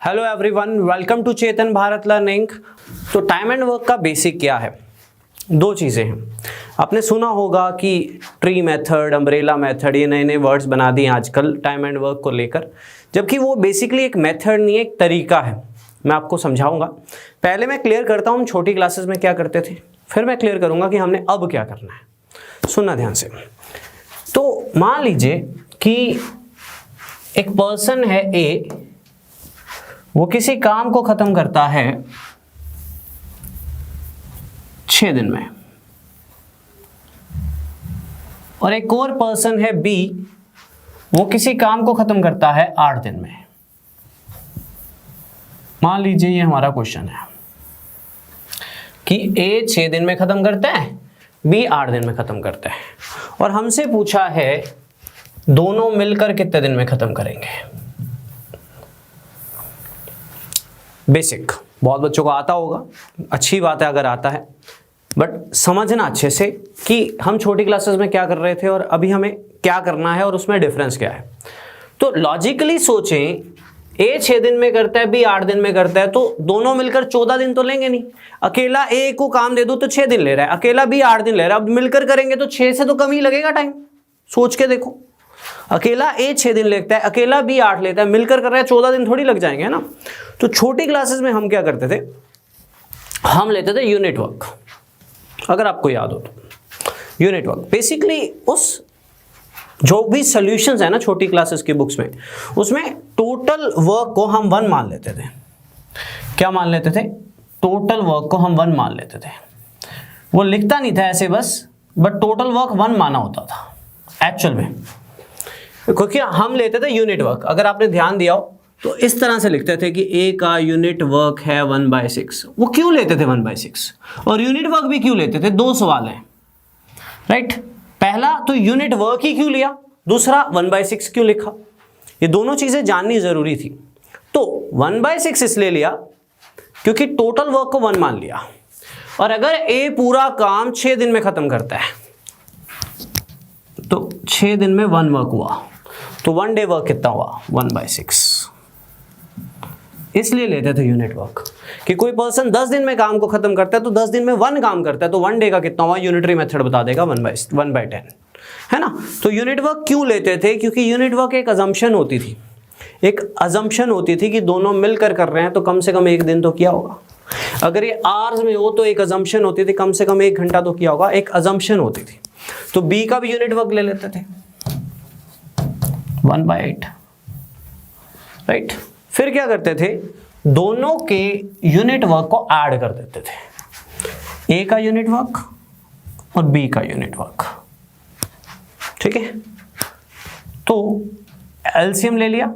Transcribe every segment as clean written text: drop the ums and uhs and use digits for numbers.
Hello everyone, welcome to Chetan Bharat learning. तो time and work का basic क्या है? दो चीज़ें हैं। आपने सुना होगा कि ट्री मेथड, अम्ब्रेला मेथड, ये नए नए वर्ड्स बना दिए आजकल टाइम एंड वर्क को लेकर, जबकि वो बेसिकली एक मेथड नहीं है, एक तरीका है। मैं आपको समझाऊंगा। पहले मैं क्लियर करता हूँ हम छोटी क्लासेस में क्या करते थे, फिर मैं क्लियर करूँगा कि हमने अब क्या करना है। सुनना ध्यान से। तो मान लीजिए कि एक पर्सन है ए, वो किसी काम को खत्म करता है 6 दिन में, और एक और पर्सन है बी, वो किसी काम को खत्म करता है 8 दिन में। मान लीजिए ये हमारा क्वेश्चन है कि ए 6 दिन में खत्म करता है, बी 8 दिन में खत्म करता है, और हमसे पूछा है दोनों मिलकर कितने दिन में खत्म करेंगे। बेसिक बहुत बच्चों को आता होगा, अच्छी बात है अगर आता है, बट समझना अच्छे से कि हम छोटी क्लासेस में क्या कर रहे थे और अभी हमें क्या करना है और उसमें डिफरेंस क्या है। तो लॉजिकली सोचें, ए 6 दिन में करता है, बी 8 दिन में करता है, तो दोनों मिलकर 14 दिन तो लेंगे नहीं। अकेला ए को काम दे दो तो 6 दिन ले रहा है, अकेला बी 8 दिन ले रहा है। अब मिलकर करेंगे तो 6 से तो कम ही लगेगा टाइम। सोच के देखो, अकेला ए 6 दिन लेता है, अकेला बी 8 लेता है, मिलकर कर रहा है 14 दिन थोड़ी लग जाएंगे, है ना। तो छोटी क्लासेस में हम क्या करते थे, हम लेते थे यूनिट वर्क। अगर आपको याद हो तो यूनिट वर्क बेसिकली उस जो भी सॉल्यूशंस है ना छोटी क्लासेस की बुक्स में, उसमें टोटल वर्क को हम 1 मान लेते थे। क्या मान लेते थे? टोटल वर्क को हम 1 मान लेते थे। वो लिखता नहीं था ऐसे बस, बट टोटल वर्क 1 माना होता था एक्चुअल में, क्योंकि हम लेते थे यूनिट वर्क। अगर आपने ध्यान दिया हो तो इस तरह से लिखते थे कि ए का यूनिट वर्क है 1/6। वो क्यों लेते थे 1/6 और यूनिट वर्क भी क्यों लेते थे? 2 सवाल हैं, राइट। पहला तो यूनिट वर्क ही क्यों लिया, दूसरा 1/6 क्यों लिखा। ये दोनों चीजें जाननी जरूरी थी। तो 1/6 इसलिए लिया क्योंकि टोटल वर्क को 1 मान लिया, और अगर ए पूरा काम 6 दिन में खत्म करता है तो 6 दिन में 1 वर्क हुआ, तो 1 डे वर्क कितना हुआ? 1/6। इसलिए लेते थे यूनिट वर्क कि कोई पर्सन 10 दिन में काम को खत्म करता है तो 10 दिन में 1 काम करता है, तो 1 डे का कितना हुआ यूनिटरी मेथड बता देगा 1/10, है ना। तो यूनिट वर्क क्यों लेते थे? क्योंकि यूनिट वर्क एक अजम्पशन होती थी, एक अजम्पशन होती थी कि दोनों मिलकर कर रहे हैं तो कम से कम 1 दिन तो किया होगा। अगर ये आवर्स में हो तो एक अजम्पशन होती थी कम से कम 1 घंटा तो किया होगा, एक अजम्पशन होती थी। तो बी का भी यूनिट वर्क ले लेते थे 1/8, राइट। फिर क्या करते थे, दोनों के यूनिट वर्क को ऐड कर देते थे, ए का यूनिट वर्क और बी का यूनिट वर्क, ठीक है। तो एलसीएम ले लिया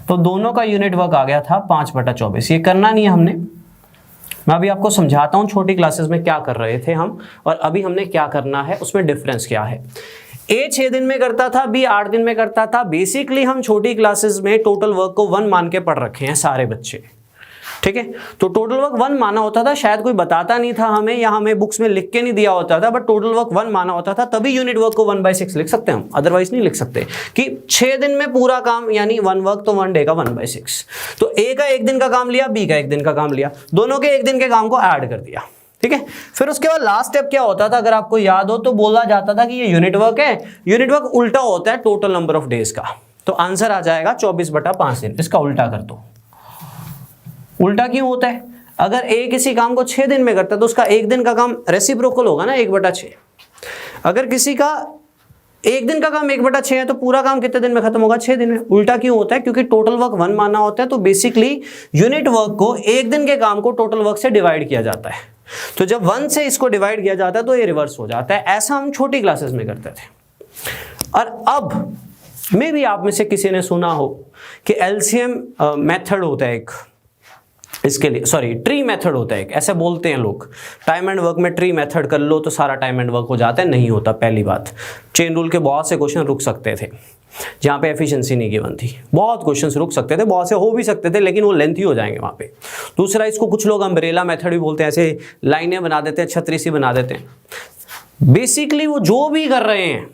तो दोनों का यूनिट वर्क आ गया था 5/24। ये करना नहीं है हमने, मैं अभी आपको समझाता हूं छोटी क्लासेस में क्या कर रहे थे हम और अभी हमने क्या करना है, उसमें डिफरेंस क्या है। ए 6 दिन में करता था, बी 8 दिन में करता था। बेसिकली हम छोटी क्लासेस में टोटल वर्क को 1 मान के पढ़ रखे हैं सारे बच्चे, ठीक है। तो टोटल वर्क 1 माना होता था, शायद कोई बताता नहीं था हमें या हमें बुक्स में लिख के नहीं दिया होता था, बट टोटल वर्क 1 माना होता था, तभी यूनिट वर्क को 1/6 लिख सकते हैं हम, अदरवाइज नहीं लिख सकते। कि 6 दिन में पूरा काम यानी 1 वर्क, तो 1 डे का 1/6। तो ए का 1 दिन का काम लिया, बी का 1 दिन का काम लिया, दोनों के 1 दिन के काम को ऐड कर दिया, ठीक है। फिर उसके बाद लास्ट स्टेप क्या होता था, अगर आपको याद हो तो बोला जाता था कि ये यूनिट वर्क है। यूनिट वर्क उल्टा होता है टोटल नंबर ऑफ डेज का, तो आंसर आ जाएगा 24/5 दिन। इसका उल्टा कर दो। उल्टा क्यों होता है? अगर ए किसी काम को 6 दिन में करता है तो उसका 1 दिन का काम रेसिप्रोकल होगा ना, 1/6। अगर किसी का 1 दिन का काम 1/6 है तो पूरा काम कितने दिन में खत्म होगा? 6 दिन में। उल्टा क्यों होता है? क्योंकि टोटल वर्क 1 माना होता है, तो बेसिकली यूनिट वर्क को 1 दिन के काम को टोटल वर्क से डिवाइड किया जाता है। तो जब 1 से इसको डिवाइड किया जाता है तो ये रिवर्स हो जाता है। ऐसा हम छोटी क्लासेस में करते थे। और अब मे भी आप में से किसी ने सुना हो कि एलसीएम मेथड होता है एक, इसके लिए सॉरी ट्री मेथड होता है एक, ऐसे बोलते हैं लोग। टाइम एंड वर्क में ट्री मेथड कर लो तो सारा टाइम एंड वर्क हो जाता है, नहीं होता। पहली बात, चेन रूल के बहुत से क्वेश्चन रुक सकते थे जहाँ पे एफिशिएंसी नहीं गिवन थी। बहुत क्वेश्चंस रुक सकते थे, बहुत से हो भी सकते थे, लेकिन वो लेंथी हो जाएंगे वहाँ पे। दूसरा, इसको कुछ लोग अम्ब्रेला मेथड भी बोलते हैं, ऐसे लाइनें बना देते हैं, छतरी सी बना देते हैं। बेसिकली वो जो भी कर रहे हैं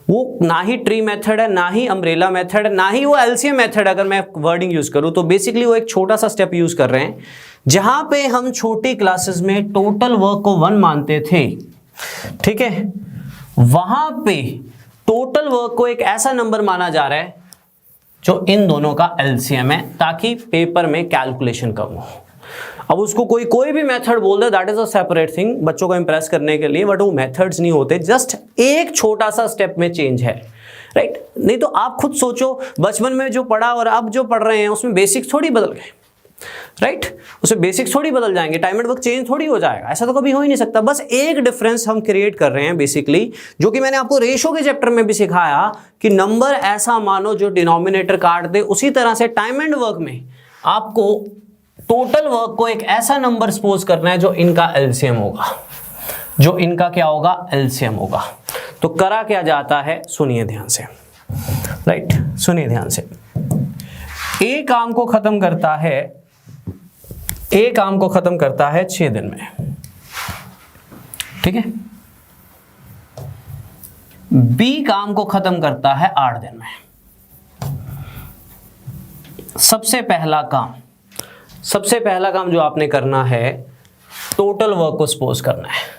वो ना ही ट्री मेथड है, ना ही अम्ब्रेला मेथड है, ना ही वो एलसीएम मेथड, अगर मैं वर्डिंग यूज करूं तो बेसिकली वो एक छोटा सा स्टेप यूज कर रहे हैं जहां पे हम छोटी क्लासेस में टोटल वर्क को 1 मानते थे, ठीक है, वहां पे टोटल वर्क को एक ऐसा नंबर माना जा रहा है जो इन दोनों का एलसीएम है, ताकि पेपर में कैलकुलेशन कम हो। अब उसको कोई भी मेथड बोल दे, that is a separate thing, बच्चों को इंप्रेस करने के लिए, बट वो मेथड्स नहीं होते, जस्ट एक छोटा सा स्टेप में चेंज है, राइट। नहीं तो आप खुद सोचो, बचपन में जो पढ़ा और अब जो पढ़ रहे हैं उसमें बेसिक्स थोड़ी बदल गए, राइट, उसमें बेसिक्स थोड़ी बदल जाएंगे, टाइम एंड वर्क चेंज थोड़ी हो जाएगा, ऐसा तो कभी हो ही नहीं सकता। बस एक डिफरेंस हम क्रिएट कर रहे हैं बेसिकली, जो कि मैंने आपको रेशो के चैप्टर में भी सिखाया कि नंबर ऐसा मानो जो डिनोमिनेटर काट दे। उसी तरह से टाइम एंड वर्क में आपको टोटल वर्क को एक ऐसा नंबर सपोज करना है जो इनका एलसीएम होगा, जो इनका क्या होगा, एलसीएम होगा। तो करा क्या जाता है, सुनिए ध्यान से, राइट, सुनिए ध्यान से। ए काम को खत्म करता है, ए काम को खत्म करता है 6 दिन में, ठीक है। बी काम को खत्म करता है 8 दिन में। सबसे पहला काम जो आपने करना है, टोटल वर्क को सपोज करना है।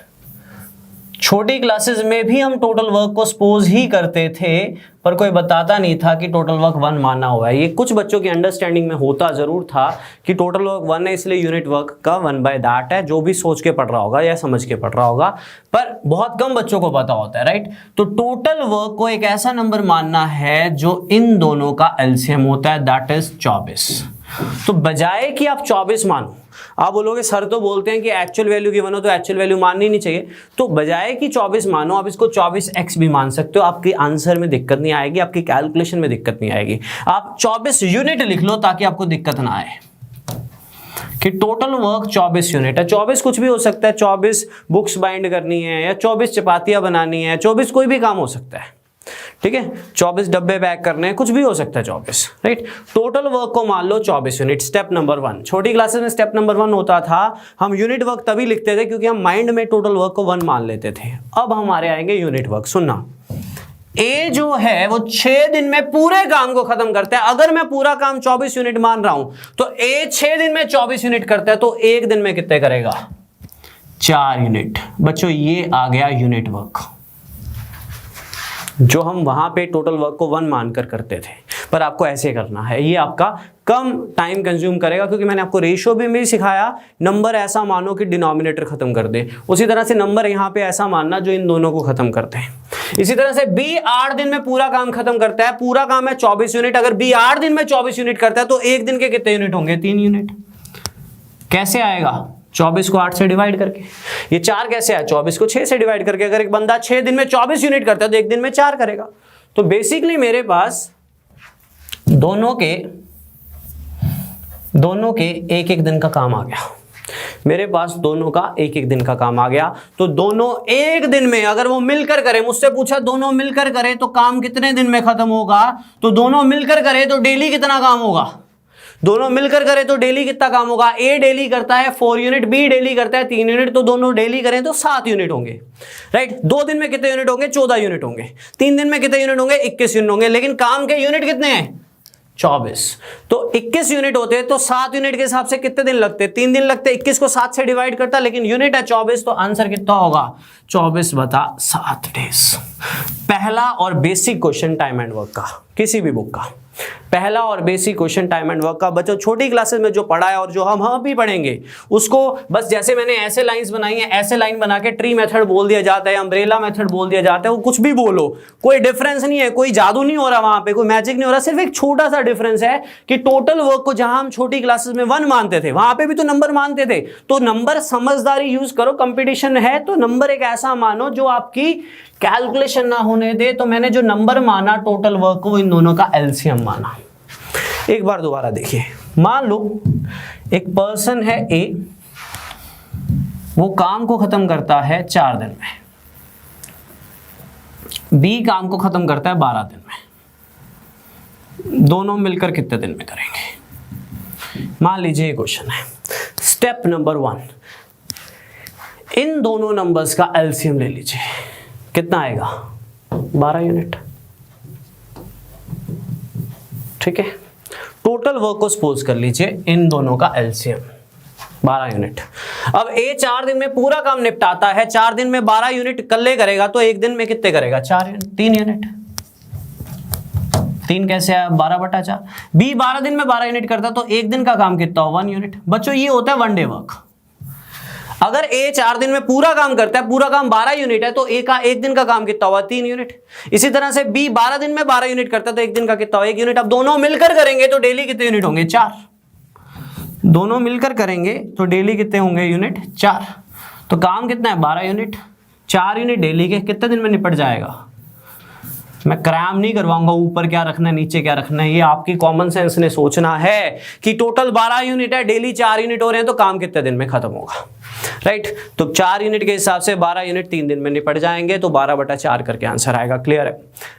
छोटी क्लासेस में भी हम टोटल वर्क को सपोज ही करते थे, पर कोई बताता नहीं था कि टोटल वर्क 1 माना हुआ है। ये कुछ बच्चों की अंडरस्टैंडिंग में होता जरूर था कि टोटल वर्क 1 है, इसलिए यूनिट वर्क का 1/that है, जो भी सोच के पढ़ रहा होगा या समझ के पढ़ रहा होगा, पर बहुत कम बच्चों को पता होता है, राइट। तो टोटल वर्क को एक ऐसा नंबर मानना है जो इन दोनों का एलसीएम होता है, दैट इज 24। तो बजाय कि आप 24 मानो, आप बोलोगे सर तो बोलते हैं कि एक्चुअल वैल्यू गिवन हो तो एक्चुअल वैल्यू माननी नहीं चाहिए, तो बजाय कि 24 मानो आप इसको 24x भी मान सकते हो। आपकी आंसर में दिक्कत नहीं आएगी, आपकी कैलकुलेशन में दिक्कत नहीं आएगी। आप 24 यूनिट लिख लो ताकि आपको दिक्कत ना आए कि टोटल वर्क 24 यूनिट है। 24 कुछ भी हो सकता है, 24 बुक्स बाइंड करनी है या 24 चपातियां बनानी है, 24 कोई भी काम हो सकता है, ठीक है। 24 डब्बे पैक करने हैं, कुछ भी हो सकता है 24, राइट। टोटल वर्क को मान लो 24 यूनिट। स्टेप नंबर 1, छोटी क्लासेस में स्टेप नंबर 1 होता था, हम यूनिट वर्क तभी लिखते थे क्योंकि हम माइंड में टोटल वर्क को 1 मान लेते थे। अब हमारे आएंगे यूनिट वर्क। सुनना, ए जो है वो 6 दिन में पूरे काम को खत्म करता है। अगर मैं पूरा काम 24 यूनिट मान रहा हूं तो ए 6 दिन में 24 यूनिट करता है, तो 1 दिन में कितने करेगा, 4 यूनिट। बच्चों ये आ गया यूनिट वर्क, जो हम वहां पे टोटल वर्क को 1 मानकर करते थे, पर आपको ऐसे करना है। ये आपका कम टाइम कंज्यूम करेगा क्योंकि मैंने आपको रेशियो भी नहीं सिखाया। नंबर ऐसा मानो कि डिनोमिनेटर खत्म कर दे, उसी तरह से नंबर यहां पे ऐसा मानना जो इन दोनों को खत्म करते हैं। इसी तरह से बी 8 दिन में पूरा काम खत्म करता है। पूरा काम है 24 यूनिट, अगर बी 8 दिन में 24 यूनिट करता है तो 1 दिन के कितने यूनिट होंगे, 3 यूनिट। कैसे आएगा, 24 को 8 से डिवाइड करके। ये 4 कैसे आया, 24 को 6 से डिवाइड करके। अगर एक बंदा 6 दिन में 24 यूनिट करता है तो 1 दिन में 4 करेगा। तो बेसिकली मेरे पास दोनों के एक एक दिन का काम आ गया। मेरे पास दोनों का एक एक दिन का काम आ गया। तो दोनों एक दिन में अगर वो मिलकर करें, मुझसे पूछा दोनों मिलकर करें तो काम कितने दिन में खत्म होगा, तो दोनों मिलकर करें तो डेली कितना काम होगा, दोनों मिलकर करें तो डेली कितना काम होगा। ए डेली करता है 4 यूनिट, बी डेली करता है 3 यूनिट, तो दोनों डेली करें तो 7 यूनिट होंगे, राइट। 2 दिन में कितने यूनिट होंगे, 14 यूनिट होंगे। 3 दिन में कितने यूनिट होंगे, 21 यूनिट होंगे। लेकिन काम के यूनिट कितने हैं, 24। तो 21 यूनिट होते हैं तो 7 यूनिट के हिसाब से कितने दिन लगते, 3 दिन लगते। 21 को 7 से डिवाइड करता, लेकिन यूनिट है 24, तो आंसर कितना होगा, 24/7 डेज। पहला और basic question time and work का, किसी भी बुक का पहला और basic question time and work का। बच्चों छोटी क्लासेस में जो पढ़ा है और जो हम भी पढ़ेंगे उसको बस जैसे मैंने ऐसे लाइंस बनाई हैं, ऐसे लाइन बना के ट्री मेथड बोल दिया जाता है, अम्ब्रेला मेथड बोल दिया जाता है। वो कुछ भी बोलो, कोई डिफरेंस नहीं है, कोई जादू नहीं हो रहा वहां पे, कोई मैजिक नहीं हो रहा। सिर्फ एक छोटा सा डिफरेंस है कि टोटल वर्क को जहां हम छोटी क्लासेस में 1 मानते थे, वहां पे भी तो नंबर मानते थे। तो नंबर समझदारी यूज करो, कंपटीशन है तो नंबर एक ऐसा मानो जो आपकी कैलकुलेशन ना होने दे। तो मैंने जो नंबर माना टोटल वर्क को, इन दोनों का एलसीएम माना। एक बार दोबारा देखिए, मान लो एक पर्सन है ए, वो काम को खत्म करता है 4 दिन में, बी काम को खत्म करता है 12 दिन में। दोनों मिलकर कितने दिन में करेंगे, मान लीजिए ये क्वेश्चन है। स्टेप नंबर 1, इन दोनों नंबर्स का एलसीएम ले लीजिए, कितना आएगा, 12 यूनिट। ठीक है, टोटल वर्क को सपोज कर लीजिए इन दोनों का एलसीएम 12 यूनिट। अब ए 4 दिन में पूरा काम निपटाता है, 4 दिन में 12 यूनिट कल्ले करेगा तो एक दिन में कितने करेगा? 4 यूनिट, 3 यूनिट। 3 कैसे आया? 12/4। बी 12 दिन में 12 यूनिट करता तो एक दिन का काम कितना हो? 1 यूनिट। बच्चों ये होता है 1 डे वर्क। अगर ए 4 दिन में पूरा काम करता है, पूरा काम 12 यूनिट है, तो ए का एक दिन का काम कितना हुआ? 3 यूनिट। इसी तरह से बी 12 दिन में 12 यूनिट करता है तो एक दिन का कितना हुआ? 1 यूनिट। अब दोनों मिलकर करेंगे तो डेली कितने यूनिट होंगे? 4। दोनों मिलकर करेंगे तो डेली कितने होंगे यूनिट? 4। तो काम कितना है? 12 यूनिट। 4 यूनिट डेली के कितने दिन में निपट जाएगा? मैं क्रैम नहीं करवाऊंगा ऊपर क्या रखना है नीचे क्या रखना है, ये आपकी कॉमन सेंस ने सोचना है कि टोटल 12 यूनिट है, डेली 4 यूनिट हो रहे हैं तो काम कितने दिन में खत्म होगा, राइट। तो 4 यूनिट के हिसाब से 12 यूनिट 3 दिन में निपट जाएंगे, तो 12/4 करके आंसर आएगा। क्लियर है?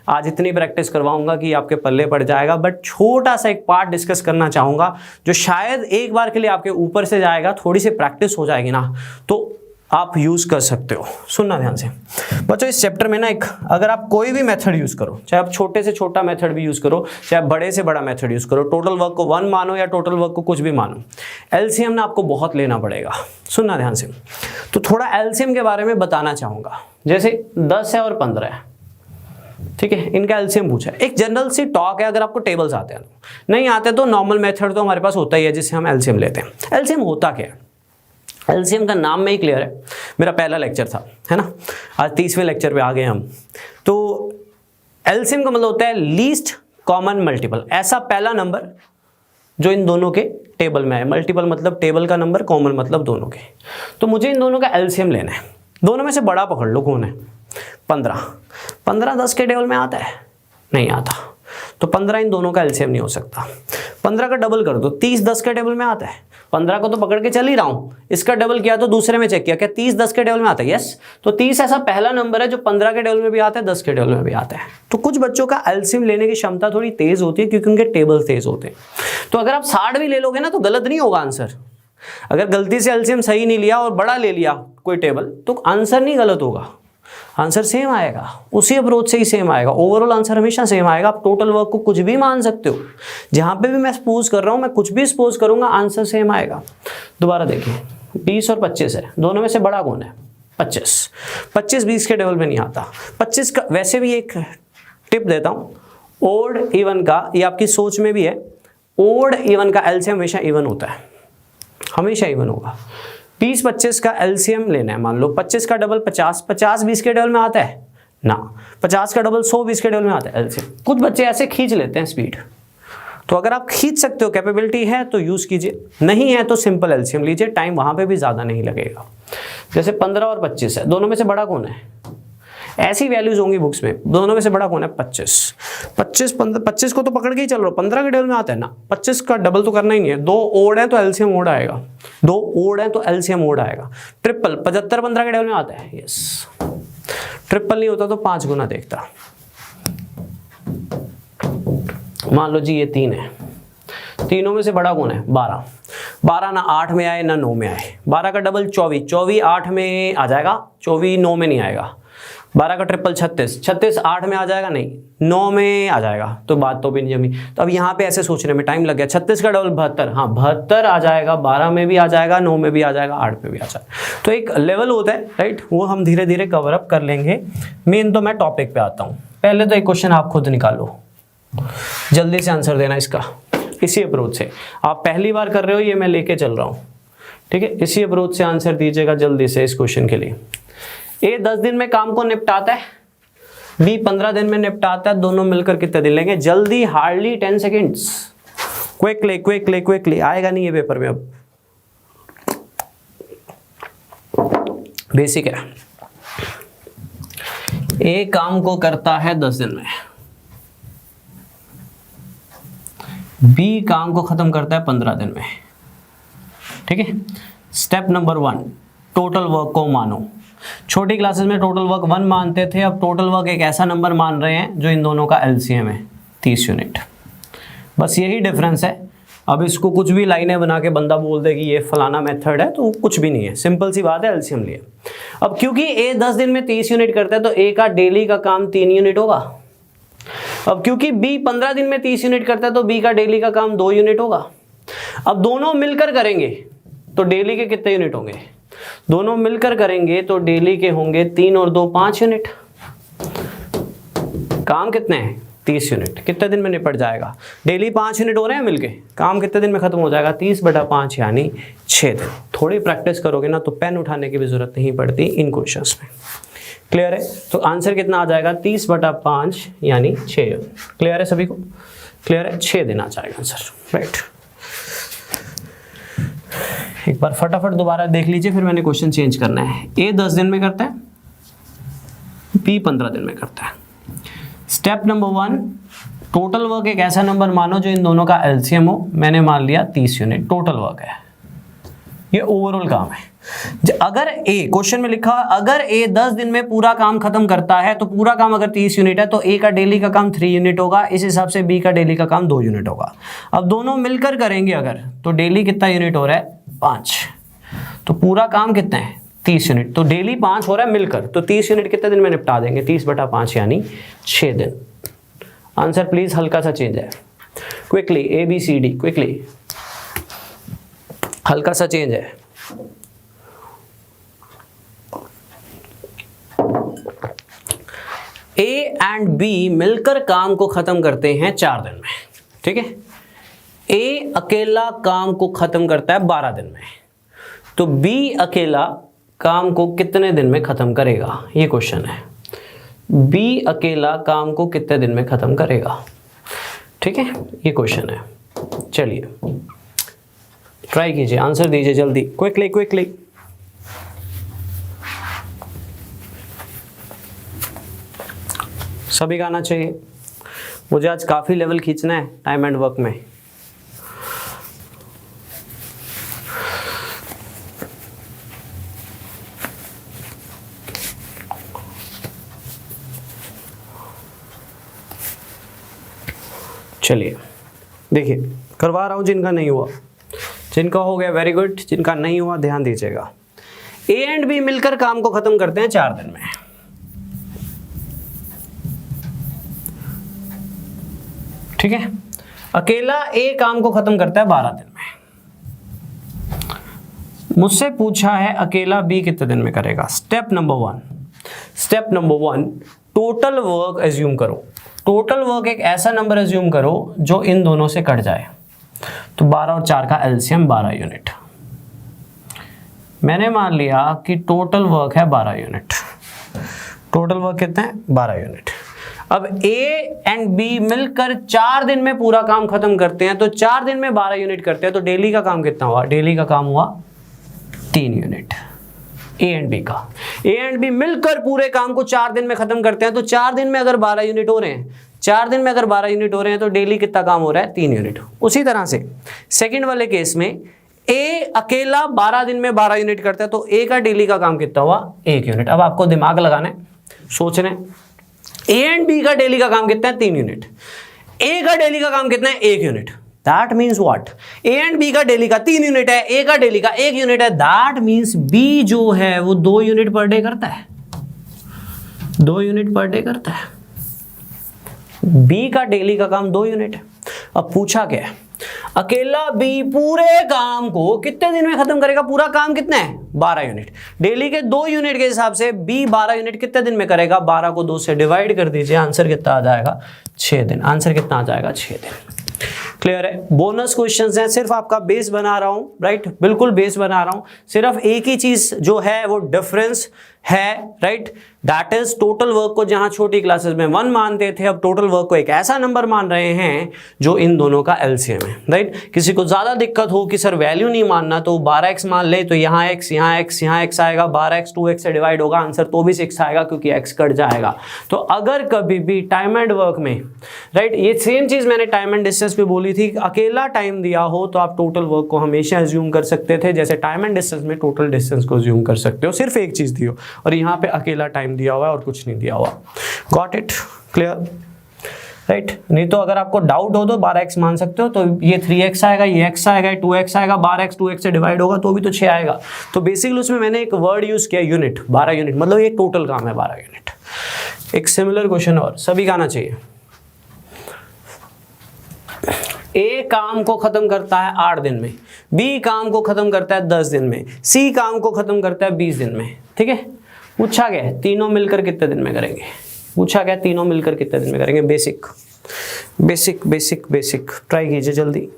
आज इतनी प्रैक्टिस करवाऊंगा कि आपके पल्ले पड़ जाएगा, बट छोटा सा एक पार्ट डिस्कस करना चाहूंगा जो शायद एक बार के लिए आपके ऊपर से जाएगा, थोड़ी सी प्रैक्टिस हो जाएगी ना तो आप यूज कर सकते हो। सुनना ध्यान से बच्चों, इस चैप्टर में ना एक, अगर आप कोई भी मेथड यूज करो, चाहे आप छोटे से छोटा मेथड भी यूज करो, चाहे आप बड़े से बड़ा मेथड यूज करो, टोटल वर्क को 1 मानो या टोटल वर्क को कुछ भी मानो, एलसीएम ना आपको बहुत लेना पड़ेगा। सुनना ध्यान से, तो थोड़ा एलसीएम के बारे में बताना चाहूंगा। जैसे 10 है और 15 है, ठीक है, इनका एलसीएम पूछा है। एक जनरल सी टॉक है, अगर आपको टेबल्स आते हैं, नहीं आते तो नॉर्मल मेथड तो हमारे पास होता ही है जिससे हम एलसीएम लेते हैं। एलसीएम होता क्या है? एलसीएम का नाम में ही क्लियर है, मेरा पहला लेक्चर था, है ना, आज 30वें लेक्चर पे आ गए हम। तो एलसीएम का मतलब होता है लीस्ट कॉमन मल्टीपल, ऐसा पहला नंबर जो इन दोनों के टेबल में है। मल्टीपल मतलब टेबल का नंबर, कॉमन मतलब दोनों के। तो मुझे इन दोनों का एलसीएम लेना है। दोनों में से बड़ा पकड़ लो, कौन है? 15। 15 10 के टेबल में आता है? नहीं आता, तो 15 इन दोनों का एलसीएम नहीं हो सकता। 15 का डबल कर दो, 30 10 के टेबल में आता है। 15 को तो पकड़ के चल ही रहा हूं, इसका डबल किया तो दूसरे में चेक किया, क्या 30 10 के टेबल में आता है? यस। तो 30 ऐसा पहला नंबर है जो 15 के टेबल में भी आता है, 10 के टेबल में भी आता है। तो कुछ बच्चों का एलसीएम लेने की क्षमता थोड़ी तेज होती है क्योंकि उनके टेबल तेज होते हैं। तो अगर आप 60 भी ले लोगे ना तो गलत नहीं होगा आंसर। अगर गलती से एलसीएम सही नहीं लिया और बड़ा ले लिया कोई टेबल तो आंसर नहीं गलत होगा, आंसर सेम आएगा, उसी अप्रोच से ही सेम आएगा। ओवरऑल आंसर हमेशा सेम आएगा। आप टोटल वर्क को कुछ भी मान सकते हो, जहां पे भी मैं सपोज कर रहा हूं, मैं कुछ भी सपोज करूंगा आंसर सेम आएगा। दोबारा देखिए, 20 और 25 है, दोनों में से बड़ा कौन है? 25। 25 20 के टेबल में नहीं आता। 25 का वैसे भी एक टिप देता हूं, ओड इवन का, ये आपकी सोच में भी है, ओड इवन का एलसीएम हमेशा इवन होता है, हमेशा इवन होगा। 20 25 का एलसीएम लेना है, मान लो 25 का डबल 50, 50 20 के डबल में आता है ना, 50 का डबल 100 20 के डबल में आता है एलसीएम। कुछ बच्चे ऐसे खींच लेते हैं स्पीड, तो अगर आप खींच सकते हो, कैपेबिलिटी है तो यूज कीजिए, नहीं है तो सिंपल एलसीएम लीजिए, टाइम वहां पे भी ज्यादा नहीं लगेगा। जैसे 15 और 25 है, दोनों में से बड़ा कौन है? ऐसी वैल्यूज होंगी बुक्स में, दोनों में से बड़ा कौन है? 25। 25 15 25 को तो पकड़ के ही चल रहा हूं, 15 के टेबल में आता है ना, 25 का डबल तो करना ही नहीं है। 2 ओड है तो एलसीएम ओड आएगा, 2 ओड है तो एलसीएम ओड आएगा। ट्रिपल 75 15 के टेबल में आता है, यस। ट्रिपल नहीं होता तो 5 गुना देखता। मान लो जी ये 3 है, तीनों में से बड़ा कौन है? 12। 12 ना 8 में आए ना 9 में आए। 12 का डबल 24, 24 8 में आ जाएगा, 24 9 में नहीं आएगा। 12 का ट्रिपल 36, 36 8 में आ जाएगा, नहीं 9 में आ जाएगा, तो बात तो भी नहीं जमी। तो अब यहाँ पे ऐसे सोचने में टाइम लग गया। 36 का डबल 72, हाँ 72 आ जाएगा, 12 में भी आ जाएगा, 9 में भी आ जाएगा, 8 में भी आ जाएगा। तो एक लेवल होता है, राइट, वो हम धीरे धीरे कवर अप कर लेंगे। मेन तो मैं टॉपिक पे आता हूँ। पहले तो एक क्वेश्चन आप खुद निकालो, जल्दी से आंसर देना इसका, इसी अप्रोच से। आप पहली बार कर रहे हो, ये मैं लेके चल रहा हूँ, ठीक है, इसी अप्रोच से आंसर दीजिएगा जल्दी से इस क्वेश्चन के लिए। ए 10 दिन में काम को निपटाता है, बी 15 दिन में निपटाता है, दोनों मिलकर कितने दिन लेंगे? जल्दी, hardly 10 seconds, quickly quickly quickly. आएगा नहीं ये पेपर में, अब बेसिक है। ए काम को करता है 10 दिन में, बी काम को खत्म करता है 15 दिन में, ठीक है। स्टेप नंबर 1, टोटल वर्क को मानो। छोटी क्लासेस में टोटल वर्क 1 मानते थे, अब टोटल वर्क एक ऐसा नंबर मान रहे हैं जो इन दोनों का एलसीएम है 30 यूनिट। बस यही डिफरेंस है, अब इसको कुछ भी लाइनें बना के बंदा बोल दे कि ये फलाना मेथड है, तो कुछ भी नहीं है, सिंपल सी बात है, एलसीएम लिए। अब क्योंकि ए 10 दिन में 30 यूनिट करता है तो ए का डेली का काम 3 यूनिट होगा। अब क्योंकि बी 15 दिन में 30 यूनिट करता है तो बी का डेली का काम 2 यूनिट होगा। अब दोनों मिलकर करेंगे तो डेली के कितने यूनिट होंगे? दोनों मिलकर करेंगे तो डेली के होंगे 3 और 2 5 यूनिट। काम कितने हैं? 30 यूनिट। कितने दिन में निपट जाएगा? डेली 5 यूनिट हो रहे हैं मिलके, काम कितने दिन में खत्म हो जाएगा? 30/5 यानी 6 दिन। थोड़ी प्रैक्टिस करोगे ना तो पेन उठाने की भी जरूरत नहीं पड़ती इन क्वेश्चंस में। क्लियर है? तो आंसर कितना आ जाएगा? 30/5 यानी 6। क्लियर है सभी को? क्लियर है? 6 दिन आ जाएगा आंसर। राइट, एक बार फटाफट दोबारा देख लीजिए, फिर मैंने क्वेश्चन चेंज करना है। ए 10 दिन में करता है, बी 15 दिन में करता है। स्टेप नंबर 1, टोटल वर्क एक ऐसा नंबर मानो जो इन दोनों का एलसीएम हो। मैंने मान लिया 30 यूनिट टोटल वर्क है, ये ओवरऑल काम है। अगर ए क्वेश्चन में लिखा अगर ए 10 दिन में पूरा काम खत्म करता है तो पूरा काम अगर 30 यूनिट है तो ए का डेली का काम 3 यूनिट होगा, इस हिसाब से बी का डेली का काम 2 यूनिट होगा। अब दोनों मिलकर करेंगे अगर तो डेली कितना यूनिट हो रहा है? 5। तो पूरा काम कितना है? 30 यूनिट। तो डेली 5 हो रहा है मिलकर, तो 30 यूनिट कितने दिन में निपटा देंगे? 30/5 यानी 6 दिन। आंसर प्लीज हल्का सा चेंज है, क्विकली ABCD, क्विकली हल्का सा चेंज है। A एंड B मिलकर काम को खत्म करते हैं 4 दिन में, ठीक है। A अकेला काम को खत्म करता है 12 दिन में, तो B अकेला काम को कितने दिन में खत्म करेगा? ये क्वेश्चन है। B अकेला काम को कितने दिन में खत्म करेगा? ठीक है, ये क्वेश्चन है। चलिए ट्राई कीजिए, आंसर दीजिए जल्दी, क्विकली क्विकली। सभी का आना चाहिए। मुझे आज काफी लेवल खींचना है टाइम एंड वर्क में। चलिए देखिए, करवा रहा हूं जिनका नहीं हुआ, जिनका हो गया वेरी गुड, जिनका नहीं हुआ ध्यान दीजिएगा। ए एंड बी मिलकर काम को खत्म करते हैं 4 दिन में। ठीक है, अकेला ए काम को खत्म करता है 12 दिन में। मुझसे पूछा है अकेला बी कितने दिन में करेगा। Step number 1 total work assume करो। टोटल वर्क एक ऐसा नंबर एज्यूम करो जो इन दोनों से कट जाए। तो 12 और 4 का एलसीएम 12 यूनिट। मैंने मान लिया कि टोटल वर्क है 12 यूनिट। टोटल वर्क कितना है? 12 यूनिट। अब ए एंड बी मिलकर 4 दिन में पूरा काम खत्म करते हैं, तो 4 दिन में 12 यूनिट करते हैं, तो डेली का काम कितना हुआ? डेली का काम हुआ 3 यूनिट ए एंड बी का। ए एंड बी मिलकर पूरे काम को 4 दिन में खत्म करते हैं, तो 4 दिन में अगर 12 यूनिट हो रहे हैं, 4 दिन में अगर 12 यूनिट हो रहे हैं तो डेली कितना काम हो रहा है? 3 यूनिट। उसी तरह से सेकंड वाले केस में ए अकेला 12 दिन में 12 यूनिट करता है, तो ए का डेली का काम कितना हुआ? 1 यूनिट। अब आपको दिमाग लगाना है, सोचना है, ए एंड बी का डेली का काम कितना है? 3 यूनिट। ए का डेली का काम कितना है? 1 unit. That means what? A and B का डेली का 3 यूनिट है, ए का डेली का 1 यूनिट है। दैट मीन्स बी जो है वो 2 यूनिट पर डे करता है, 2 यूनिट पर डे करता है। बी का डेली का काम 2 यूनिट है। अब पूछा क्या है? अकेला बी पूरे काम को कितने दिन में खत्म करेगा? पूरा काम कितना है? 12 यूनिट। डेली के 2 यूनिट के हिसाब से बी 12 यूनिट कितने दिन में करेगा? 12 को 2 से डिवाइड कर दीजिए, आंसर कितना आ जाएगा? 6 दिन। आंसर कितना आ जाएगा? 6 दिन। क्लियर है? बोनस क्वेश्चंस हैं, सिर्फ आपका बेस बना रहा हूं, राइट, बिल्कुल बेस बना रहा हूं। सिर्फ एक ही चीज जो है वो डिफरेंस है, right, that is total work को जहां छोटी क्लासेस में 1 मानते थे, अब टोटल वर्क को एक ऐसा नंबर मान रहे हैं जो इन दोनों का एलसीएम है, राइट। किसी को ज्यादा दिक्कत हो कि सर वैल्यू नहीं मानना, तो 12x मान ले, तो यहाँ x यहाँ x यहाँ x आएगा, 12x 2x से डिवाइड होगा, आंसर तो भी 6 आएगा क्योंकि x कट जाएगा। तो अगर कभी भी टाइम एंड वर्क में, राइट, ये सेम चीज मैंने टाइम एंड डिस्टेंस पे बोली थी, अकेला टाइम दिया हो तो आप टोटल वर्क को हमेशा एज्यूम कर सकते थे, जैसे टाइम एंड डिस्टेंस में टोटल डिस्टेंस को एज्यूम कर सकते हो, सिर्फ एक चीज दी हो, और यहाँ पे अकेला टाइम दिया हुआ है और कुछ नहीं दिया हुआ। Got it? क्लियर? राइट। नहीं तो अगर आपको डाउट हो तो 12x मान सकते हो, तो ये 3x आएगा, ये x आएगा, 2x आएगा, 12x 2x से डिवाइड होगा तो भी तो 6 आएगा। तो बेसिकली उसमें मैंने एक वर्ड यूज किया यूनिट, 12 यूनिट, मतलब ये टोटल काम है 12 यूनिट। एक सिमिलर क्वेश्चन और सभी का आना चाहिए। ए काम को खत्म करता है 8 दिन में, बी काम को खत्म करता है 10 दिन में, सी काम को खत्म करता है 20 दिन में। ठीक है, पूछा गया तीनों मिलकर कितने दिन में करेंगे, पूछा गया तीनों मिलकर कितने दिन में करेंगे। Basic basic basic basic try कीजिए जल्दी,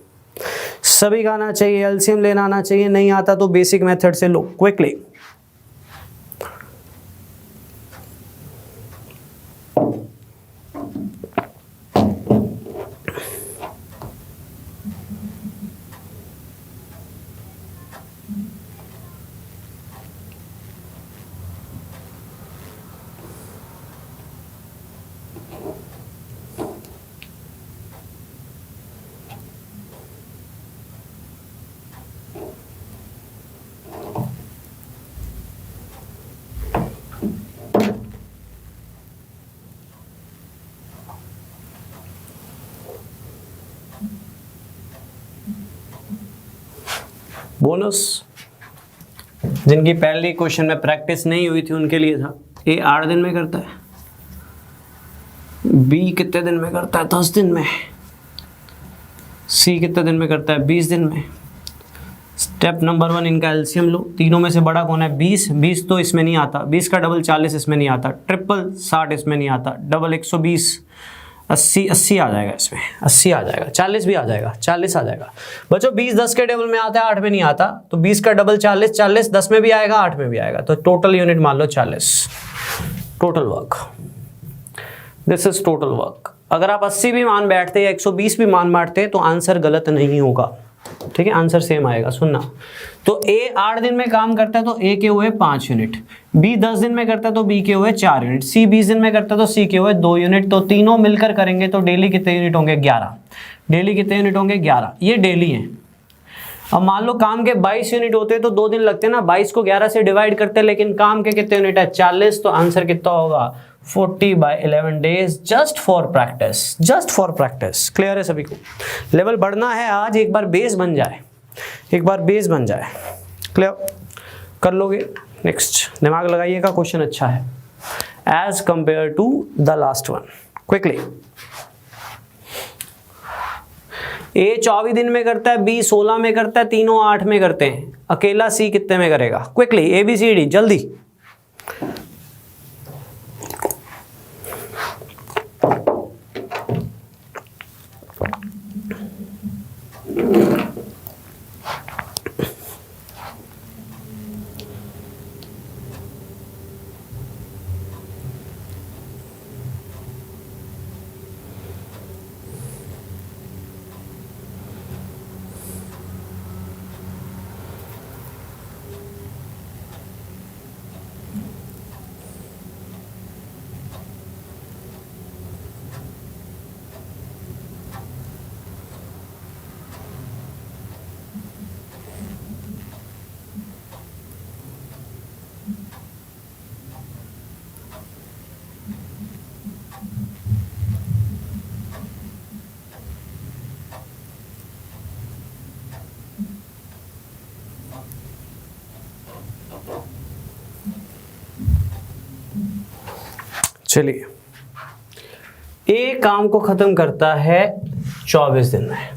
सभी का आना चाहिए, एलसीएम लेना आना चाहिए, नहीं आता तो बेसिक मेथड से लो क्विकली। बोनस जिनकी पहले क्वेश्चन में प्रैक्टिस नहीं हुई थी उनके लिए था। ए 8 दिन में करता है, बी कितने दिन में करता है 10 दिन में, सी कितने दिन में करता है 20 दिन में। स्टेप नंबर 1 इनका एलसीएम लो, तीनों में से बड़ा कौन है 20, 20 तो इसमें नहीं आता, 20 का डबल 40 इसमें नहीं आता, ट्रिपल 60 इसमें नहीं आता, डबल 120, 80 आ जाएगा इसमें, 80 आ जाएगा, 40 भी आ जाएगा, 40 आ जाएगा। बच्चों 20 10 के टेबल में आता है, 8 में नहीं आता, तो 20 का डबल 40, 40 10 में भी आएगा, 8 में भी आएगा, तो टोटल यूनिट मान लो 40। Total work, this is total work. अगर आप 80 भी मान बैठते या 120 भी मान बैठते तो आंसर गलत नहीं होगा। ठीक है, आंसर सेम आएगा। सुनना, तो ए 8 दिन में काम करता है तो ए के हुए 5 यूनिट, बी 10 दिन में करता है तो बी के हुए 4 यूनिट, सी 20 दिन में करता है तो सी के हुए 2 यूनिट। तो तीनों मिलकर करेंगे तो डेली कितने यूनिट होंगे 11। डेली कितने यूनिट होंगे 11, ये डेली हैं। अब मान लो काम के 22 यूनिट होते हैं तो 2 दिन लगते हैं ना, 22 को 11 से डिवाइड करते हैं, लेकिन काम के कितने यूनिट है 40, तो आंसर कितना होगा 40/11 days, just for practice, just for practice. Clear है सभी को? लेवल बढ़ना है आज, एक बार बेस बन जाए, एक बार बेस बन जाए, क्लियर कर लोगे। नेक्स्ट दिमाग लगाइएगा, क्वेश्चन अच्छा है as compare to the last one. Quickly, A 24 दिन में करता है, बी 16 में करता है, तीनों 8 में करते हैं, अकेला सी कितने में करेगा? क्विकली ABCD जल्दी। चलिए, ए काम को खत्म करता है 24 दिन में,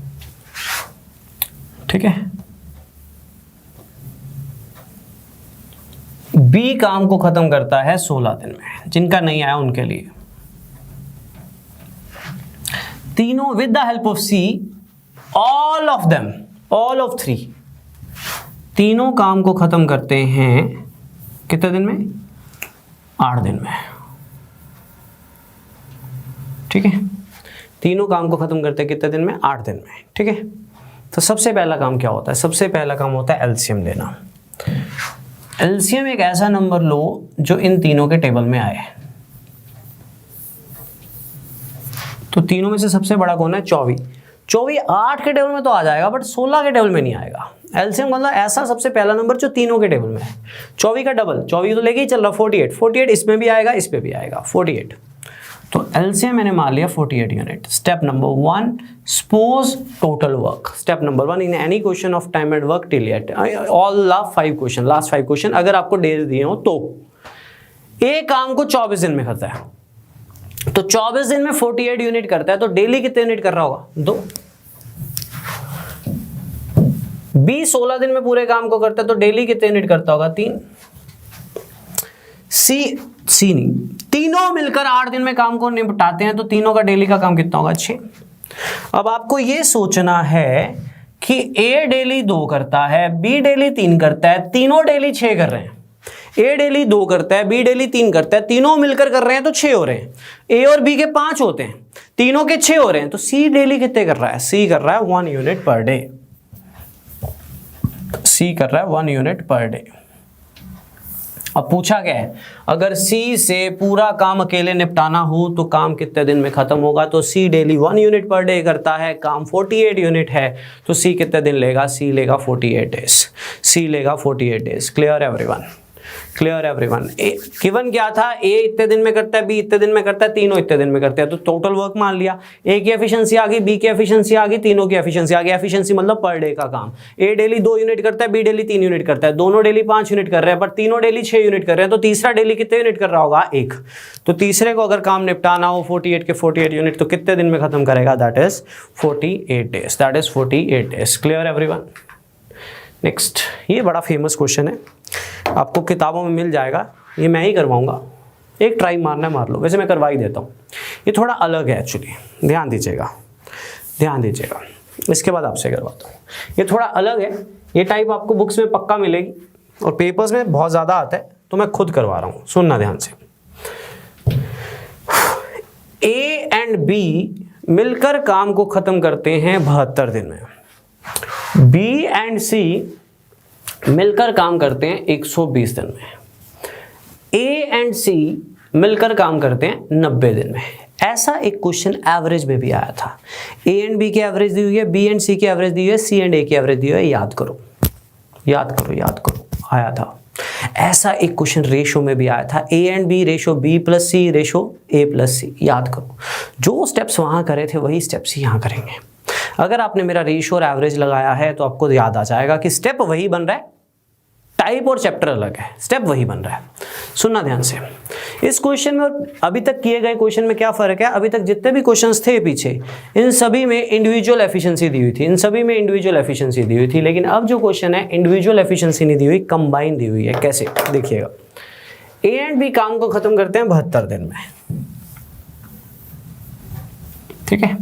ठीक है। बी काम को खत्म करता है 16 दिन में, जिनका नहीं आया उनके लिए। तीनों with the help of C, all of them, all of 3, तीनों काम को खत्म करते हैं कितने दिन में? 8 दिन में, ठीक है। तीनों काम को खत्म करते हैं कितने दिन में? 8 दिन में, ठीक है। तो सबसे पहला काम क्या होता है? सबसे पहला काम होता है एलसीएम लेना। एलसीएम एक ऐसा नंबर लो जो इन तीनों के टेबल में आए। तो तीनों में से सबसे बड़ा कौन है? 24। 24 8 के टेबल में तो आ जाएगा, बट 16 के टेबल में नहीं आएगा। एलसीएम मतलब ऐसा सबसे पहला नंबर जो तीनों के टेबल में है। 24 का डबल, 24 तो लेके ही चल रहा, 48। 48 इसमें भी आएगा, इस पे भी आएगा, 48। तो एलसीएम मैंने मान लिया 48 unit. Step number 1, suppose total work. Step number 1, in any question of time and work till at all last 5 question अगर आपको डेज दिए हो तो एक काम को 24 दिन में करता है, तो 24 दिन में 48 यूनिट करता है, तो डेली कितने यूनिट कर रहा होगा? 2। बी 16 दिन में पूरे काम को करता है, तो डेली कितने यूनिट करता होगा? 3। सी नहीं, तीनों मिलकर 8 दिन में काम को निपटाते हैं, तो तीनों का डेली का काम कितना होगा? 6। अब आपको यह सोचना है कि ए डेली 2 करता है, बी डेली 3 करता है, तीनों डेली 6 कर रहे हैं। ए डेली 2 करता है, बी डेली 3 करता है, तीनों मिलकर कर रहे हैं तो 6 हो रहे हैं। ए और बी के 5 होते हैं, तीनों के 6 हो रहे हैं, तो सी डेली कितने कर रहा है? सी कर रहा है 1 यूनिट पर डे। सी कर रहा है 1 यूनिट पर डे। अब पूछा क्या है, अगर सी से पूरा काम अकेले निपटाना हो तो काम कितने दिन में खत्म होगा? तो सी डेली 1 यूनिट पर डे करता है, काम 48 यूनिट है, तो सी कितने दिन लेगा? सी लेगा 48 डेज। सी लेगा 48 days. Clear everyone? Clear everyone? Given क्या था? ए इतने दिन में करता है, बी इतने दिन में करता है, तीनों इतने दिन में करते हैं, तो टोटल वर्क मान लिया। ए की एफिशिएंसी आ गई, बी की एफिशिएंसी आ गई, तीनों की एफिशिएंसी आ गई। एफिशिएंसी मतलब पर डे का काम। ए डेली 2 यूनिट करता है, बी डेली 3 यूनिट करता है, दोनों डेली 5 यूनिट कर रहे हैं, पर तीनों डेली 6 यूनिट कर रहे हैं, तो तीसरा डेली कितने यूनिट कर रहा होगा? 1। तो तीसरे को अगर काम निपटाना हो 48 के 48 यूनिट, तो कितने दिन में खत्म करेगा? That is 48 days. That is 48 days. Clear everyone? Next, ये बड़ा फेमस क्वेश्चन है, आपको किताबों में मिल जाएगा, ये मैं ही करवाऊंगा, एक ट्राई मारना है मार लो, वैसे मैं करवा ही देता हूँ। ये थोड़ा अलग है एक्चुअली, ध्यान दीजिएगा, ध्यान दीजिएगा, इसके बाद आपसे करवाता हूँ। ये थोड़ा अलग है, ये टाइप आपको बुक्स में पक्का मिलेगी और पेपर्स में बहुत ज़्यादा आता है, तो मैं खुद करवा रहा हूँ, सुनना ध्यान से। ए एंड बी मिलकर काम को ख़त्म करते हैं 72 दिन में। बी एंड सी मिलकर काम करते हैं 120 दिन में। ए एंड सी मिलकर काम करते हैं 90 दिन में। ऐसा एक क्वेश्चन एवरेज में भी आया था। ए एंड बी की एवरेज दी हुई है, बी एंड सी की एवरेज दी हुई है, सी एंड ए की एवरेज दी हुई है। याद करो, याद करो, याद करो, आया था ऐसा एक क्वेश्चन। रेशो में भी आया था, A and B ratio B plus C ratio A plus C. याद करो, जो स्टेप्स वहां करे थे वही स्टेप्स ही यहाँ करेंगे। अगर आपने मेरा रेशो और एवरेज लगाया है तो आपको याद आ जाएगा कि स्टेप वही बन रहा है, टाइप और चैप्टर अलग है, स्टेप वही बन रहा है। सुनना ध्यान से, इस क्वेश्चन में और अभी तक किए गए क्वेश्चन में क्या फर्क है? अभी तक जितने भी क्वेश्चंस थे पीछे, इन सभी में इंडिविजुअल एफिशिएंसी दी हुई थी, इन सभी में इंडिविजुअल एफिशिएंसी दी हुई थी। लेकिन अब जो क्वेश्चन है, इंडिविजुअल एफिशिएंसी नहीं दी हुई, कंबाइन दी हुई है। कैसे? देखिएगा, ए एंड बी काम को खत्म करते हैं 72 दिन में, ठीक है।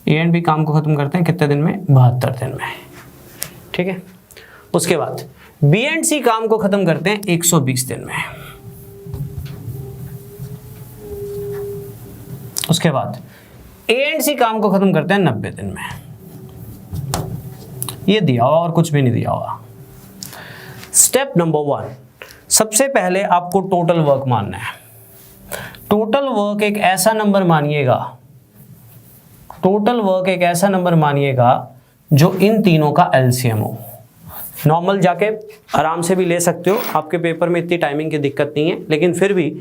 ए एंड बी काम को खत्म करते हैं कितने दिन में? 72 दिन में, ठीक है। उसके बाद बी एंड सी काम को खत्म करते हैं 120 दिन में। उसके बाद ए एंड सी काम को खत्म करते हैं 90 दिन में। ये दिया हुआ और कुछ भी नहीं दिया हुआ। स्टेप नंबर 1, सबसे पहले आपको टोटल वर्क मानना है। टोटल वर्क एक ऐसा नंबर मानिएगा, टोटल वर्क एक ऐसा नंबर मानिएगा जो इन तीनों का एलसीएम हो। नॉर्मल जाके आराम से भी ले सकते हो, आपके पेपर में इतनी टाइमिंग की दिक्कत नहीं है, लेकिन फिर भी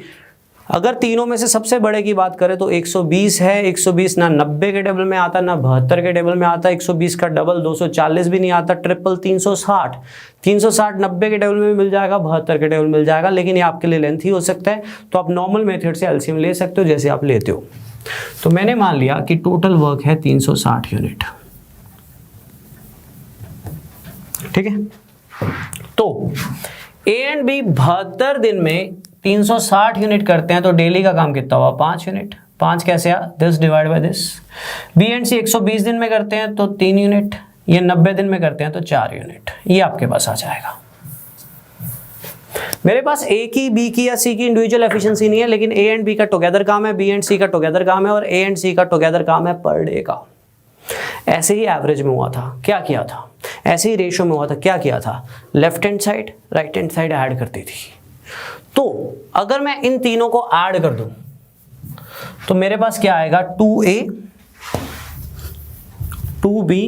अगर तीनों में से सबसे बड़े की बात करें तो 120 है। 120 ना 90 के टेबल में आता, ना 72 के टेबल में आता। 120 का डबल 240 भी नहीं आता, ट्रिपल 360। 360 90 के टेबल में भी मिल जाएगा, 72 के टेबल में मिल जाएगा, लेकिन ये आपके लिए लेंथी हो सकता है, तो आप नॉर्मल मेथड से एलसीएम ले सकते हो जैसे आप लेते हो। तो मैंने मान लिया कि टोटल वर्क है 360 यूनिट, ठीक है। तो ए एंड बी 72 दिन में 360 यूनिट करते हैं, तो डेली का काम कितना हुआ? 5 यूनिट। 5 कैसे आ? This divide by this. B and C 120 दिन में करते हैं तो 3 यूनिट, ये 90 दिन में करते हैं तो 4 यूनिट। ये आपके पास आ जाएगा। मेरे पास ए की, बी की या सी की इंडिविजुअल एफिशिएंसी नहीं है, लेकिन ए एंड बी का टुगेदर काम है, बी एंड सी का टुगेदर काम है, और ए एंड सी का टुगेदर काम है पर डे का। ऐसे ही एवरेज में हुआ था, क्या किया था? ऐसे ही रेशो में हुआ था, क्या किया था? Left hand side right hand side add करती थी। तो अगर मैं इन तीनों को ऐड कर दूं तो मेरे पास क्या आएगा? 2A 2B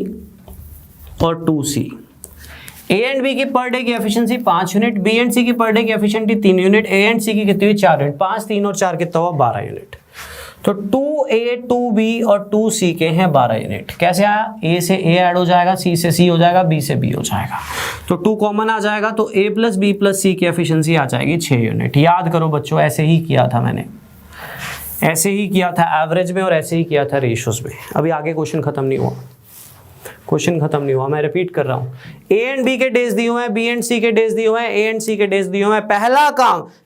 और 2C। ए एंड बी की पर डे की एफिशिएंसी 5 यूनिट, बी एंड सी की पर डे की एफिशिएंसी 3 यूनिट, ए एंड सी की कितनी हुई 4 यूनिट, 5 3 और 4 कितना हुआ 12 यूनिट। तो 2A 2B और 2C के हैं 12 यूनिट। कैसे आया, A से A ऐड हो जाएगा, C से C हो जाएगा, B से B हो जाएगा, तो 2 कॉमन आ जाएगा, तो A plus B plus C की एफिशिएंसी आ जाएगी 6 यूनिट। याद करो बच्चों, ऐसे ही किया था मैंने, ऐसे ही किया था एवरेज में और ऐसे ही किया था रेशियोज में। अभी आगे क्वेश्चन खत्म नहीं हुआ, क्वेश्चन खत्म नहीं हुआ, मैं रिपीट कर रहा हूं। ए एंड बी के डेज दिए हुए हैं, बी एंड सी के डेज दिए हुए हैं, ए एंड सी के डेज दिए हुए हैं।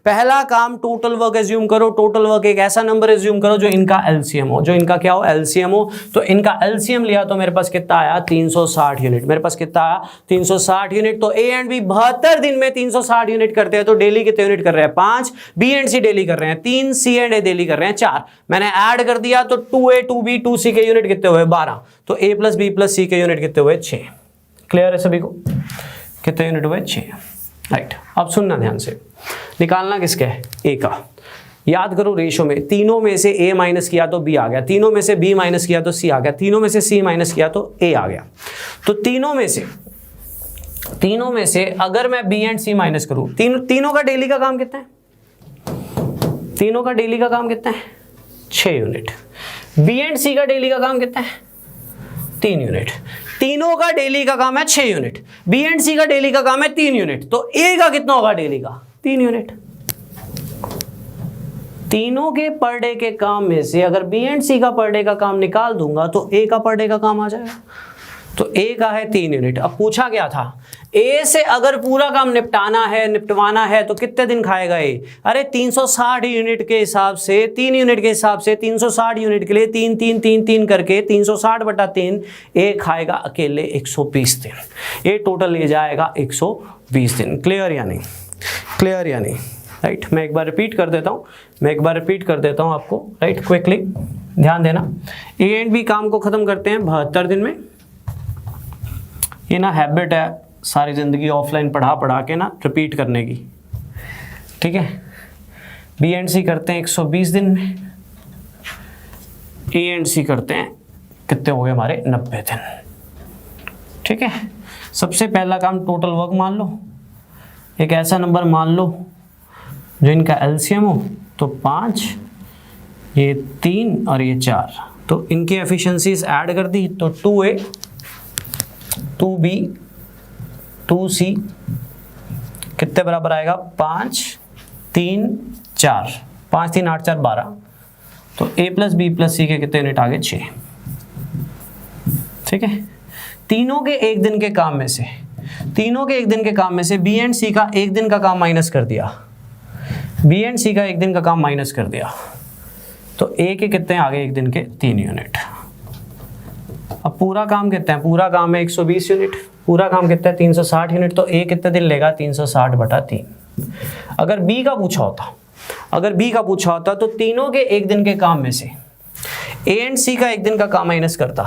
पहला काम टोटल वर्क एज्यूम करो। टोटल वर्क एक ऐसा नंबर एज्यूम करो जो इनका एलसीएम हो, जो इनका क्या हो, एलसीएम हो। तो इनका एलसीएम लिया तो मेरे पास कितना आया 360 यूनिट, मेरे पास कितना आया 360 यूनिट। तो ए एंड बी 72 दिन में 360 यूनिट करते हैं, तो डेली कितने यूनिट कर रहे हैं 5, बी एंड सी डेली कर रहे हैं 3, सी एंड ए डेली कर रहे हैं 4। मैंने ऐड कर दिया तो 2A 2B 2C के यूनिट कितने हुए 12, तो A plus B plus C के यूनिट कितने हुए 6। क्लियर है सभी को, कितने यूनिट हुए 6, राइट। अब सुनना ध्यान से, निकालना किसका है, A का। याद करो रेशो में, तीनों में से A माइनस किया तो B आ गया, तीनों में से B माइनस किया तो C आ गया, तीनों में से C माइनस किया तो A आ गया। तो तीनों में से अगर मैं B एंड C माइनस करूं, तीनों का डेली का काम कितना है, तीनों का डेली का काम कितना है 6 यूनिट। बी एंड सी का डेली का काम कितना है 3 यूनिट। तीनों का डेली का काम है 6 यूनिट, बी एंड सी का डेली का काम है 3 यूनिट, तो ए का कितना होगा डेली का 3 यूनिट। तीनों के पर डे के काम में से अगर बी एंड सी का पर डे का काम निकाल दूंगा तो ए का पर डे का काम आ जाएगा। तो ए का है 3 यूनिट। अब पूछा क्या था, ए से अगर पूरा काम निपटवाना है तो कितने दिन खाएगा ए, अरे 360 यूनिट के हिसाब से, 3 यूनिट के हिसाब से 360 यूनिट के लिए 3 3 3 3 करके 360/3 ए खाएगा अकेले 120 दिन, ए टोटल ले जाएगा 120 दिन। क्लियर या नहीं, क्लियर या नहीं, राइट। मैं एक बार रिपीट कर देता हूँ आपको, राइट, क्विकली ध्यान देना। ए एंड बी काम को खत्म करते हैं 72 दिन में। ये ना हैबिट है सारी ज़िंदगी ऑफलाइन पढ़ा के ना रिपीट करने की, ठीक है। बी एंड सी करते हैं 120 दिन में, ए एंड सी करते हैं कितने हो गए हमारे 90 दिन, ठीक है। सबसे पहला काम टोटल वर्क मान लो, एक ऐसा नंबर मान लो जो इनका एलसीएम हो, तो 5, ये 3 और ये 4, तो इनकी एफिशिएंसीज ऐड कर दी तो 2A 2B 2C कितने बराबर आएगा 5 3 4, 5 3 8 4 12, तो A plus B plus C के कितने यूनिट आ गए 6, ठीक है। तीनों के एक दिन के काम में से B एंड C का एक दिन का काम माइनस कर दिया, तो A के कितने आ गए एक दिन के 3 यूनिट। अब पूरा काम कितना है, पूरा काम है 120 यूनिट, पूरा काम कितना है 360 यूनिट, तो ए कितने दिन लेगा 360/3। अगर बी का पूछा होता तो तीनों के एक दिन के काम में से ए एंड सी का एक दिन का काम माइनस करता,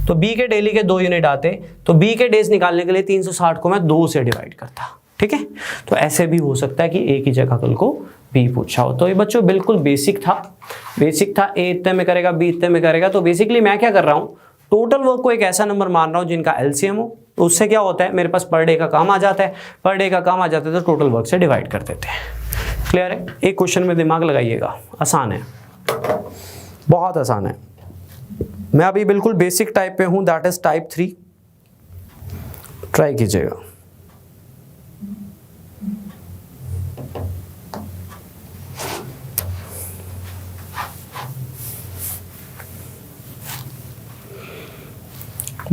तो बी के डेली के 2 यूनिट आते, तो बी के डेज निकालने के लिए 360 को मैं 2 से डिवाइड करता, ठीक है। तो ऐसे भी हो सकता है कि ए की जगह कल को बी पूछा हो। तो ये बच्चों बिल्कुल बेसिक था, ए इतने में करेगा, बी इतने में करेगा। तो बेसिकली मैं क्या कर रहा हूँ, टोटल वर्क को एक ऐसा नंबर मान रहा हूँ जिनका एलसीएम हो, तो उससे क्या होता है मेरे पास पर डे का काम आ जाता है, तो टोटल वर्क से डिवाइड कर देते हैं। क्लियर है, एक क्वेश्चन में दिमाग लगाइएगा, आसान है, बहुत आसान है। मैं अभी बिल्कुल बेसिक टाइप पे हूँ, दैट इज टाइप 3, ट्राई कीजिएगा।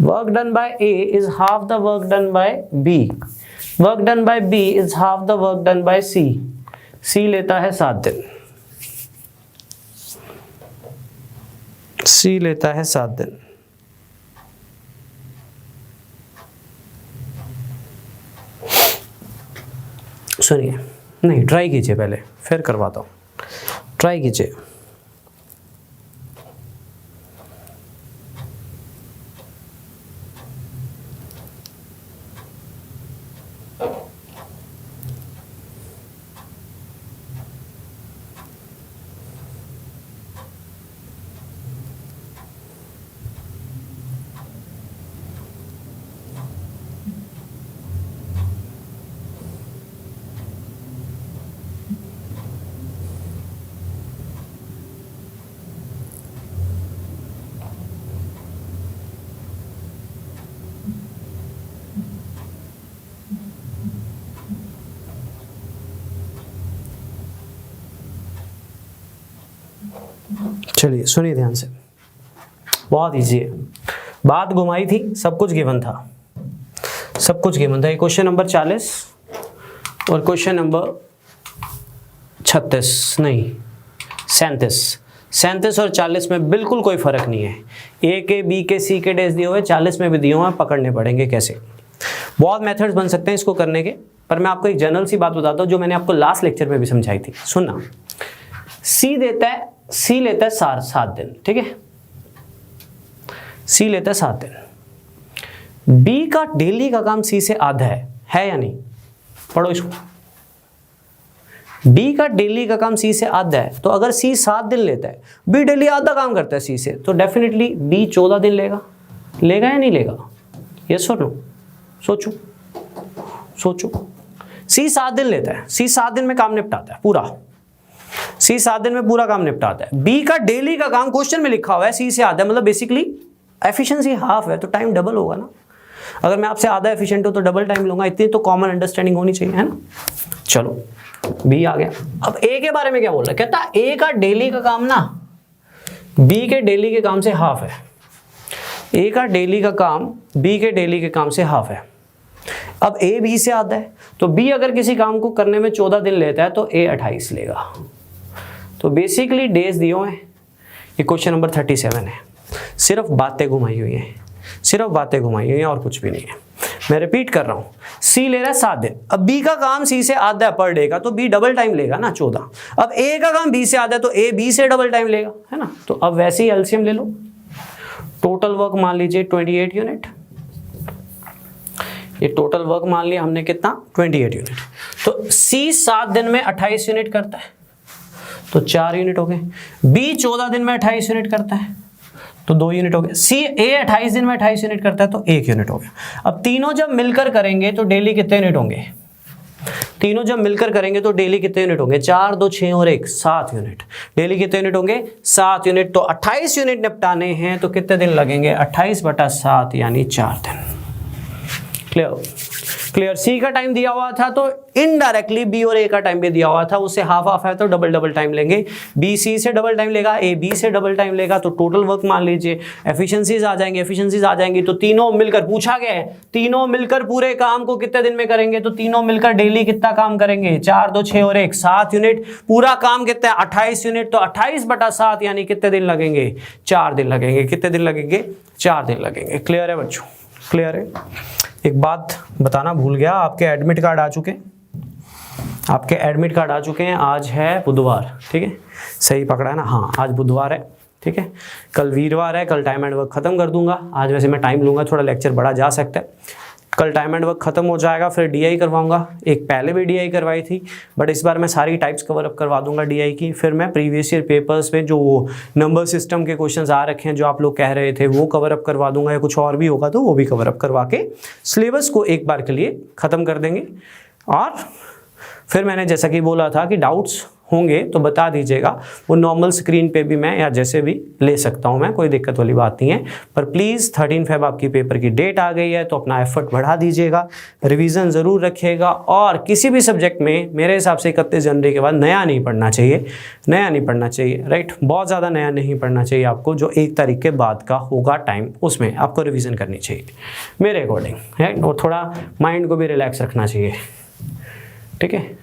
Work done by A is half the work done by B. Work done by B is half the work done by C. C लेता है 7 दिन, C लेता है 7 दिन। सुनिए, नहीं ट्राई कीजिए पहले, फिर करवाता हूँ, ट्राई कीजिए। चलिए सुनिए ध्यान से, बहुत इजी है, बात घुमाई थी, सब कुछ गिवन था, सब कुछ गिवन था। ये क्वेश्चन नंबर 40 और क्वेश्चन नंबर 37 नहीं 37 और 40 में बिल्कुल कोई फर्क नहीं है। ए के, बी के, सी के डेज दिए हुए, 40 में भी दिए हुए हैं, पकड़ने पड़ेंगे कैसे। बहुत मेथड्स बन सकते हैं इसको करने के, पर मैं आपको एक जनरल सी बात बताता हूँ जो मैंने आपको लास्ट लेक्चर में भी समझाई थी। सुनना, सी लेता है 7 दिन, ठीक है, सी लेता है 7 दिन। बी का डेली का काम सी से आधा है या नहीं? पढ़ो इसको। बी का डेली का काम सी से आधा है, तो अगर सी 7 दिन लेता है, बी डेली आधा काम करता है सी से, तो डेफिनेटली बी 14 दिन लेगा या नहीं लेगा? यस और नो? सोचो सी 7 दिन लेता है, सी 7 दिन में काम निपटाता है पूरा, सी 7 दिन में पूरा काम निपटाता है। बी का डेली का काम क्वेश्चन में लिखा हुआ है सी से आधा है, मतलब बेसिकली एफिशिएंसी हाफ है, तो टाइम डबल होगा ना। अगर मैं आपसे आधा एफिशिएंट हूं तो डबल टाइम लूंगा, इतनी तो कॉमन अंडरस्टैंडिंग होनी चाहिए, है ना। चलो बी आ गया। अब ए के बारे में क्या बोल रहा है? कहता ए का डेली का काम ना बी के डेली के काम से हाफ है। ए का डेली का काम बी के डेली के काम से हाफ है। अब ए बी से आता है, तो बी अगर किसी काम को करने में 14 दिन लेता है तो ए 28 लेगा। तो बेसिकली डेज दिए हुए हैं। ये क्वेश्चन नंबर 37 है, सिर्फ बातें घुमाई हुई हैं, सिर्फ बातें घुमाई हुई हैं और कुछ भी नहीं है। मैं रिपीट कर रहा हूं, सी ले रहा है 7 दिन। अब बी का काम सी से आधा है पर डे का, तो बी डबल टाइम लेगा ना 14। अब ए का काम बी से आधा है, तो ए बी से डबल टाइम लेगा, है ना। तो अब वैसे ही एलसीएम ले लो, टोटल वर्क मान लीजिए 28 यूनिट। ये टोटल वर्क मान लिया हमने कितना? 28 यूनिट। तो सी 7 दिन में 28 यूनिट करता है, तो 4 यूनिट हो गए। बी 14 दिन में 28 यूनिट करता है, तो 2 यूनिट हो गए। सी ए 28 दिन में 28 यूनिट करता है, तो 1 यूनिट हो गया। अब तीनों जब मिलकर करेंगे तो डेली कितने यूनिट होंगे? तीनों जब मिलकर करेंगे तो डेली कितने यूनिट होंगे? 4 2 6 और 1 7 यूनिट। डेली कितने यूनिट होंगे? 7 यूनिट। तो 28 यूनिट निपटाने हैं तो कितने दिन लगेंगे? 28/7 यानी 4 दिन। क्लियर। सी का टाइम दिया हुआ था तो इनडायरेक्टली बी और ए का टाइम भी दिया हुआ था, उससे हाफ हाफ है तो डबल टाइम लेंगे। बी सी से डबल टाइम लेगा, ए बी से डबल टाइम लेगा, तो टोटल वर्क मान लीजिए। एफिशिएंसीज आ जाएंगी, तो तीनों मिलकर पूछा गया है, तीनों मिलकर पूरे काम को कितने दिन में करेंगे? तो तीनों मिलकर डेली कितना काम करेंगे? 4 2 6 और 1 7 यूनिट। पूरा काम कितना है? 28 यूनिट। तो 28/7 यानी कितने दिन लगेंगे? 4 दिन लगेंगे। कितने दिन लगेंगे? 4 दिन लगेंगे। क्लियर है बच्चों? क्लियर है। एक बात बताना भूल गया, आपके एडमिट कार्ड आ चुके हैं। आज है बुधवार, ठीक है, सही पकड़ा है ना? हाँ, आज बुधवार है, ठीक है। कल वीरवार है, कल टाइम एंड वर्क खत्म कर दूंगा। आज वैसे मैं टाइम लूंगा, थोड़ा लेक्चर बड़ा जा सकता है। कल टाइम एंड वर्क खत्म हो जाएगा, फिर डीआई करवाऊंगा। एक पहले भी डीआई करवाई थी, बट इस बार मैं सारी टाइप्स कवर अप करवा दूंगा डीआई की। फिर मैं प्रीवियस ईयर पेपर्स में जो नंबर सिस्टम के क्वेश्चंस आ रखे हैं, जो आप लोग कह रहे थे, वो कवर अप करवा दूंगा, या कुछ और भी होगा तो वो भी कवर अप करवा के सिलेबस को एक बार के लिए ख़त्म कर देंगे। और फिर मैंने जैसा कि बोला था कि डाउट्स होंगे तो बता दीजिएगा, वो नॉर्मल स्क्रीन पे भी मैं या जैसे भी ले सकता हूँ मैं, कोई दिक्कत वाली बात नहीं है। पर प्लीज़ 13 फ़रवरी आपकी पेपर की डेट आ गई है, तो अपना एफर्ट बढ़ा दीजिएगा, रिवीजन ज़रूर रखिएगा। और किसी भी सब्जेक्ट में मेरे हिसाब से 31 जनवरी के बाद नया नहीं पढ़ना चाहिए, राइट। बहुत ज़्यादा नया नहीं पढ़ना चाहिए आपको, जो 1 तारीख के बाद का होगा टाइम, उसमें आपको रिविज़न करनी चाहिए मेरे अकॉर्डिंग, राइट। और थोड़ा माइंड को भी रिलैक्स रखना चाहिए, ठीक है।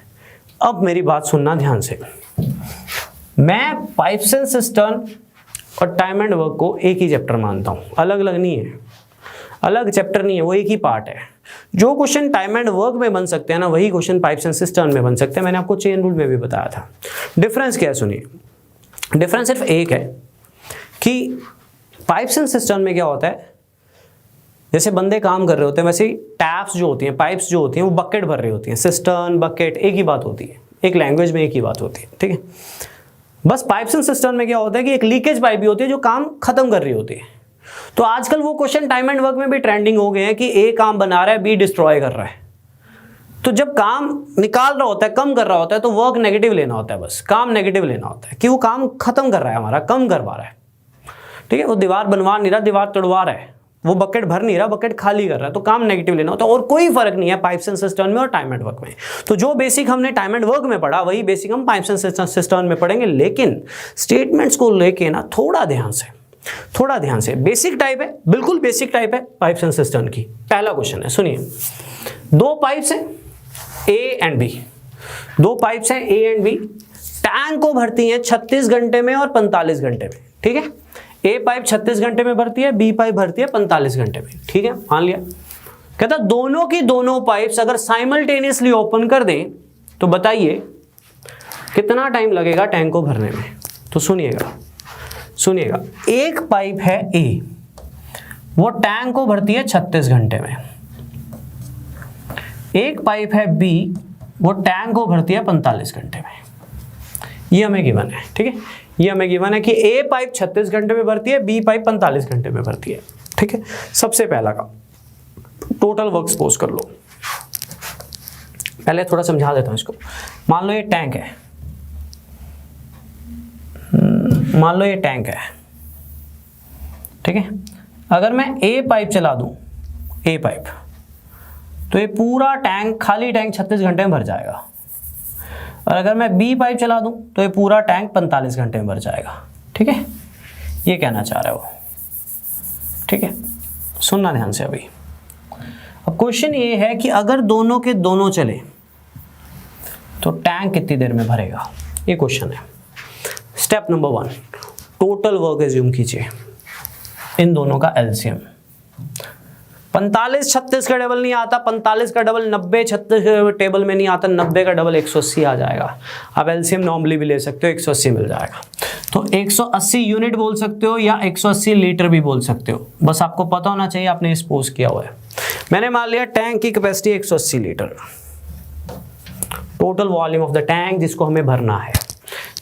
अब मेरी बात सुनना ध्यान से। मैं पाइप्स एंड सिस्टर्न और टाइम एंड वर्क को एक ही चैप्टर मानता हूँ, अलग अलग नहीं है, अलग चैप्टर नहीं है, वो एक ही पार्ट है। जो क्वेश्चन टाइम एंड वर्क में बन सकते हैं ना, वही क्वेश्चन पाइप्स एंड सिस्टर्न में बन सकते हैं। मैंने आपको चेन रूल में भी बताया था। डिफरेंस क्या है सुनिए, डिफरेंस सिर्फ एक है कि पाइप्स एंड सिस्टर्न में क्या होता है, जैसे बंदे काम कर रहे होते हैं, वैसे ही टैप्स जो होती हैं, पाइप्स जो होती हैं, वो बकेट भर रही होती हैं। सिस्टर्न बकेट एक ही बात होती है, एक लैंग्वेज में एक ही बात होती है, ठीक है। बस पाइप्स एंड सिस्टर्न में क्या होता है कि एक लीकेज पाइप भी होती है जो काम खत्म कर रही होती है। तो आजकल वो क्वेश्चन टाइम एंड वर्क में भी ट्रेंडिंग हो गए हैं कि ए काम बना रहा है, बी डिस्ट्रॉय कर रहा है। तो जब काम निकाल रहा होता है, कम कर रहा होता है, तो वर्क नेगेटिव लेना होता है, बस काम नेगेटिव लेना होता है कि वो काम खत्म कर रहा है, हमारा कम करवा रहा है, ठीक है। वो दीवार बनवा नहीं रहा, दीवार तोड़वा रहा है, वो बकेट भर नहीं रहा, बकेट खाली कर रहा है, तो काम नेगेटिव लेना होता है। और कोई फर्क नहीं है पाइप्स एंड सिस्टर्न में और टाइम एंड वर्क में। तो जो बेसिक हमने टाइम एंड वर्क में पढ़ा वही बेसिक हम पाइप्स एंड सिस्टर्न में पढ़ेंगे, लेकिन स्टेटमेंट्स को लेके ना थोड़ा ध्यान से बेसिक टाइप है, बिल्कुल बेसिक टाइप है पाइप्स एंड सिस्टर्न की। पहला क्वेश्चन है, सुनिए, दो पाइप्स हैं ए एंड बी, दो पाइप्स हैं ए एंड बी, टैंक को भरती हैं 36 घंटे में और 45 घंटे में, ठीक है। ए पाइप 36 घंटे में भरती है, बी पाइप भरती है 45 घंटे में, ठीक है, मान लिया। कहता दोनों की दोनों पाइप्स अगर साइमल्टेनियसली ओपन कर दें तो बताइए कितना टाइम लगेगा टैंक को भरने में। तो सुनिएगा, एक पाइप है ए, वो टैंक को भरती है 36 घंटे में। एक पाइप है बी, वो टैंक को भरती है 45 घंटे में। ये हमें गिवन है, ठीक है, ये हमें गिवन है कि ए पाइप 36 घंटे में भरती है, बी पाइप 45 घंटे में भरती है, ठीक है। सबसे पहला का टोटल वर्क सपोज कर लो। पहले थोड़ा समझा देता हूं इसको। मान लो ये टैंक है, ठीक है। अगर मैं ए पाइप चला दूं, ए पाइप, तो ये पूरा टैंक, खाली टैंक 36 घंटे में भर जाएगा। और अगर मैं बी पाइप चला दूं तो ये पूरा टैंक 45 घंटे में भर जाएगा, ठीक है। ये कहना चाह रहे हो, ठीक है, सुनना ध्यान से। अभी अब क्वेश्चन ये है कि अगर दोनों के दोनों चले तो टैंक कितनी देर में भरेगा, ये क्वेश्चन है। Step number 1, total work assume कीजिए, इन दोनों का एलसीएम। 45 36 का डबल नहीं आता, 45 का डबल 90 36 टेबल में नहीं आता, 90 का डबल 180 आ जाएगा। अब एलसीएम नॉर्मली भी ले सकते हो, 180 मिल जाएगा। तो 180 यूनिट बोल सकते हो या 180 लीटर भी बोल सकते हो, बस आपको पता होना चाहिए आपने सपोज किया हुआ है। मैंने मान लिया टैंक की capacity 180 litre, total volume of the tank जिसको हमें भरना है,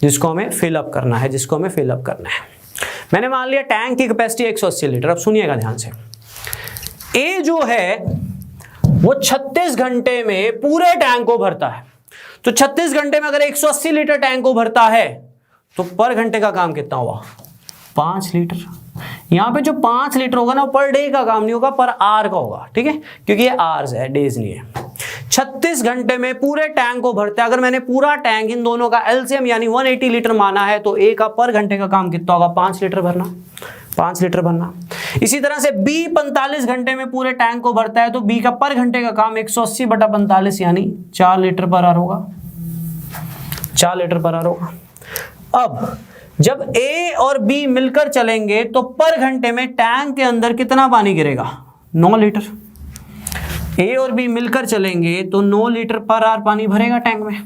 जिसको हमें फिलअप करना है, मैंने मान लिया टैंक की कैपेसिटी 180 लीटर। अब सुनिएगा ध्यान से, ए जो है वो 36 घंटे में पूरे टैंक को भरता है। तो 36 घंटे में अगर 180 लीटर टैंक को भरता है तो पर घंटे का काम कितना हुआ, 5 लीटर। यहां पे जो 5 लीटर होगा ना, पर डे का काम नहीं होगा, पर आवर का होगा, ठीक है, क्योंकि ये आवर्स है, डेज नहीं है। 36 घंटे में पूरे टैंक को भरते हैं। अगर मैंने पूरा टैंक इन दोनों का एलसीएम यानी 180 लीटर माना है तो ए का पर घंटे का काम कितना होगा, 5 लीटर भरना। इसी तरह से बी 45 घंटे में पूरे टैंक को भरता है तो बी का पर घंटे का काम 180/45 यानी 4 लीटर पर आवर होगा। अब जब ए और बी मिलकर चलेंगे तो पर घंटे में टैंक के अंदर कितना पानी गिरेगा, 9 लीटर। ए और बी मिलकर चलेंगे तो 9 लीटर पर आवर पानी भरेगा टैंक में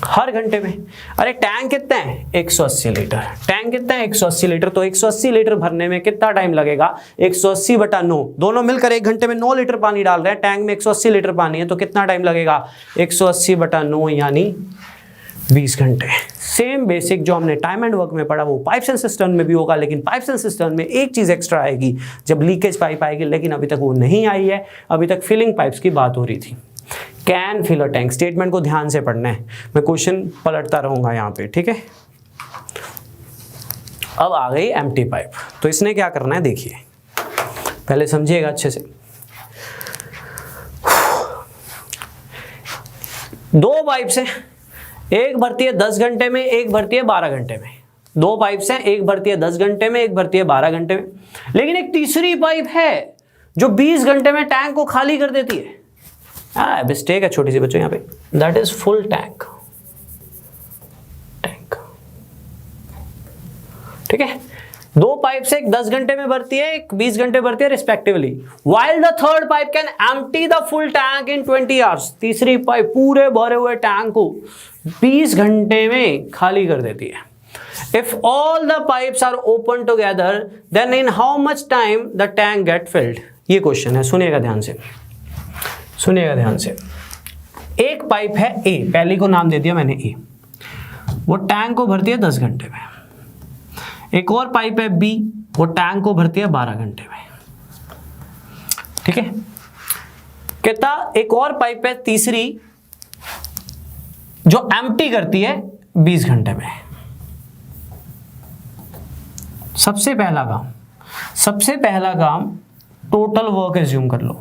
हर घंटे में। अरे टैंक कितना है, 180 लीटर, टैंक कितना है, 180 लीटर। तो 180 लीटर भरने में कितना टाइम लगेगा, 180/9, दोनों मिलकर एक घंटे में 9 लीटर पानी डाल रहे हैं, टैंक में 180 लीटर पानी है तो कितना टाइम लगेगा, 180/9 यानी 20 घंटे। सेम बेसिक जो हमने टाइम एंड वर्क में पढ़ा वो पाइप्स एंड सिस्टर्न में भी होगा, लेकिन पाइप्स एंड सिस्टर्न में एक चीज एक्स्ट्रा आएगी, जब लीकेज पाइप आएगी, लेकिन अभी तक वो नहीं आई है। अभी तक फिलिंग पाइप्स की बात हो रही थी। Can fill a tank, statement को ध्यान से पढ़ना है, मैं क्वेश्चन पलटता रहूंगा यहाँ पे, ठीक है। अब आ गई एम्प्टी पाइप, तो इसने क्या करना है देखिए, पहले समझिएगा अच्छे से। दो पाइप्स हैं, एक भरती है 10 घंटे में, एक भरती है 12 घंटे में। दो पाइप्स हैं, एक भरती है 10 घंटे में, एक भरती है 12 घंटे में। लेकिन एक तीसरी पाइप है जो 20 घंटे में टैंक को खाली कर देती है। मिस्टेक है छोटी सी बच्चों यहाँ पे, दैट इज फुल टैंक, ठीक है। दो पाइप से एक 10 घंटे में भरती है, एक 20 घंटे भरती है respectively, while the third pipe can empty the full tank in 20 hours. तीसरी पाइप पूरे भरे हुए टैंक को 20 घंटे में खाली कर देती है। If all the pipes are open together, then in how much time the tank get filled? ये क्वेश्चन है, सुनिएगा ध्यान से। एक पाइप है ए, पहली को नाम दे दिया मैंने ए, वो टैंक को भरती है 10 घंटे में। एक और पाइप है बी, वो टैंक को भरती है 12 घंटे में, ठीक है। कहता एक और पाइप है तीसरी जो एम्प्टी करती है 20 घंटे में। सबसे पहला काम, सबसे पहला काम टोटल वर्क एज्यूम कर लो।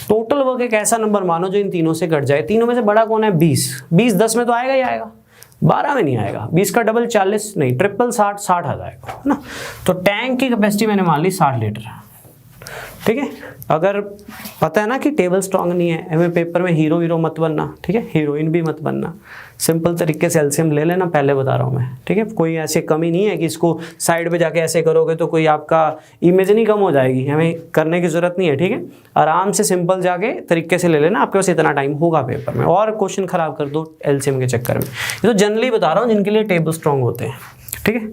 टोटल वर्क एक ऐसा नंबर मानो जो इन तीनों से कट जाए। तीनों में से बड़ा कौन है? 20। 20 10 में तो आएगा ही आएगा, 12 में नहीं आएगा। 20 का डबल 40 नहीं, ट्रिपल 60, 60 आ जाएगा, है ना। तो टैंक की कैपेसिटी मैंने मान ली 60 लीटर, ठीक है। अगर पता है ना कि टेबल स्ट्रांग नहीं है, हमें पेपर में हीरो मत बनना, ठीक है, हीरोइन भी मत बनना। सिंपल तरीके से एलसीएम ले लेना, पहले बता रहा हूँ मैं, ठीक है। कोई ऐसी कमी नहीं है कि इसको साइड पे जाके ऐसे करोगे तो कोई आपका इमेज नहीं कम हो जाएगी, हमें करने की ज़रूरत नहीं है, ठीक है। आराम से सिंपल जाके तरीके से ले लेना, आपके पास इतना टाइम होगा पेपर में, और क्वेश्चन खराब कर दो एलसीएम के चक्कर में। ये तो जनरली बता रहा हूँ जिनके लिए टेबल स्ट्रांग होते हैं, ठीक है,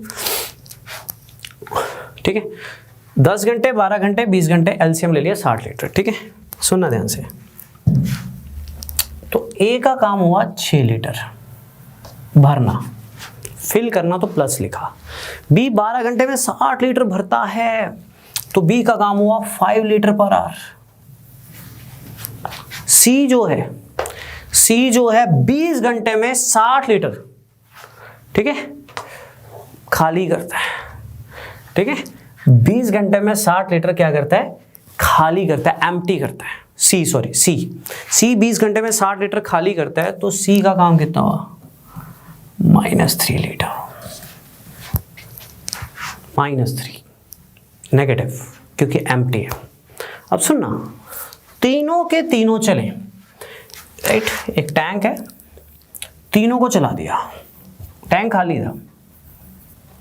ठीक है। 10 घंटे, 12 घंटे, 20 घंटे, एलसीएम ले लिया 60 लीटर, ठीक है। सुनना ध्यान से। तो ए का काम हुआ 6 लीटर भरना, फिल करना तो प्लस लिखा। बी 12 घंटे में 60 लीटर भरता है, तो बी का काम हुआ 5 लीटर पर आवर। सी जो है 20 घंटे में 60 लीटर, ठीक है, खाली करता है, ठीक है। 20 घंटे में 60 लीटर क्या करता है? खाली करता है, एम्प्टी करता है। सी 20 घंटे में 60 लीटर खाली करता है, तो सी का काम कितना हुआ? -3 लीटर, -3 नेगेटिव, क्योंकि एम्प्टी है। अब सुनना, तीनों के तीनों चले, राइट। एक टैंक है, तीनों को चला दिया, टैंक खाली था,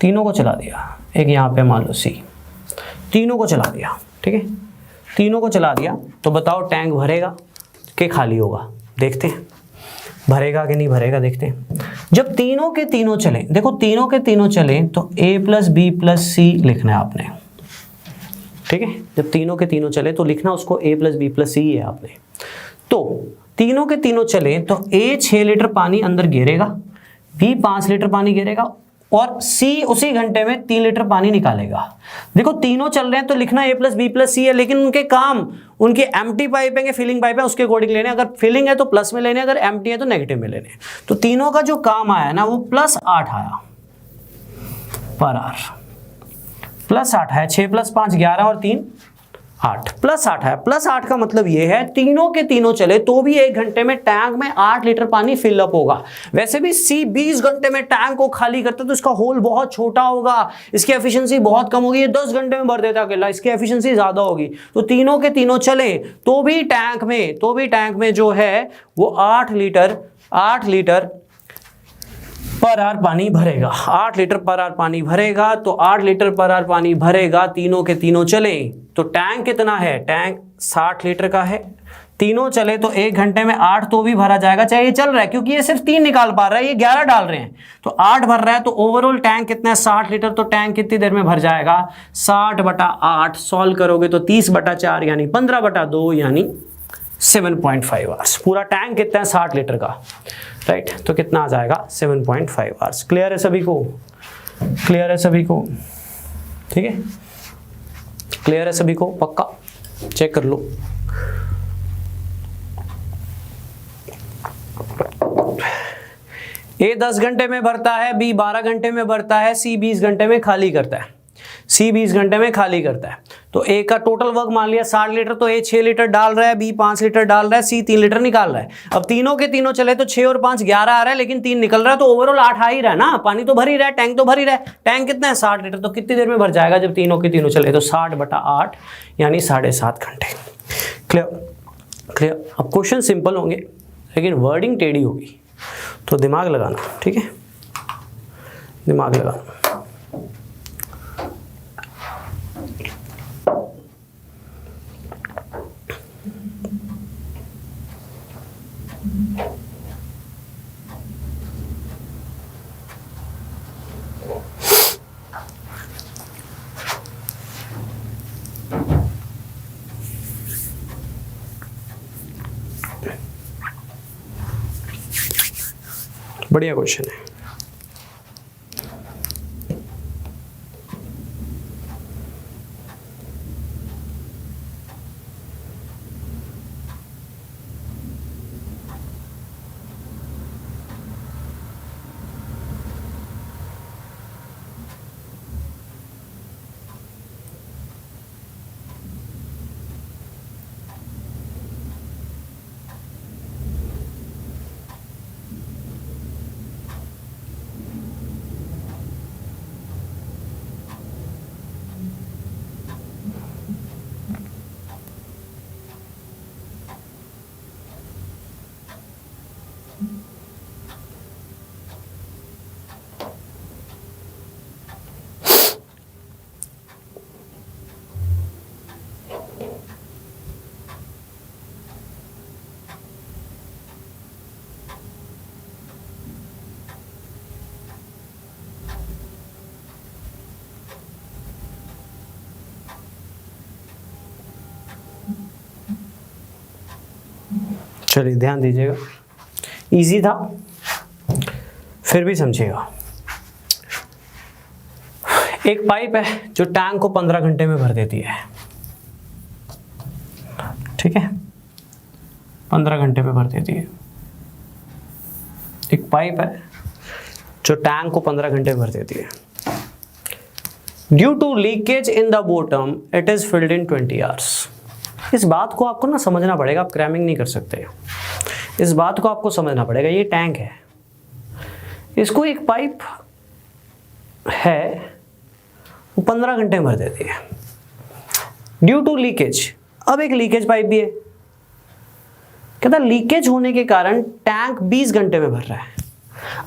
तीनों को चला दिया। एक यहां पे मान लो सी, तीनों को चला दिया, ठीक है, तीनों को चला दिया। तो बताओ टैंक भरेगा कि खाली होगा? देखते हैं, भरेगा कि नहीं भरेगा, देखते हैं। जब तीनों के तीनों चले, देखो तीनों के तीनों चले तो a + b + c लिखना है आपने, ठीक है। जब तीनों के तीनों चले तो लिखना उसको a + b + c है आपने। तो तीनों के तीनों चले तो a 6 लीटर पानी अंदर गिरेगा, b 5 लीटर पानी गिरेगा, और C उसी घंटे में 3 लीटर पानी निकालेगा। देखो तीनों चल रहे हैं तो लिखना A + B + C है, लेकिन उनके काम, उनकी एम्प्टी पाइप है, फिलिंग पाइप है, उसके अकॉर्डिंग लेने। अगर फिलिंग है तो प्लस में लेने, अगर एम्प्टी है तो नेगेटिव में लेने। तो तीनों का जो काम आया ना वो +8 आया पर आवर, +8 है। 6 + 5 11 और 3 8, +8 है। +8 का मतलब ये है तीनों के तीनों चले तो भी 1 घंटे में टैंक में 8 लीटर पानी फिलअप होगा। वैसे भी सी 20 घंटे में टैंक को खाली करता है तो इसका होल बहुत छोटा होगा, इसकी एफिशिएंसी बहुत कम होगी। ये 10 घंटे में भर देता अकेला, इसकी एफिशिएंसी ज्यादा होगी। तो तीनों के तीनों चले तो भी टैंक में जो है वो 8 लीटर पर आवर पानी भरेगा। 8 लीटर पर आवर पानी भरेगा, तो 8 लीटर पर आवर पानी भरेगा, तीनों के तीनों चले तो टैंक कितना है? टैंक 60 लीटर का है। तीनों चले तो 1 घंटे में 8 तो भी भरा जाएगा, चाहे ये चल रहा है, क्योंकि ये सिर्फ 3 निकाल पा रहा है, ये 11 डाल रहे हैं, तो 8 भर रहा है। तो ओवरऑल टैंक कितना है? 60 लीटर। तो टैंक कितनी देर में भर जाएगा? 60/8 सॉल्व करोगे तो 30/4 यानी 15/2 यानी 7.5 आवर्स। पूरा टैंक कितना है? 60 लीटर का, राइट। तो कितना आ जाएगा? 7.5 आवर्स। क्लियर है सभी को? क्लियर है सभी को? ठीक है, क्लियर है सभी को? पक्का चेक कर लो। ए 10 घंटे में भरता है, बी 12 घंटे में भरता है, सी 20 घंटे में खाली करता है। सी 20 घंटे में खाली करता है। तो ए का टोटल वर्क मान लिया 60 लीटर, तो ए 6 लीटर डाल रहा है, बी 5 लीटर डाल रहा है, सी 3 लीटर निकाल रहा है। अब तीनों के तीनों चले तो 6 और 5 11 आ रहा है, लेकिन 3 निकल रहा है, तो ओवरऑल 8 आ ही रहा है ना। पानी तो भर ही रहा है, टैंक तो भर ही रहा है। टैंक कितना है? 60 लीटर। तो कितनी देर में भर जाएगा जब तीनों के तीनों चले? तो 60/8 यानी 7.5 घंटे। क्लियर? क्लियर? अब क्वेश्चन सिंपल होंगे लेकिन वर्डिंग टेढ़ी होगी, तो दिमाग लगाना, ठीक है, दिमाग लगाना। बढ़िया क्वेश्चन है। चलिए ध्यान दीजिएगा, इजी था, फिर भी समझिएगा। एक पाइप है जो टैंक को 15 घंटे में भर देती है, ठीक है, 15 घंटे में भर देती है। एक पाइप है जो टैंक को 15 घंटे में भर देती है। Due to leakage in the bottom it is filled in 20 hours. इस बात को आपको ना समझना पड़ेगा, आप क्रैमिंग नहीं कर सकते। इस बात को आपको समझना पड़ेगा। ये टैंक है, इसको एक पाइप है वो 15 घंटे में भर देती है ड्यू टू लीकेज। अब एक लीकेज पाइप भी है, कहता लीकेज होने के कारण टैंक 20 घंटे में भर रहा है।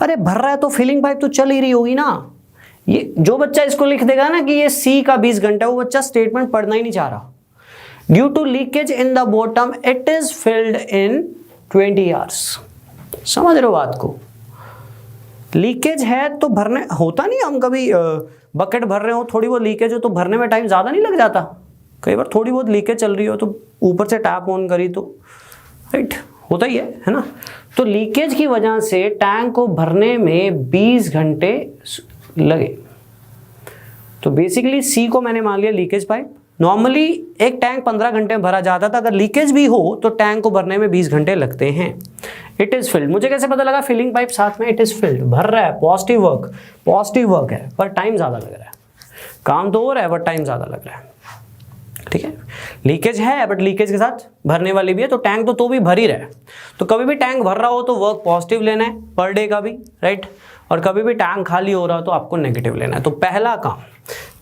अरे भर रहा है तो फिलिंग पाइप तो चल ही रही होगी ना। ये जो बच्चा इसको लिख देगा ना कि ये सी का 20 घंटा, वो बच्चा स्टेटमेंट पढ़ना ही नहीं चाह रहा। Due to leakage in the bottom it is filled in 20 hours. समझ रहे हो बात को? लीकेज है तो भरने होता नहीं, हम कभी बकेट भर रहे हो, थोड़ी बहुत लीकेज हो तो भरने में टाइम ज़्यादा नहीं लग जाता। कई बार थोड़ी बहुत लीकेज चल रही हो तो ऊपर से टैप ऑन करी तो राइट होता ही है ना। तो लीकेज की वजह से टैंक को भरने में 20 घंटे लगे। तो बेसिकली सी को मैंने मान लिया लीकेज पाइप। नॉर्मली एक टैंक 15 घंटे में भरा जाता था, अगर लीकेज भी हो तो टैंक को भरने में 20 घंटे लगते हैं। इट इज फिल्ड, मुझे कैसे पता लगा? फिलिंग पाइप साथ में इट इज फिल्ड, भर रहा है, पॉजिटिव वर्क है, पर टाइम ज़्यादा लग रहा है। काम तो हो रहा है बट टाइम ज़्यादा लग रहा है, ठीक है। लीकेज है बट लीकेज के साथ भरने वाली भी है, तो टैंक तो भी भर ही रहा है। तो कभी भी टैंक भर रहा हो तो वर्क पॉजिटिव लेना है पर डे का भी, राइट। और कभी भी टैंक खाली हो रहा हो तो आपको नेगेटिव लेना है। तो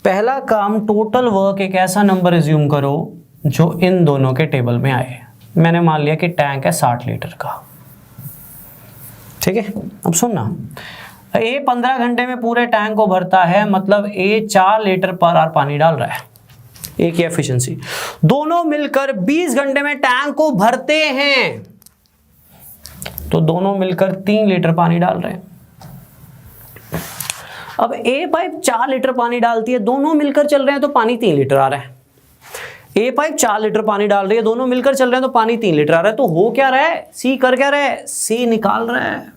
पहला काम टोटल वर्क एक ऐसा नंबर एज्यूम करो जो इन दोनों के टेबल में आए। मैंने मान लिया कि टैंक है 60 लीटर का, ठीक है। अब सुनना, ए 15 घंटे में पूरे टैंक को भरता है, मतलब ए 4 लीटर पर आवर पानी डाल रहा है, एक ही एफिशिएंसी। दोनों मिलकर 20 घंटे में टैंक को भरते हैं, तो दोनों मिलकर 3 लीटर पानी डाल रहे हैं। अब ए पाइप 4 लीटर पानी डालती है, दोनों मिलकर चल रहे हैं तो पानी 3 लीटर आ रहा है। ए पाइप 4 लीटर पानी डाल रही है, दोनों मिलकर चल रहे हैं तो पानी 3 लीटर आ रहा है। तो हो क्या रहा है? सी कर क्या रहा है? सी निकाल रहा है,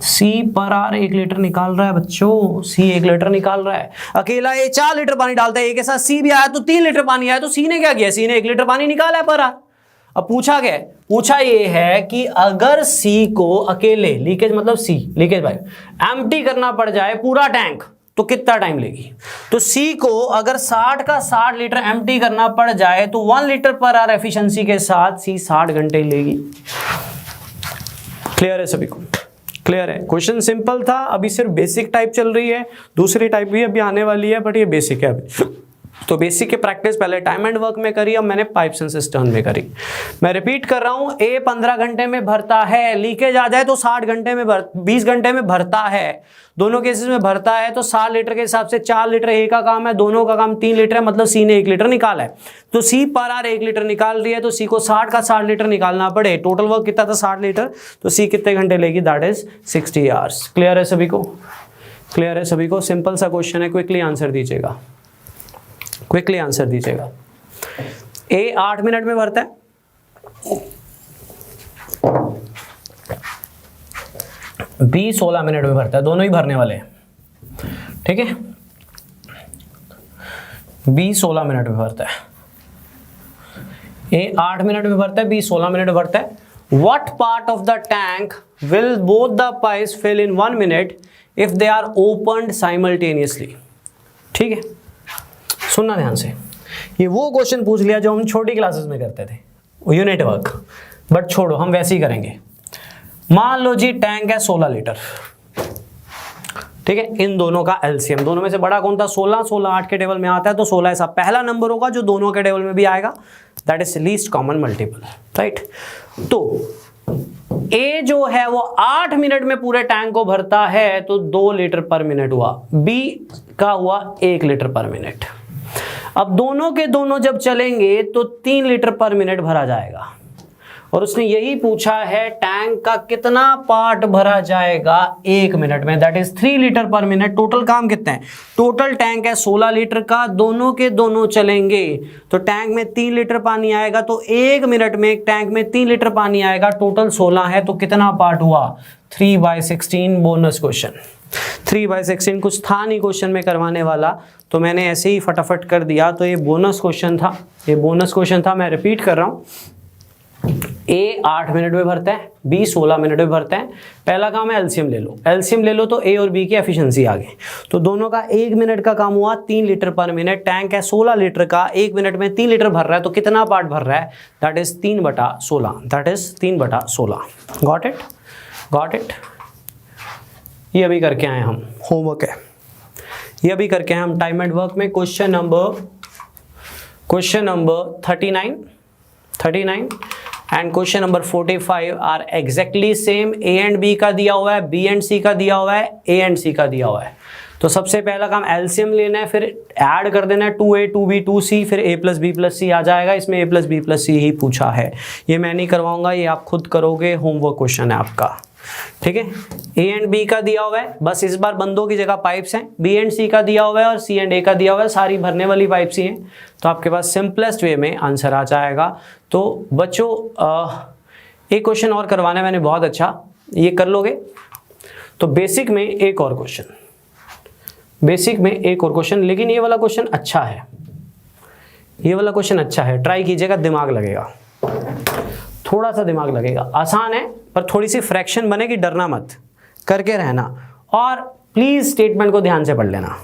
सी पर आर 1 लीटर निकाल रहा है बच्चों। सी 1 लीटर निकाल रहा है। अकेला ए 4 लीटर पानी डालता है, ए के साथ सी भी आया तो 3 लीटर पानी आया। तो सी ने क्या किया? सी ने 1 लीटर पानी निकाला है पर आर। अब पूछा क्या? पूछा ये है कि अगर सी को अकेले, लीकेज मतलब सी लीकेज पाइप, एम्प्टी करना पड़ जाए पूरा टैंक तो कितना टाइम लेगी? तो सी को अगर 60 का 60 लीटर एम्प्टी करना पड़ जाए तो 1 लीटर पर आवर एफिशिएंसी के साथ सी 60 घंटे लेगी। क्लियर है सभी को? क्लियर है? क्वेश्चन सिंपल था, अभी सिर्फ बेसिक टाइप चल रही है, दूसरी टाइप भी अभी आने वाली है, बट ये बेसिक है अभी। तो बेसिक की प्रैक्टिस पहले टाइम एंड वर्क में करी, अब मैंने पाइप्स एंड सिस्टम में करी। मैं रिपीट कर रहा हूं, ए 15 घंटे में भरता है, लीकेज आ जाए तो 60 घंटे में 20 घंटे में भरता है। दोनों केसेस में भरता है तो 60 लीटर के हिसाब से 4 लीटर ए का काम है, दोनों का काम 3 लीटर है, मतलब सी ने 1 लीटर निकाला है। तो सी पर आर 1 लीटर निकाल रही है, तो सी को 60 का 60 लीटर निकालना पड़े। टोटल वर्क कितना था? 60 लीटर। तो सी कितने घंटे लेगी? That is 60 hours. क्लियर है सभी को? क्लियर है सभी को? सिंपल सा क्वेश्चन है, क्विकली आंसर दीजिएगा, क्विकली आंसर दीजिएगा। ए 8 मिनट में भरता है, बी 16 मिनट में भरता है, दोनों ही भरने वाले हैं, ठीक है। बी 16 मिनट में भरता है, ए 8 मिनट में भरता है, बी 16 मिनट में भरता है। What part of the tank will both the pipes fill in 1 minute if they are opened simultaneously? ठीक है, सुनना ध्यान से। ये वो क्वेश्चन पूछ लिया जो हम छोटी क्लासेस में करते थे, यूनिट वर्क, बट छोड़ो, हम वैसे ही करेंगे। मान लो जी टैंक है 16 लीटर, ठीक है। इन दोनों का एलसीएम, दोनों में से बड़ा कौन था? 16, 8 के टेबल में आता है तो 16 ऐसा पहला नंबर होगा जो दोनों के टेबल में भी आएगा, that is least common multiple, right. तो ए जो है वो 8 मिनट में पूरे टैंक को भरता है तो 2 लीटर पर मिनट हुआ, बी का हुआ 1 लीटर पर मिनट। अब दोनों के दोनों जब चलेंगे तो 3 लीटर पर मिनट भरा जाएगा। और उसने यही पूछा है टैंक का कितना पार्ट भरा जाएगा 1 मिनट में, दैट इज 3 लीटर पर मिनट। टोटल काम कितना है, टोटल टैंक है 16 लीटर का, दोनों के दोनों चलेंगे तो टैंक में 3 लीटर पानी आएगा, तो 1 मिनट में टैंक में 3 लीटर पानी आएगा, टोटल 16 है, तो कितना पार्ट हुआ 3/16। बोनस क्वेश्चन 3/16 कुछ था नहीं क्वेश्चन में करवाने वाला, तो मैंने ऐसे ही फटाफट कर दिया, तो ये बोनस क्वेश्चन था, ये बोनस क्वेश्चन था। मैं रिपीट कर रहा हूँ, ए 8 मिनट में भरता है, बी 16 मिनट में भरता है। पहला काम है एलसीएम ले लो, एलसीएम ले लो तो ए और बी की एफिशिएंसी आ गई, तो दोनों का 1 मिनट का काम हुआ 3 लीटर पर मिनट। टैंक है 16 लीटर का, 1 मिनट में 3 लीटर भर रहा है, तो कितना पार्ट भर रहा है, that is 3/16, that is 3/16। Got it, got it. ये अभी करके आए हम, होमवर्क है ये अभी करके आए हम टाइम एंड वर्क में। Question number 39 and question number 45 are exactly same. A and B का दिया हुआ है, बी एंड सी का दिया हुआ है, ए एंड सी का दिया हुआ है। तो सबसे पहला काम एलसीएम लेना है, फिर ऐड कर देना है 2a 2b 2c, फिर a + b + c आ जाएगा। इसमें a + b + c ही पूछा है, ये मैं नहीं करवाऊंगा, ये आप खुद करोगे, होमवर्क क्वेश्चन है आपका, ठीक है। ए एंड बी का दिया हुआ है, बस इस बार बंदों की जगह पाइप्स हैं। बी एंड सी का दिया हुआ है और सी एंड ए का दिया हुआ है, सारी भरने वाली पाइप्स ही हैं, तो आपके पास सिंपलेस्ट वे में आंसर आ जाएगा। तो बच्चों एक क्वेश्चन और करवाना है मैंने, बहुत अच्छा, ये कर लोगे तो बेसिक में एक और क्वेश्चन, बेसिक में एक और क्वेश्चन, लेकिन ये वाला क्वेश्चन अच्छा है, ये वाला क्वेश्चन अच्छा है, ट्राई कीजिएगा, दिमाग लगेगा, थोड़ा सा दिमाग लगेगा, आसान है पर थोड़ी सी फ्रैक्शन बनेगी, डरना मत, करके रहना, और प्लीज स्टेटमेंट को ध्यान से पढ़ लेना।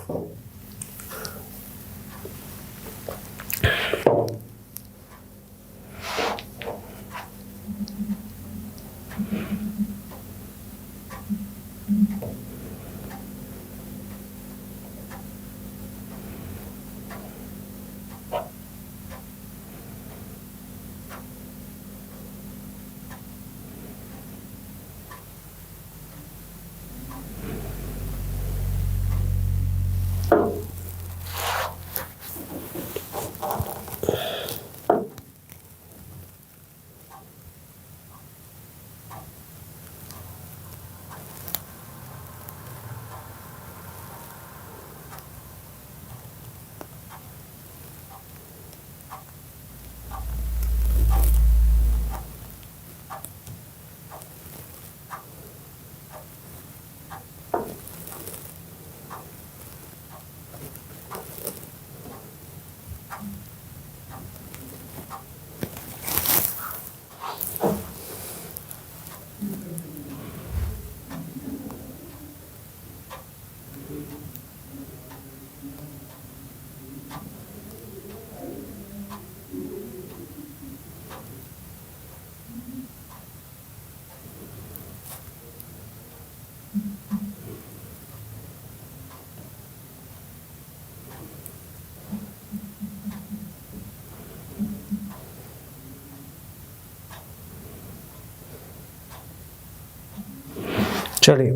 चलिए,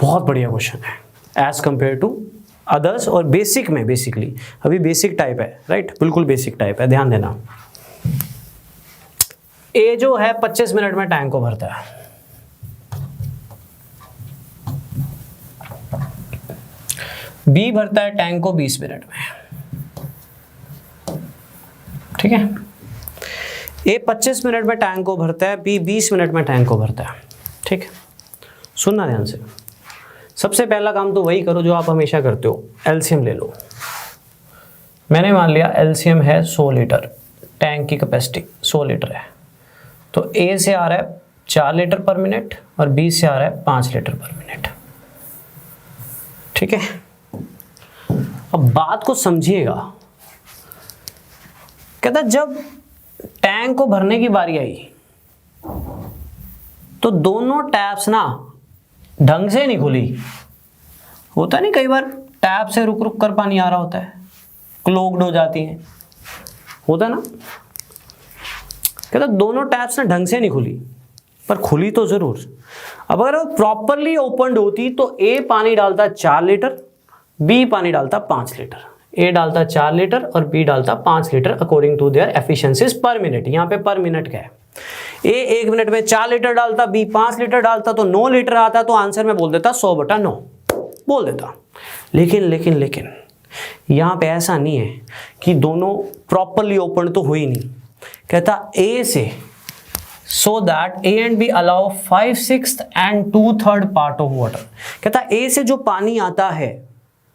बहुत बढ़िया क्वेश्चन है एज कंपेयर टू अदर्स, और बेसिक में, बेसिकली अभी बेसिक टाइप है, राइट, बिल्कुल बेसिक टाइप है, ध्यान देना। ए जो है 25 मिनट में टैंक को भरता है, बी भरता है टैंक को 20 मिनट में, ठीक है। ए 25 मिनट में टैंक को भरता है, बी 20 मिनट में टैंक को भरता है, ठीक है। सुनना ध्यान से, सबसे पहला काम तो वही करो जो आप हमेशा करते हो, एलसीएम ले लो। मैंने मान लिया एलसीएम है 100 लीटर, टैंक की कैपेसिटी 100 लीटर है, तो ए से आ रहा है 4 लीटर पर मिनट और बी से आ रहा है 5 लीटर पर मिनट, ठीक है। अब बात को समझिएगा, कहता जब टैंक को भरने की बारी आई तो दोनों टैप्स ना ढंग से नहीं खुली। होता नहीं, कई बार टैप से रुक रुक कर पानी आ रहा होता है, क्लोग्ड हो जाती है, होता ना। कहता दोनों टैप्स ना ढंग से नहीं खुली, पर खुली तो जरूर। अब अगर वो प्रॉपरली ओपनड होती तो ए पानी डालता 4 लीटर, बी पानी डालता 5 लीटर। ए डालता 4 लीटर और बी डालता 5 litre according to their efficiencies per minute. यहाँ पे पर मिनट क्या है, ए 1 मिनट में 4 लीटर डालता, बी 5 लीटर डालता, तो 9 लीटर आता, तो आंसर में बोल देता 100/9 बोल देता। लेकिन यहाँ पे ऐसा नहीं है कि दोनों प्रॉपरली ओपन तो हुई नहीं। कहता ए से so that A and B allow 5/6 and 2/3 part of water. कहता ए से जो पानी आता है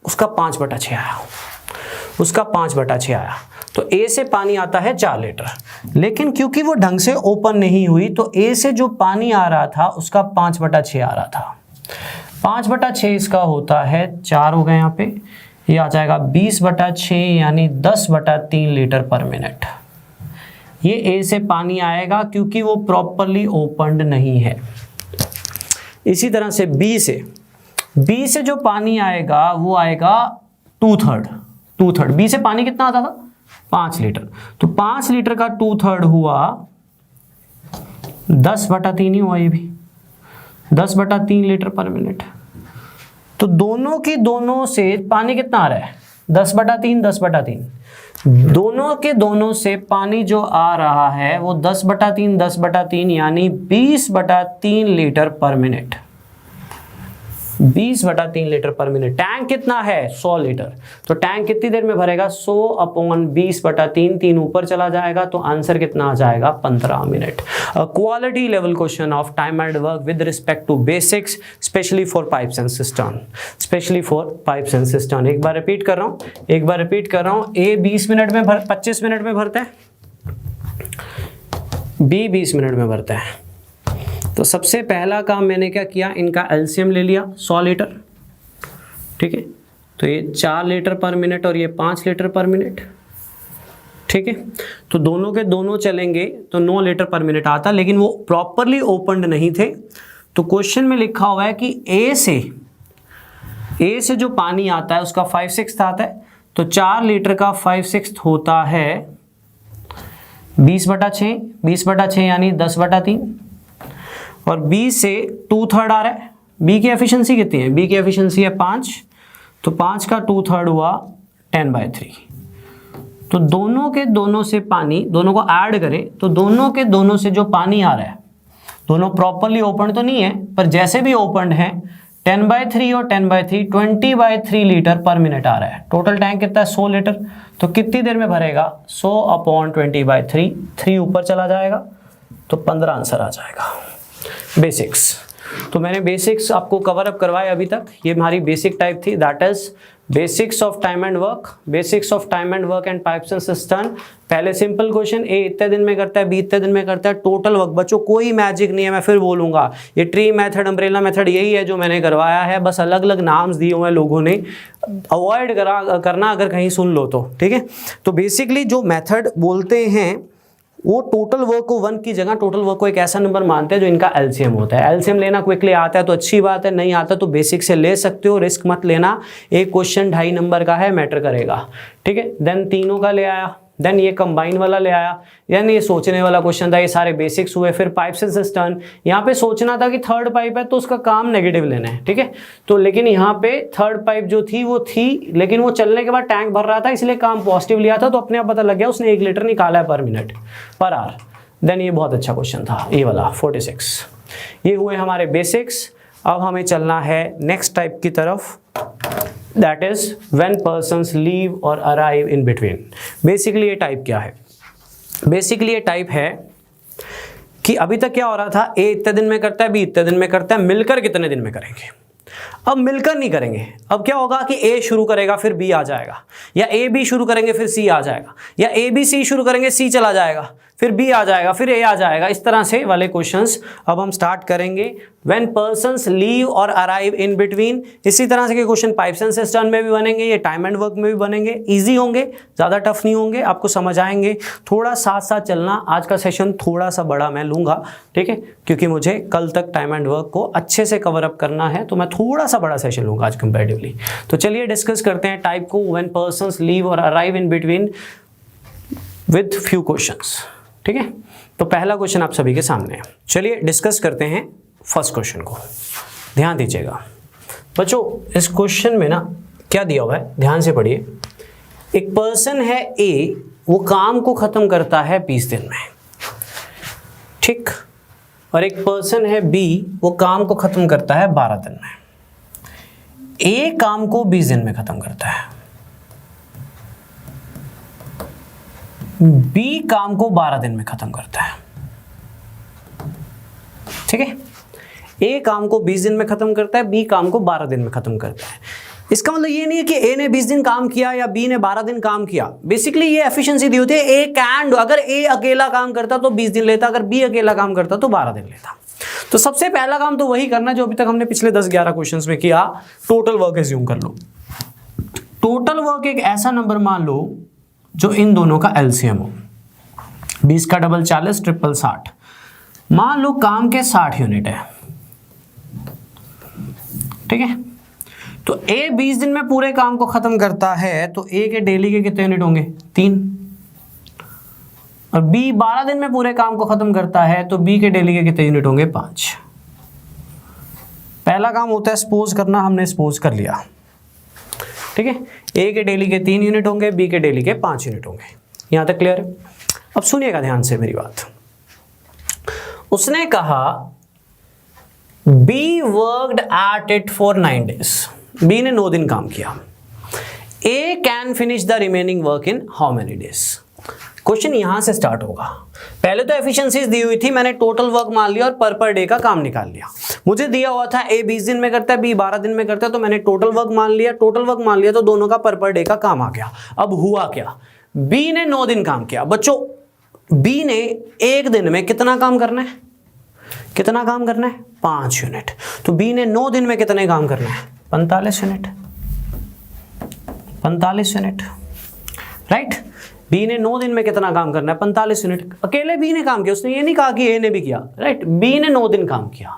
उसका 5/6 आया, उसका 5/6 आया, तो ए से पानी आता है 4 लीटर, लेकिन क्योंकि वो ढंग से ओपन नहीं हुई तो ए से जो पानी आ रहा था उसका 5/6 आ रहा था। 5/6 इसका होता है 4 हो गए, यहाँ पे ये आ जाएगा 20/6 यानी 10/3 लीटर पर मिनट। ये ए से पानी आएगा क्योंकि वो प्रॉपरली ओपनड नहीं है। इसी तरह से बी से जो पानी आएगा वो आएगा 2/3। बी से पानी कितना आता था 5 लीटर, तो 5 लीटर का 2/3 हुआ 10/3 ही हुआ, ये भी 10/3 लीटर पर मिनट। तो दोनों की दोनों से पानी कितना आ रहा है 10/3 दोनों के दोनों से पानी जो आ रहा है वो 10/3 यानी 20/3 लीटर पर मिनट। 20/3 लीटर पर मिनट। टैंक कितना है 100 लीटर, तो टैंक कितनी देर में भरेगा 100/20/3, 3 ऊपर चला जाएगा, तो आंसर कितना आ जाएगा 15 minute. Quality level question of time and work with respect to basics, specially for pipes and cistern, specially for pipes and cistern. एक बार रिपीट कर रहा हूं, ए 25 मिनट में भरता है, बी 20 मिनट में भरता है। तो सबसे पहला काम मैंने क्या किया, इनका एलसीएम ले लिया 100 लीटर, ठीक है, तो ये 4 लीटर पर मिनट और ये 5 लीटर पर मिनट, ठीक है। तो दोनों के दोनों चलेंगे तो 9 लीटर पर मिनट आता, लेकिन वो प्रॉपरली ओपनड नहीं थे। तो क्वेश्चन में लिखा हुआ है कि ए से जो पानी आता है उसका 5/6 आता है, तो 4 लीटर का 5/6 होता है 20/6 यानी 10/3, और बी से 2/3 आ रहा है। बी की एफिशिएंसी कितनी है, बी की एफिशिएंसी है 5, तो 5 का 2/3 हुआ 10/3। तो दोनों के दोनों से पानी, दोनों को ऐड करें तो दोनों के दोनों से जो पानी आ रहा है, दोनों प्रॉपरली ओपन तो नहीं है पर जैसे भी ओपन है 10/3 और 10/3 20/3 लीटर पर मिनट आ रहा है। टोटल टैंक कितना है 100 लीटर, तो कितनी देर में भरेगा 100/20/3, 3 ऊपर चला जाएगा, तो 15 आंसर आ जाएगा। बेसिक्स, तो मैंने बेसिक्स आपको कवर अप करवाए अभी तक। ये हमारी बेसिक टाइप थी, that is basics of time and work and pipes and cistern. पहले सिंपल क्वेश्चन, ए इतने दिन में करता है, बी इतने दिन में करता है, टोटल वर्क। बच्चों कोई मैजिक नहीं है, मैं फिर बोलूंगा, ये ट्री मेथड, अम्ब्रेला मेथड यही है जो मैंने करवाया है, बस अलग अलग नाम्स दिए हुए हैं लोगों ने, अवॉइड करना अगर कहीं सुन लो तो, ठीक है। तो बेसिकली जो मेथड बोलते हैं वो टोटल वर्क को 1 की जगह टोटल वर्क को एक ऐसा नंबर मानते हैं जो इनका एलसीएम होता है। एलसीएम लेना क्विकली आता है तो अच्छी बात है, नहीं आता तो बेसिक से ले सकते हो, रिस्क मत लेना। एक क्वेश्चन 2.5 नंबर का है, मैटर करेगा, ठीक है। देन तीनों का ले आया, देन ये कंबाइन वाला ले आया, यानी ये सोचने वाला क्वेश्चन था, ये सारे बेसिक्स हुए। फिर पाइप्स एंड सिस्टर्न, यहाँ पे सोचना था कि थर्ड पाइप है तो उसका काम नेगेटिव लेना है, ठीक है। तो लेकिन यहाँ पे थर्ड पाइप जो थी वो थी, लेकिन वो चलने के बाद टैंक भर रहा था इसलिए काम पॉजिटिव लिया था, तो अपने आप पता लग गया उसने 1 लीटर निकाला है पर मिनट पर आवर। देन ये बहुत अच्छा क्वेश्चन था, ये वाला 46। ये हुए हमारे बेसिक्स। अब हमें चलना है नेक्स्ट टाइप की तरफ, that is when persons leave और अराइव इन बिटवीन। बेसिकली ये टाइप क्या है, बेसिकली ये टाइप है कि अभी तक क्या हो रहा था, ए इतने दिन में करता है, बी इतने दिन में करता है, मिलकर कितने दिन में करेंगे। अब मिलकर नहीं करेंगे, अब क्या होगा कि ए शुरू करेगा फिर बी आ जाएगा, या ए बी शुरू करेंगे फिर सी आ जाएगा, या ए बी सी शुरू करेंगे सी चला जाएगा, फिर बी आ जाएगा, फिर ए आ जाएगा। इस तरह से वाले क्वेश्चंस अब हम स्टार्ट करेंगे। व्हेन पर्सन्स लीव और अराइव इन बिटवीन, इसी तरह से के क्वेश्चन पाइप्स एंड सिस्टम में भी बनेंगे, ये टाइम एंड वर्क में भी बनेंगे। इजी होंगे, ज़्यादा टफ नहीं होंगे, आपको समझ आएंगे। थोड़ा साथ साथ चलना, आज का सेशन थोड़ा सा बड़ा मैं लूँगा, ठीक है, क्योंकि मुझे कल तक टाइम एंड वर्क को अच्छे से कवर अप करना है, तो मैं थोड़ा सा बड़ा सेशन लूँगा आज कंपैरेटिवली। तो चलिए डिस्कस करते हैं टाइप को, व्हेन पर्सन्स लीव और arrive in between with few questions, ठीक है। तो पहला क्वेश्चन आप सभी के सामने है, चलिए डिस्कस करते हैं फर्स्ट क्वेश्चन को। ध्यान दीजिएगा बच्चों, इस क्वेश्चन में ना क्या दिया हुआ है, ध्यान से पढ़िए। एक पर्सन है ए, वो काम को खत्म करता है 20 दिन में, ठीक, और एक पर्सन है बी, वो काम को खत्म करता है 12 दिन में। ए काम को 20 दिन में खत्म करता है, बी काम को 12 दिन में खत्म करता है, ठीक है। ए काम को 20 दिन में खत्म करता है, बी काम को 12 दिन में खत्म करता है। इसका मतलब ये नहीं है कि ए ने 20 दिन काम किया या बी ने 12 दिन काम किया। बेसिकली ये एफिशिएंसी दी होती है ए कैन डू। अगर ए अकेला काम करता तो 20 दिन लेता, अगर बी अकेला काम करता तो 12 दिन लेता। तो सबसे पहला काम तो वही करना जो अभी तक हमने पिछले 10-11 क्वेश्चंस में किया, टोटल वर्क एज्यूम कर लो। टोटल वर्क एक ऐसा नंबर मान लो जो इन दोनों का एलसीएम हो। 20 का डबल 40, ट्रिपल 60। मान लो काम के 60 यूनिट है, ठीक है। तो ए 20 दिन में पूरे काम को खत्म करता है, तो ए के डेली के कितने यूनिट होंगे? 3। और बी 12 दिन में पूरे काम को खत्म करता है, तो बी के डेली के कितने यूनिट होंगे? 5। पहला काम होता है सपोज करना, हमने सपोज कर लिया, ठीक है। ए के डेली के 3 यूनिट होंगे, बी के डेली के 5 यूनिट होंगे। यहां तक क्लियर है? अब सुनिएगा ध्यान से मेरी बात। उसने कहा B worked at it for 9 days। B ने 9 दिन काम किया। A can finish the remaining work in how many days? Question यहां से स्टार्ट होगा। पहले तो एफिशिएंसीज दी हुई थी, मैंने टोटल वर्क मान लिया और पर डे का काम निकाल लिया। मुझे दिया हुआ था ए 20 दिन में करता है, बी 12 दिन में करता है, तो मैंने टोटल वर्क मान लिया। टोटल वर्क मान लिया तो दोनों का पर डे का काम आ गया। अब हुआ क्या? बी ने 9 दिन काम किया। बच्चों, बी ने एक दिन में कितना काम करना है? कितना काम करना है? 5 यूनिट। तो बी ने 9 दिन में कितने काम करना है? 45 यूनिट। 45 unit, right. बी ने 9 दिन में कितना काम करना है? 45 यूनिट। अकेले बी ने काम किया, उसने ये नहीं कहा कि ए ने भी किया, राइट। बी ने 9 दिन काम किया।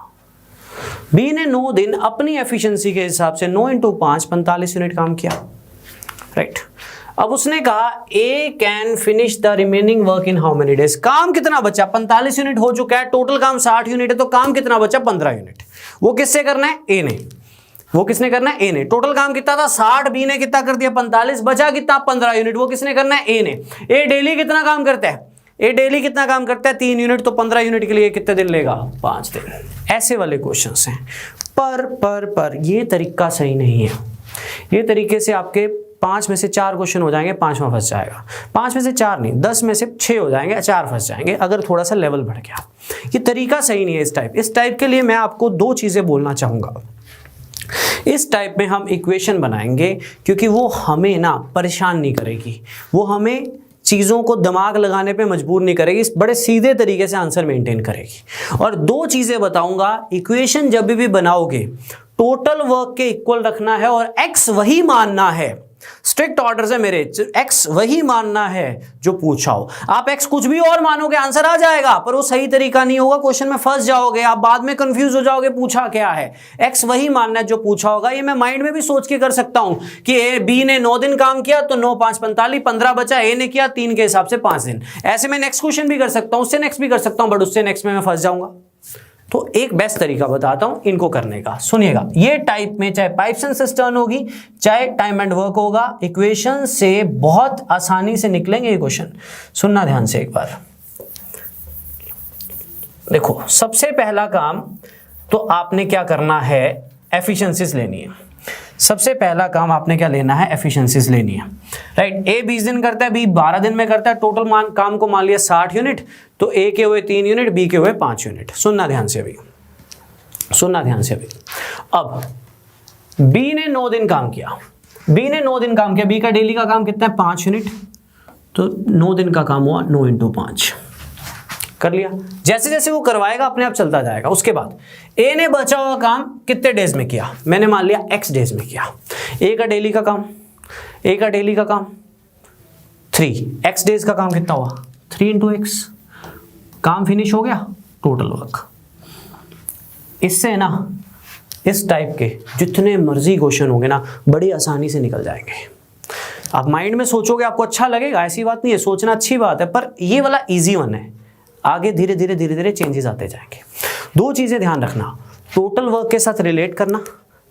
बी ने 9 दिन अपनी एफिशिएंसी के हिसाब से 9 × 5 45 यूनिट काम किया, राइट। अब उसने कहा A can finish the remaining work in how many days? काम कितना बचा? 45 यूनिट हो चुका है, टोटल काम 60 यूनिट है, तो काम कितना बचा? 15 यूनिट। वो किससे करना है? ए ने। वो किसने करना है? ए ने। टोटल काम कितना था? 60। बी ने कितना कर दिया? 45। बचा कितना? 15 यूनिट। वो किसने करना है? ए ने। ए डेली कितना काम करता है? ए डेली कितना काम करता है? 3 यूनिट। तो 15 यूनिट के लिए कितने दिन लेगा? 5 दिन। ऐसे वाले क्वेश्चंस हैं। पर ये तरीका सही नहीं है। ये तरीके से आपके 5 में से 4 क्वेश्चन हो जाएंगे, 5वां फंस जाएगा। 5 में से 4 नहीं, 10 में से 6 हो जाएंगे, 4 फंस जाएंगे अगर थोड़ा सा लेवल बढ़ गया। ये तरीका सही नहीं है इस टाइप के लिए मैं आपको 2 चीजें बोलना चाहूंगा। इस टाइप में हम इक्वेशन बनाएंगे क्योंकि वो हमें ना परेशान नहीं करेगी, वो हमें चीज़ों को दिमाग लगाने पे मजबूर नहीं करेगी, बड़े सीधे तरीके से आंसर मेंटेन करेगी। और 2 चीज़ें बताऊंगा, इक्वेशन जब भी बनाओगे टोटल वर्क के इक्वल रखना है और x वही मानना है। स्ट्रिक्ट ऑर्डर है मेरे, x वही मानना है जो पूछा हो। आप x कुछ भी और मानोगे आंसर आ जाएगा, पर वो सही तरीका नहीं होगा, क्वेश्चन में फंस जाओगे, आप बाद में कंफ्यूज हो जाओगे पूछा क्या है। x वही मानना है जो पूछा होगा। ये मैं माइंड में भी सोच के कर सकता हूं कि ए बी ने 9 दिन काम किया तो 9 × 5 45, 15 बचा, ए ने किया 3 के हिसाब से 5 दिन। ऐसे मैं नेक्स्ट क्वेश्चन भी कर सकता हूं, उससे नेक्स्ट भी कर सकता हूं, बट उससे नेक्स्ट में मैं फंस जाऊंगा। तो एक बेस्ट तरीका बताता हूं इनको करने का, सुनिएगा। ये टाइप में चाहे पाइप्स एंड सिस्टर्न होगी, चाहे टाइम एंड वर्क होगा, इक्वेशन से बहुत आसानी से निकलेंगे ये क्वेश्चन। सुनना ध्यान से एक बार। देखो, सबसे पहला काम तो आपने क्या करना है? एफिशिएंसीज लेनी है। सबसे पहला काम आपने क्या लेना है? एफिशिएंसीज लेनी है, राइट। ए 20 दिन करता है, बी 12 दिन में करता है, टोटल काम को मान लिया 60 यूनिट, तो ए के हुए 3 यूनिट, बी के हुए 5 यूनिट। सुनना ध्यान से अभी, सुनना ध्यान से अभी। अब बी ने 9 दिन काम किया, बी ने 9 दिन काम किया, बी का डेली का काम कितना है? 5 यूनिट। तो 9 दिन का काम हुआ 9 × 5 कर लिया। जैसे जैसे वो करवाएगा अपने आप चलता जाएगा। उसके बाद ए ने बचा हुआ काम कितने डेज में किया? मैंने मान लिया x डेज में किया। ए का डेली का काम, ए का डेली का काम 3, x डेज का काम कितना हुआ? 3 × x। काम फिनिश हो गया, टोटल वर्क। इससे ना इस टाइप के जितने मर्जी क्वेश्चन होंगे ना बड़ी आसानी से निकल जाएंगे। आप माइंड में सोचोगे, आपको अच्छा लगेगा, ऐसी बात नहीं है, सोचना अच्छी बात है, पर ये वाला इजी वन है। आगे धीरे धीरे चेंजेस आते जाएंगे। 2 चीजें ध्यान रखना, टोटल वर्क के साथ रिलेट करना,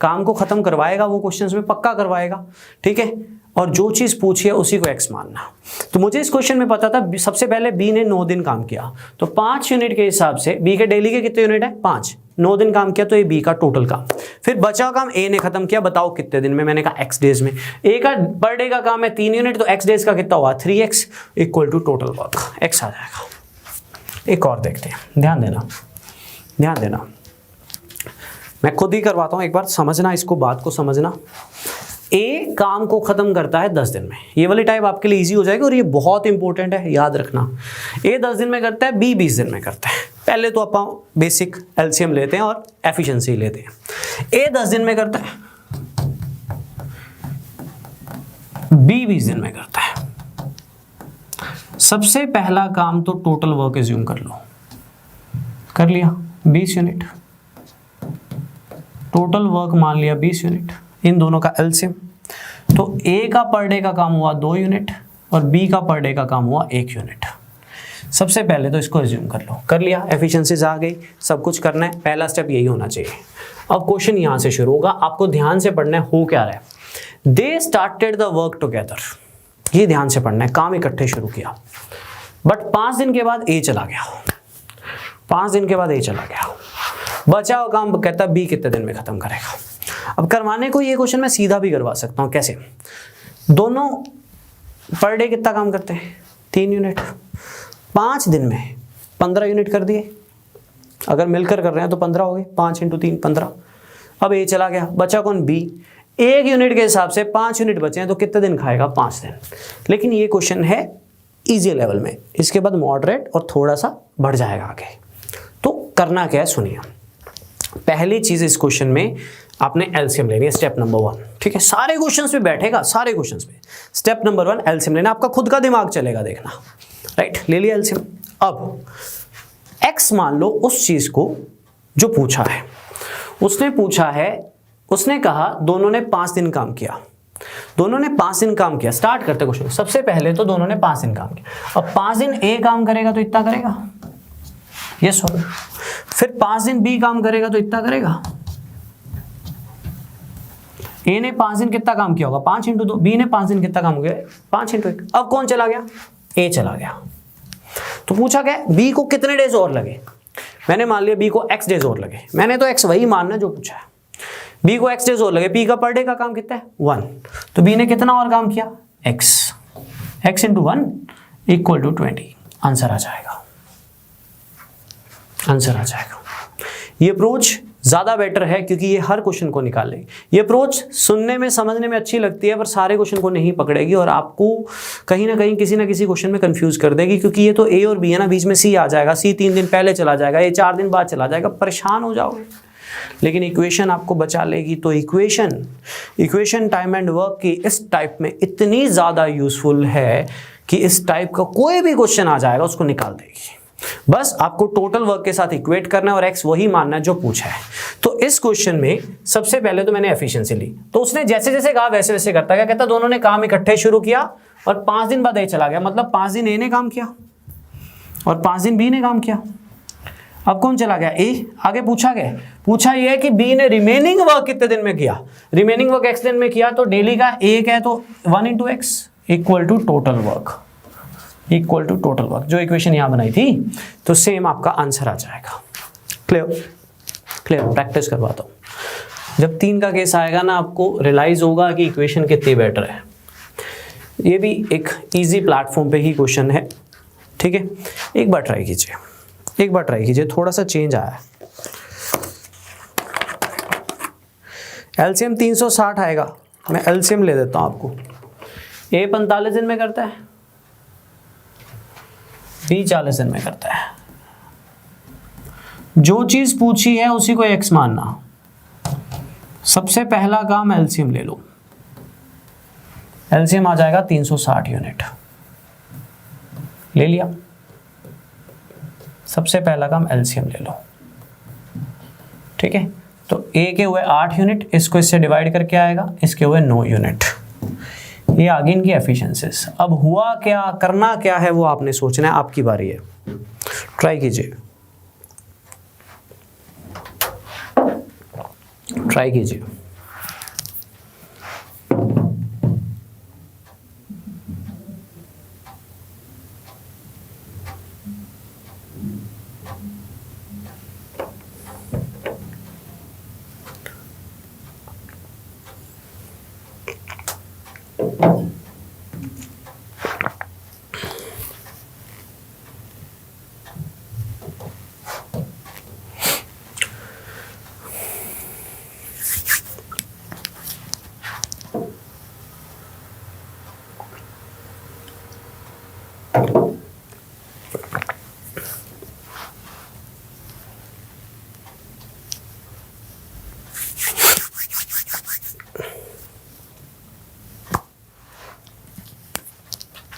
काम को खत्म करवाएगा वो क्वेश्चंस में, पक्का करवाएगा, ठीक है। और जो चीज़ पूछी है उसी को x मानना। तो मुझे इस क्वेश्चन में पता था सबसे पहले b ने 9 दिन काम किया, तो 5 यूनिट के हिसाब से b के डेली के कितने यूनिट है 5, 9 दिन काम किया तो ये b का टोटल काम। फिर बचा काम a ने खत्म किया, बताओ कितने दिन में, मैंने कहा x डेज में। a का पर डे का काम है 3 यूनिट, तो x डेज का कितना हुआ 3x equal to total work, x आ जाएगा। एक और देखते हैं, ध्यान देना, मैं खुद ही करवाता हूँ, एक बार समझना इसको, बात को समझना। ए काम को खत्म करता है 10 दिन में, ये वाली टाइप आपके लिए इजी हो जाएगी और ये बहुत इंपॉर्टेंट है, याद रखना। ए 10 दिन में करता है, बी 20 दिन में करता है। पहले तो आप बेसिक एलसीएम लेते हैं और एफिशिएंसी लेते हैं। ए 10 दिन में करता है, बी 20 दिन में करता है। सबसे पहला काम तो टोटल वर्क एज्यूम कर लो, कर लिया 20 यूनिट, टोटल वर्क मान लिया 20 यूनिट, इन दोनों का एलसीएम। तो ए का पर डे का काम हुआ 2 यूनिट और बी का पर डे का काम हुआ 1 यूनिट। सबसे पहले तो इसको एज्यूम कर लो, कर लिया, एफिशिएंसीज आ गई, सब कुछ करना है, पहला स्टेप यही होना चाहिए। अब क्वेश्चन यहां से शुरू होगा, आपको ध्यान से पढ़ना है हो क्या रहा है। They started the work together, ये ध्यान से पढ़ना है, काम इकट्ठे शुरू किया, बट 5 दिन के बाद ए चला गया, 5 दिन के बाद ए चला गया, बचा हुआ काम कहता बी कितने दिन में खत्म करेगा। अब करवाने को ये क्वेश्चन मैं सीधा भी करवा सकता हूँ, कैसे, दोनों पर डे कितना काम करते हैं 3 यूनिट, 5 दिन में 15 यूनिट कर दिए, अगर मिलकर कर रहे हैं तो 15 हो गए, 5 × 3 15। अब ए चला गया, बचा कौन बी, 1 यूनिट के हिसाब से 5 यूनिट बचे हैं तो कितने दिन खाएगा 5 दिन। लेकिन ये क्वेश्चन है इजी लेवल में, इसके बाद मॉडरेट और थोड़ा सा बढ़ जाएगा आगे। तो करना क्या है सुनिए, पहली चीज इस क्वेश्चन में आपने एलसीएम लेनी है, स्टेप नंबर 1, ठीक है, सारे क्वेश्चंस पे बैठेगा, सारे क्वेश्चंस पे। स्टेप नंबर 1 एलसीएम लेना, आपका खुद का दिमाग चलेगा, देखना, राइट, ले लिया एलसीएम। अब एक्स मान लो उस चीज को जो पूछा है, उसने पूछा है, उसने कहा दोनों ने 5 दिन काम किया, दोनों ने 5 दिन काम किया। स्टार्ट करते क्वेश्चन, सबसे पहले तो दोनों ने 5 दिन काम किया, अब 5 दिन ए काम करेगा तो इतना करेगा, यस हो, फिर 5 दिन बी काम करेगा तो इतना करेगा। ए ने 5 दिन कितना काम किया होगा 5 × 2, बी ने 5 दिन कितना काम किया 5 × 1। अब कौन चला गया, ए चला गया। तो पूछा क्या बी को कितने डेज और लगे, मैंने मान लिया बी को x डेज और लगे, मैंने तो x वही मानना जो पूछा है, बी को x डेज और लगे, बी का पर डे का काम कितना है 1, तो बी ने कितना और काम किया x × 1 इक्वल टू 20, आंसर आ जाएगा, आंसर आ जाएगा। ये अप्रोच ज्यादा बेटर है क्योंकि ये हर क्वेश्चन को निकाले। ये अप्रोच सुनने में समझने में अच्छी लगती है पर सारे क्वेश्चन को नहीं पकड़ेगी और आपको कहीं ना कहीं किसी ना किसी क्वेश्चन में कंफ्यूज कर देगी, क्योंकि ये तो ए और बी है ना, बीच में सी आ जाएगा, सी 3 दिन पहले चला जाएगा, ये 4 दिन बाद चला जाएगा, परेशान हो जाओगे। लेकिन इक्वेशन आपको बचा लेगी। तो इक्वेशन टाइम एंड वर्क की इस टाइप में इतनी ज्यादा यूजफुल है कि इस टाइप का कोई भी क्वेश्चन आ जाएगा उसको निकाल देगी। बस आपको टोटल वर्क के साथ इक्वेट करना है और एक्स वही मानना है जो पूछा है। तो इस क्वेश्चन में सबसे पहले तो मैंने एफिशिएंसी ली, तो उसने जैसे जैसे कहा वैसे वैसे करता गया। कहता दोनों ने काम इकट्ठे शुरू किया और 5 दिन बाद ए चला गया, मतलब 5 दिन ए ने काम किया और 5 दिन बी ने काम किया। अब कौन चला गया, ए। आगे पूछा यह है कि बी ने रिमेनिंग वर्क कितने दिन में किया, रिमेनिंग वर्क एक्स दिन में किया, तो डेली का एक है तो 1 × x equal to total work, equal to total work, जो इक्वेशन यहां बनाई थी। तो सेम आपका आंसर आ जाएगा। क्लियर, प्रैक्टिस करवाता हूं। जब 3 का केस आएगा ना, आपको रियलाइज होगा कि इक्वेशन कितनी बेटर है। ये भी एक इजी प्लेटफॉर्म पे ही क्वेश्चन है, ठीक है। एक बार ट्राई कीजिए, थोड़ा सा चेंज आया है। एलसीएम 360 आएगा, मैं एलसीएम ले देता हूं आपको। ए 45 दिन में करता है, बी 40 दिन में करता है। जो चीज पूछी है उसी को एक्स मानना। सबसे पहला काम एलसीएम ले लो, एलसीएम आ जाएगा 360 यूनिट, ले लिया। सबसे पहला काम एलसीएम ले लो, ठीक है। तो ए के हुए 8 यूनिट, इसको इससे डिवाइड करके आएगा, इसके हुए 9 यूनिट। ये आगे इनकी एफिशिएंसीज। अब हुआ क्या, करना क्या है वो आपने सोचना है, आपकी बारी है। ट्राई कीजिए।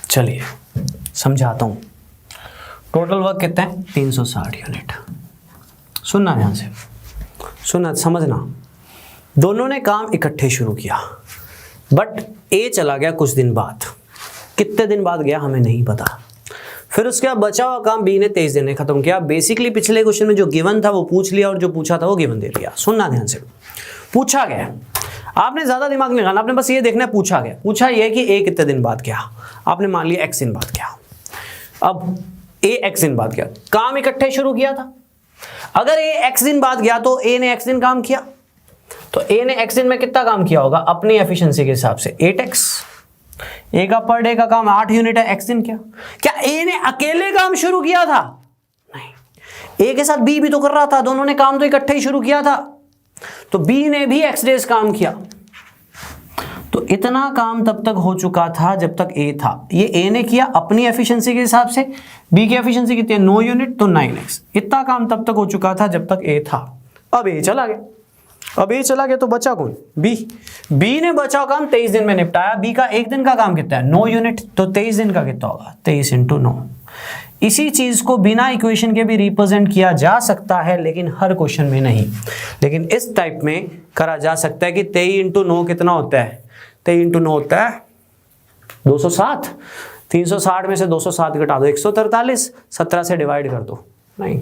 चलिए समझाता हूं। टोटल वर्क कितना है? 360 यूनिट। सुनना ध्यान से, सुनना, समझना। दोनों ने काम इकट्ठे शुरू किया, बट ए चला गया कुछ दिन बाद। कितने दिन बाद गया हमें नहीं पता। फिर उसके बाद बचा हुआ काम बी ने 23 दिन में खत्म किया। बेसिकली पिछले क्वेश्चन में जो गिवन था वो पूछ लिया और जो पूछा था वो गिवन दे दिया। सुनना ध्यान से, पूछा गया, आपने ज्यादा दिमाग नहीं लगाना, आपने बस ये देखना है पूछा गया। पूछा ये कि ए कितने दिन बाद गया, आपने मान लिया x दिन बाद गया। अब ए x दिन बाद गया, काम इकट्ठे शुरू किया था। अगर ए x दिन बाद गया तो ए ने x दिन काम किया, तो ए ने x दिन में कितना काम किया होगा अपनी एफिशिएंसी के हिसाब से? 8x। ए का पर डे का काम 8 यूनिट है, x दिन क्या ए ने अकेले काम शुरू किया था? नहीं, ए के साथ बी भी तो कर रहा था, दोनों ने काम तो इकट्ठे ही शुरू किया था। तो बी ने भी x डेज काम किया, तो इतना काम तब तक हो चुका था जब तक ए था। ये ए ने किया अपनी एफिशिएंसी के हिसाब से, बी की एफिशिएंसी कितनी है? 9 यूनिट, तो 9x। इतना काम तब तक हो चुका था जब तक ए था। अब ए चला गया, अब ए चला गया तो बचा कौन? बी। बी ने बचा काम 23 दिन में निपटाया। बी का एक दिन का काम कितना है? 9 यूनिट, तो 23 दिन का कितना होगा? 23 × 9। इसी चीज को बिना इक्वेशन के भी रिप्रेजेंट किया जा सकता है, लेकिन हर क्वेश्चन में नहीं। लेकिन इस टाइप में करा जा सकता है कि 23 × 9 कितना होता है? 23 × 9 होता है 207। 360 में से 207 घटा दो, 143। 17 से डिवाइड कर दो, नहीं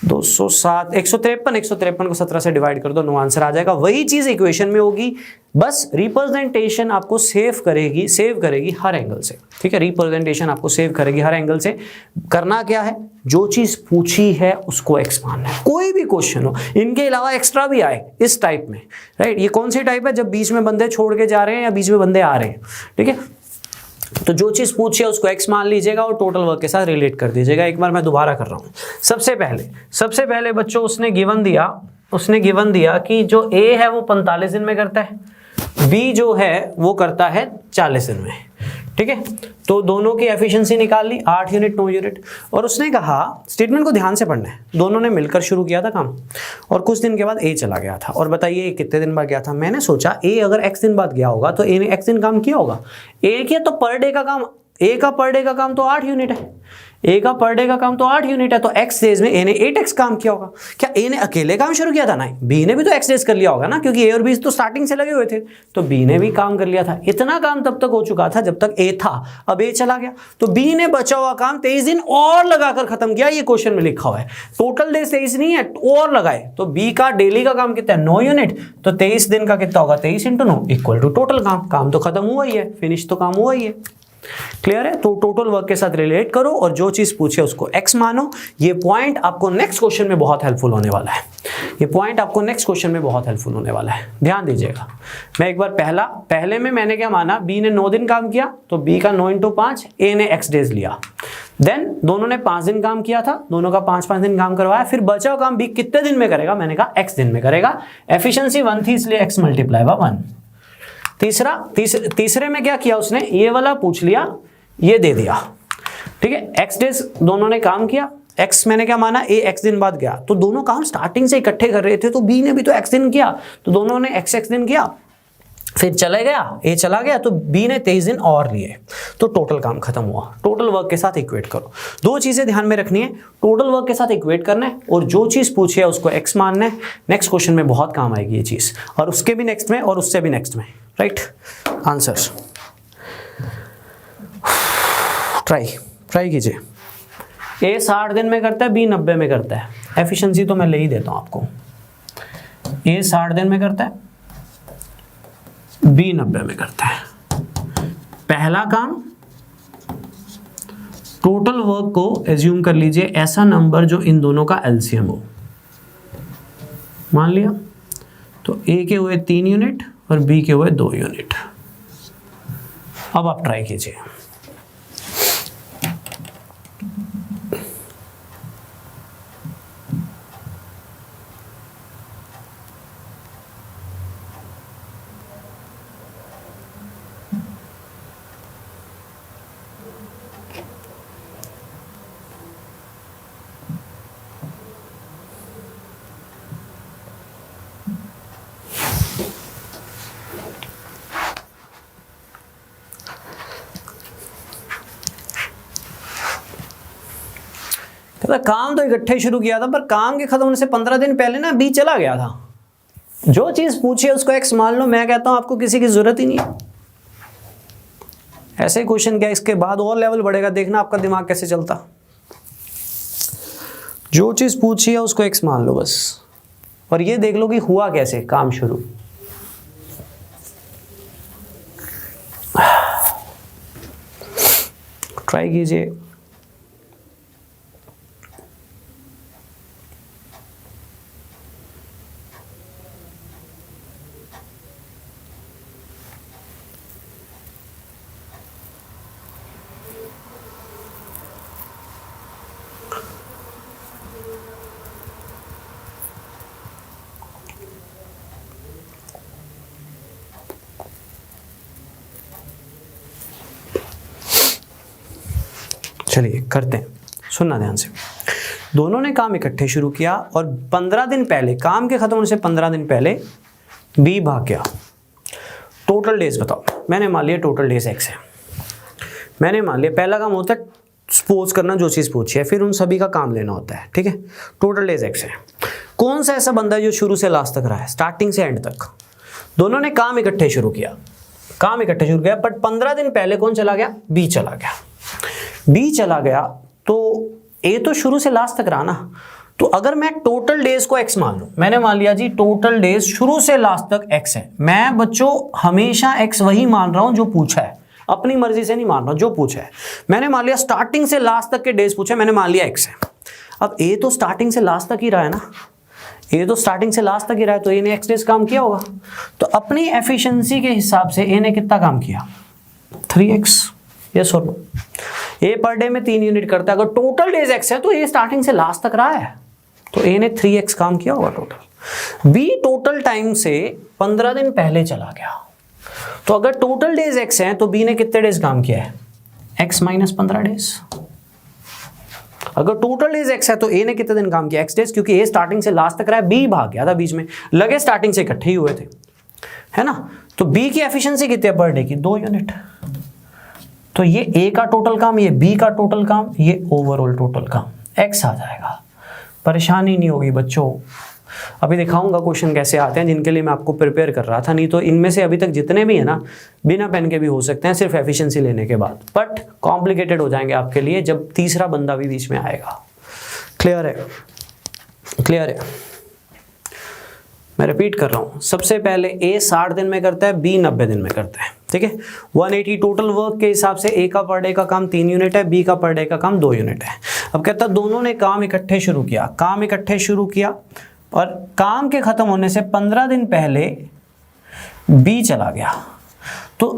207, 153, 153 को 17 से डिवाइड कर दो, नो आंसर आ जाएगा। वही चीज इक्वेशन में होगी, बस रिप्रेजेंटेशन आपको सेव करेगी हर एंगल से। ठीक है, रिप्रेजेंटेशन आपको सेव करेगी हर एंगल से। करना क्या है? जो चीज पूछी है उसको एक्स मानना है, कोई भी क्वेश्चन हो, इनके अलावा एक्स्ट्रा भी आए इस टाइप में, राइट। ये कौन सी टाइप है? जब बीच में बंदे छोड़ के जा रहे हैं या बीच में बंदे आ रहे हैं, ठीक है। तो जो चीज पूछी है उसको x मान लीजिएगा और टोटल वर्क के साथ रिलेट कर दीजिएगा। एक बार मैं दोबारा कर रहा हूं। सबसे पहले बच्चों उसने गिवन दिया कि जो a है वो 45 दिन में करता है, b जो है वो करता है 40 दिन में, ठीक है। तो दोनों की एफिशिएंसी निकाल ली, 8 यूनिट 9 यूनिट। और उसने कहा, स्टेटमेंट को ध्यान से पढ़ना है, दोनों ने मिलकर शुरू किया था काम और कुछ दिन के बाद ए चला गया था। और बताइए कितने दिन बाद गया था? मैंने सोचा ए अगर x दिन बाद गया होगा तो ए ने x दिन काम किया होगा। ए किया तो पर डे का काम, ए का पर डे का काम तो 8 यूनिट है, ए का पर डे का काम तो 8 यूनिट है, तो x डेज में ए ने 8x काम किया होगा। क्या ए ने अकेले काम शुरू किया था? नहीं, बी ने भी तो x डेज कर लिया होगा ना, क्योंकि ए और बी तो स्टार्टिंग से लगे हुए थे, तो बी ने भी काम कर लिया था। इतना काम तब तक हो चुका था जब तक ए था। अब ए चला गया तो बी ने बचा हुआ काम 23 दिन और लगाकर खत्म किया। ये क्वेश्चन में लिखा हुआ है, टोटल डेज 23 नहीं है, और लगाए तो बी का डेली का काम कितना है? 9 यूनिट, तो 23 दिन का कितना होगा? 23 × 9 इक्वल टू टोटल काम तो खत्म हुआ ही है, फिनिश तो काम हुआ ही है। क्लियर है? तो टोटल वर्क के साथ रिलेट करो और जो चीज पूछे उसको x मानो। ये पॉइंट आपको नेक्स्ट क्वेश्चन में बहुत हेल्पफुल होने वाला है, ध्यान दीजिएगा। मैं एक बार पहले में मैंने क्या माना? b ने 9 दिन काम किया तो b का 9 × 5, a ने x डेज लिया। देन दोनों ने 5 दिन काम किया था, दोनों का 5-5 दिन काम करवाया। फिर बचा काम b कितने दिन में करेगा? मैंने कहा x दिन में करेगा। एफिशिएंसी 1 थी इसलिए x × 1। तीसरे में क्या किया उसने? ये वाला पूछ लिया, ये दे दिया, ठीक है। x डेज दोनों ने काम किया, x मैंने क्या माना? a x दिन बाद गया, तो दोनों काम स्टार्टिंग से इकट्ठे कर रहे थे, तो b ने भी तो x दिन किया, तो दोनों ने x दिन किया। फिर चले गया, a चला गया, तो b ने 23 दिन और लिए, तो टोटल काम खत्म हुआ। टोटल वर्क के साथ इक्वेट करो। दो चीजें ध्यान में रखनी है, टोटल वर्क के साथ इक्वेट करना है और जो चीज पूछी है उसको x मानना है। नेक्स्ट क्वेश्चन में बहुत काम आएगी ये चीज, और उसके भी नेक्स्ट में और उससे भी नेक्स्ट में, राइट। आंसर ट्राई कीजिए। a 60 दिन में करता है, b 90 में करता है। एफिशिएंसी तो मैं ले ही देता हूं आपको। a 60 दिन में करता है, b 90 में करता है। पहला काम, टोटल वर्क को एज्यूम कर लीजिए ऐसा नंबर जो इन दोनों का एलसीएम हो। मान लिया तो a के हुए 3 यूनिट और b के हुए 2 यूनिट। अब आप ट्राई कीजिए। काम तो इकट्ठे शुरू किया था, पर काम के खत्म होने से 15 दिन पहले ना बी चला गया था। जो चीज पूछी है उसको एक्स मान लो। मैं कहता हूं आपको किसी की जरूरत ही नहीं है। ऐसे क्वेश्चन क्या, इसके बाद और लेवल बढ़ेगा, देखना आपका दिमाग कैसे चलता। जो चीज पूछी है उसको एक्स मान लो बस, और ये देख लो कि हुआ कैसे काम शुरू। ट्राई कीजिए। चलिए करते हैं, सुनना ध्यान से। दोनों ने काम इकट्ठे शुरू किया और 15 दिन पहले, काम के खत्म होने से 15 दिन पहले बी भाग गया। टोटल डेज बताओ। मैंने मान लिया टोटल डेज एक्स है। मैंने मान लिया पहला काम होता है सपोज करना जो चीज़ पूछी है, फिर उन सभी का काम लेना होता है, ठीक है। टोटल डेज एक्स है। कौन सा ऐसा बंदा है जो शुरू से लास्ट तक रहा है, स्टार्टिंग से एंड तक। दोनों ने काम इकट्ठे शुरू किया, काम इकट्ठे शुरू किया, बट 15 दिन पहले कौन चला गया, बी चला गया। बी चला गया तो ए तो शुरू से लास्ट तक रहा ना। तो अगर मैं टोटल डेज को एक्स मान लूं, मैंने मान लिया जी टोटल डेज शुरू से लास्ट तक एक्स है। मैं बच्चों हमेशा एक्स वही मान रहा हूं जो पूछा है, अपनी मर्जी से नहीं मान रहा, जो पूछा है। मैंने मान लिया स्टार्टिंग से लास्ट तक के डेज पूछे, मैंने मान लिया एक्स है। अब ए तो स्टार्टिंग से लास्ट तक ही रहा है ना, ए तो स्टार्टिंग से लास्ट तक ही रहा है, तो ए ने एक्स डेज काम किया होगा। तो अपनी एफिशिएंसी के हिसाब से ए ने कितना काम किया, 3x। यस और नो। ए पर डे में 3 यूनिट करता है। अगर टोटल डेज एक्स है तो ए स्टार्टिंग से लास्ट तक रहा है, तो ए ने 3x काम किया होगा टोटल। बी टोटल टाइम से 15 दिन पहले चला गया। तो अगर टोटल डेज एक्स है तो बी ने कितने डेज काम किया है, x माइनस 15 डेज। अगर टोटल डेज एक्स है तो ए ने कितने दिन काम किया, x डेज, क्योंकि ए स्टार्टिंग से लास्ट तक रहा है, बी भाग गया था बीच में, लगे स्टार्टिंग से इकट्ठे ही हुए थे, है ना। तो बी की एफिशिएंसी कितनी है पर डे की, 2 यूनिट। तो ये ए का टोटल काम, ये बी का टोटल काम, ये ओवरऑल टोटल काम, एक्स आ जाएगा। परेशानी नहीं होगी बच्चों। अभी दिखाऊंगा क्वेश्चन कैसे आते हैं, जिनके लिए मैं आपको प्रिपेयर कर रहा था। नहीं तो इनमें से अभी तक जितने भी है ना, बिना पेन के भी हो सकते हैं, सिर्फ एफिशिएंसी लेने के बाद, बट कॉम्प्लिकेटेड हो जाएंगे आपके लिए जब तीसरा बंदा भी बीच में आएगा। क्लियर है, क्लियर है। मैं रिपीट कर रहा हूं, सबसे पहले ए 60 दिन में करता है, बी 90 दिन में करता है, ठीक है। 180 टोटल वर्क के हिसाब से ए का पर डे का काम 3 यूनिट है, बी का पर डे का काम 2 यूनिट है। अब कहता है दोनों ने काम इकट्ठे शुरू किया, काम इकट्ठे शुरू किया और काम के खत्म होने से 15 दिन पहले बी चला गया। तो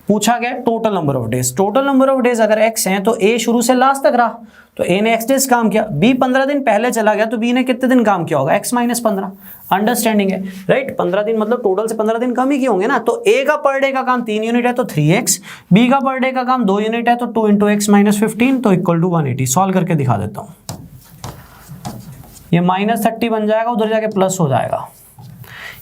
पूछा गया total number of days. Total number of days अगर एक्स हैं तो ए शुरू से लास्ट तक रहा, तो ए ने एक्स डेज काम किया। बी 15 दिन पहले चला गया तो बी ने कितने दिन काम किया होगा, एक्स माइनस 15। अंडरस्टैंडिंग है, राइट। 15 दिन मतलब टोटल से 15 दिन कम ही किए होंगे ना। तो ए का पर डे का काम 3 यूनिट है तो 3x, बी का पर डे का काम 2 यूनिट है तो 2 × x माइनस 15 तो इक्वल टू 180। सॉल्व करके दिखा देता हूं। ये -30 बन जाएगा, उधर जाके प्लस हो जाएगा।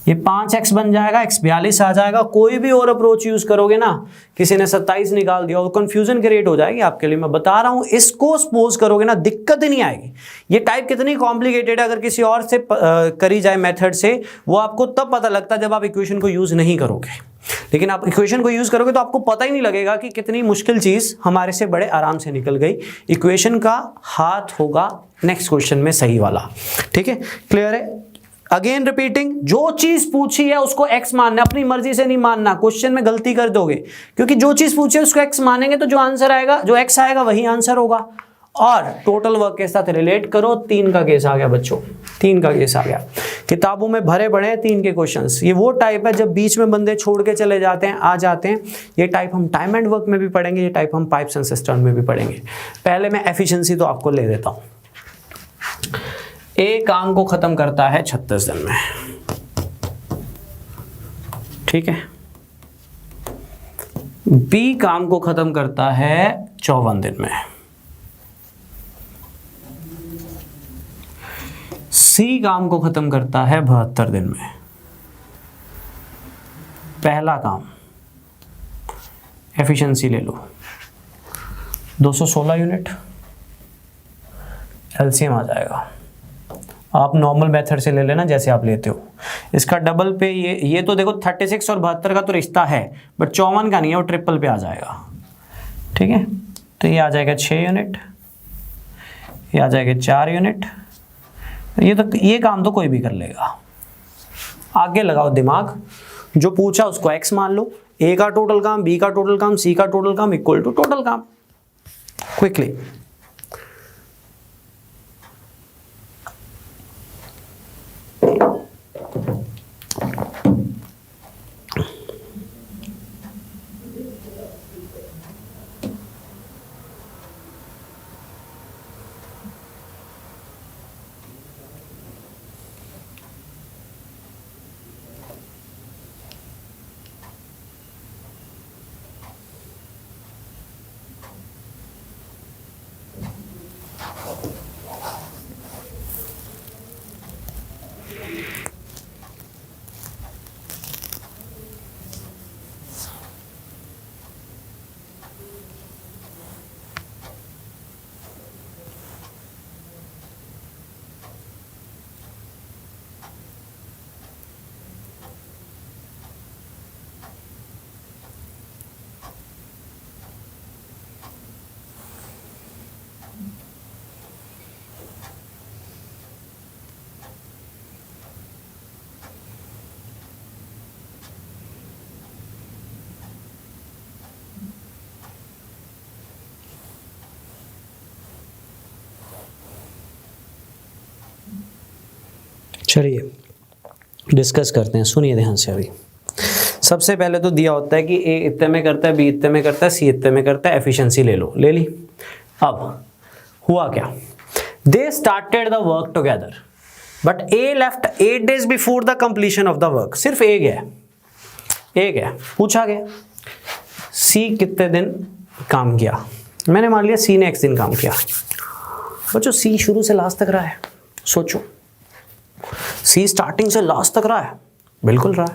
ये 5x बन जाएगा, x 42 आ जाएगा। कोई भी और अप्रोच यूज करोगे ना, किसी ने 27 निकाल दिया और कंफ्यूजन क्रिएट हो जाएगी आपके लिए। मैं बता रहा हूं, इसको सपोज करोगे ना दिक्कत ही नहीं आएगी। ये टाइप कितनी कॉम्प्लिकेटेड है, अगर किसी और से करी जाए मेथड से, वो आपको तब पता लगता है जब आप इक्वेशन को यूज नहीं करोगे। लेकिन आप इक्वेशन को यूज करोगे तो आपको पता ही नहीं लगेगा कि कितनी मुश्किल चीज हमारे से बड़े आराम से निकल गई। इक्वेशन का हाथ होगा नेक्स्ट क्वेश्चन में सही वाला, ठीक है। क्लियर है। अगेन रिपीटिंग, जो चीज पूछी है उसको x मानना, अपनी मर्जी से नहीं मानना। क्वेश्चन में गलती कर दोगे, क्योंकि जो चीज पूछी है उसको x मानेंगे तो जो आंसर आएगा, जो x आएगा वही आंसर होगा। और टोटल वर्क के साथ रिलेट करो। 3 का केस आ गया बच्चों, 3 का केस आ गया। किताबों में भरे पड़े हैं 3 के क्वेश्चंस। ये वो टाइप है जब बीच में बंदे छोड़ के चले जाते हैं, आ जाते हैं। ये टाइप हम टाइम एंड वर्क में भी पढ़ेंगे, ये टाइप हम पाइप्स एंड सिस्टम में भी पढ़ेंगे। पहले मैं एफिशिएंसी तो आपको ले देता हूं। ए काम को खत्म करता है 36 दिन में, ठीक है। बी काम को खत्म करता है 54 दिन में। सी काम को खत्म करता है 72 दिन में। पहला काम एफिशिएंसी ले लो 216 यूनिट, एलसीएम आ जाएगा। आप नॉर्मल मेथड से ले लेना जैसे आप लेते हो। इसका डबल पे ये तो देखो 36 और 72 का तो रिश्ता है, बट 54 का नहीं है, वो ट्रिपल पे आ जाएगा, ठीक है। तो ये आ जाएगा 6 यूनिट, ये आ जाएगा 4 यूनिट। ये काम तो कोई भी कर लेगा। आगे लगाओ दिमाग, जो पूछा उसको x मान लो। ए का टोटल काम, बी का टोटल काम, सी का टोटल काम इक्वल टू टोटल काम। क्विकली चलिए डिस्कस करते हैं, सुनिए ध्यान से। अभी सबसे पहले तो दिया होता है कि ए इतने में करता है, बी इतने में करता है, सी इतने में करता है, एफिशिएंसी ले लो, ले ली। अब हुआ क्या, they started the work together but A left 8 days before the completion of the work. सिर्फ ए गया, पूछा गया सी कितने दिन काम किया। मैंने मान लिया सी ने x दिन काम किया। बच्चों सी शुरू से लास्ट तक रहा है, सोचो सी स्टार्टिंग से लास्ट तक रहा है, बिल्कुल रहा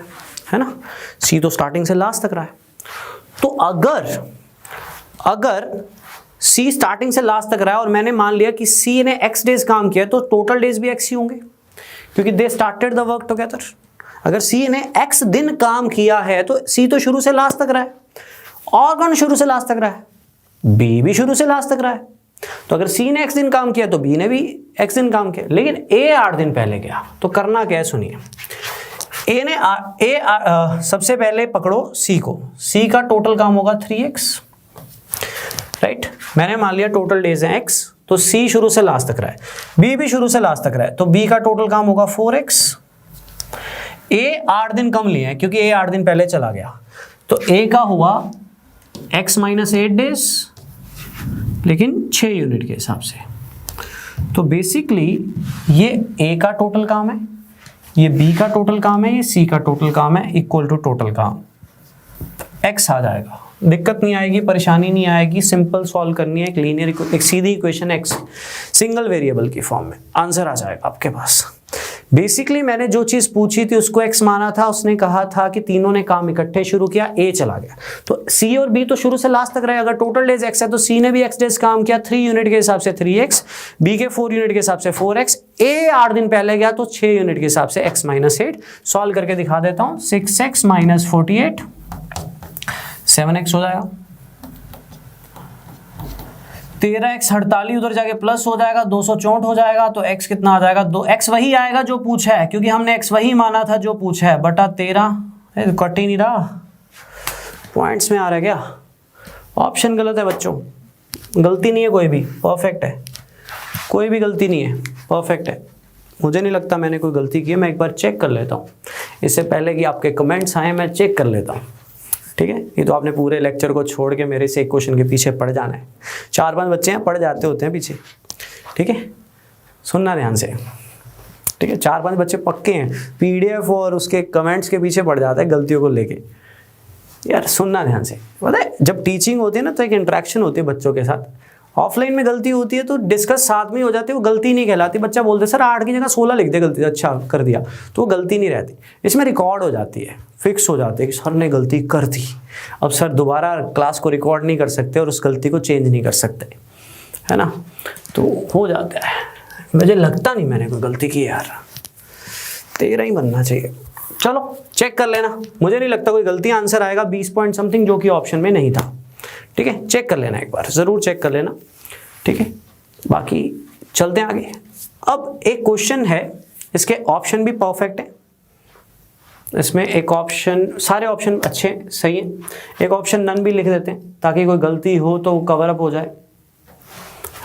है ना। सी तो स्टार्टिंग से लास्ट तक रहा है। तो अगर सी स्टार्टिंग से लास्ट तक रहा है और मैंने मान लिया कि सी ने x डेज काम किया, तो टोटल डेज भी x ही होंगे, क्योंकि they started the work together. अगर सी ने x दिन काम किया है तो सी तो शुरू से लास्ट तक रहा है। और कौन शुरू से लास्ट तक रहा है? बी भी शुरू से लास्ट तक रहा है। तो अगर सी ने x दिन काम किया तो बी ने भी x दिन काम किया, लेकिन ए 8 दिन पहले गया। तो करना क्या है, सुनिए। सबसे पहले पकड़ो सी को, सी का टोटल काम होगा 3x, राइट। मैंने मान लिया टोटल डेज है x, तो सी शुरू से लास्ट तक रहा है, बी भी शुरू से लास्ट तक रहा है, तो बी का टोटल काम होगा 4x। ए 8 दिन कम लिए हैं क्योंकि ए 8 दिन पहले चला गया, तो ए का हुआ x - 8 डेज, लेकिन 6 यूनिट के हिसाब से। तो बेसिकली ये ए का टोटल काम है, ये बी का टोटल काम है, ये सी का टोटल काम है, इक्वल टू टोटल काम। x आ जाएगा, दिक्कत नहीं आएगी, परेशानी नहीं आएगी, सिंपल सॉल्व करनी है। एक लीनियर एक सीधी इक्वेशन x सिंगल वेरिएबल की फॉर्म में, आंसर आ जाएगा आपके पास। बेसिकली मैंने जो चीज पूछी थी उसको x माना था। उसने कहा था कि तीनों ने काम इकट्ठे शुरू किया, a चला गया, तो c और b तो शुरू से लास्ट तक रहे। अगर टोटल डेज x है तो c ने भी x डेज काम किया, 3 यूनिट के हिसाब से 3x, b के 4 यूनिट के हिसाब से 4x, a 8 दिन पहले गया तो 6 यूनिट के हिसाब से x - 8। सॉल्व करके दिखा देता हूं, 6x - 48 7x हो जाएगा, 13x 48 उधर जाके प्लस हो जाएगा, 264 हो जाएगा। तो x कितना आ जाएगा, 2x वही आएगा जो पूछा है, क्योंकि हमने x वही माना था जो पूछा है, बटा 13। कट ही नहीं रहा, पॉइंट्स में आ रहा है क्या? ऑप्शन गलत है बच्चों, गलती नहीं है कोई भी, परफेक्ट है, कोई भी गलती नहीं है, परफेक्ट है। मुझे नहीं लगता मैंने कोई गलती की है। मैं एक बार चेक कर लेता हूँ इससे पहले कि आपके कमेंट्स आए, मैं चेक कर लेता हूँ, ठीक है। ये तो आपने पूरे लेक्चर को छोड़ के मेरे से एक क्वेश्चन के पीछे पड़ जाना है। 4-5 बच्चे हैं, पढ़ जाते होते हैं पीछे, ठीक है, सुनना ध्यान से, ठीक है। 4-5 बच्चे पक्के हैं, पीडीएफ और उसके कमेंट्स के पीछे पड़ जाता है गलतियों को लेके। यार सुनना ध्यान से, पता है जब टीचिंग होती है ना तो एक इंटरेक्शन होती है बच्चों के साथ। ऑफलाइन में गलती होती है तो डिस्कस साथ में ही हो जाती है, वो गलती नहीं कहलाती। बच्चा बोलते सर 8 की जगह 16 लिख दे, गलती अच्छा कर दिया, तो वो गलती नहीं रहती। इसमें रिकॉर्ड हो जाती है, फिक्स हो जाती है कि सर ने गलती कर दी। अब सर दोबारा क्लास को रिकॉर्ड नहीं कर सकते और उस गलती को चेंज नहीं कर सकते, है ना, तो हो जाता है। मुझे लगता नहीं मैंने कोई गलती की यार, तेरा ही बनना चाहिए। चलो चेक कर लेना, मुझे नहीं लगता कोई गलती। आंसर आएगा 20 पॉइंट समथिंग, जो कि ऑप्शन में नहीं था, ठीक है। चेक कर लेना एक बार, जरूर चेक कर लेना, ठीक है। बाकी चलते हैं आगे। अब एक क्वेश्चन है, इसके ऑप्शन भी परफेक्ट है, इसमें एक ऑप्शन, सारे ऑप्शन अच्छे हैं, सही है। एक ऑप्शन नन भी लिख देते हैं ताकि कोई गलती हो तो कवर अप हो जाए,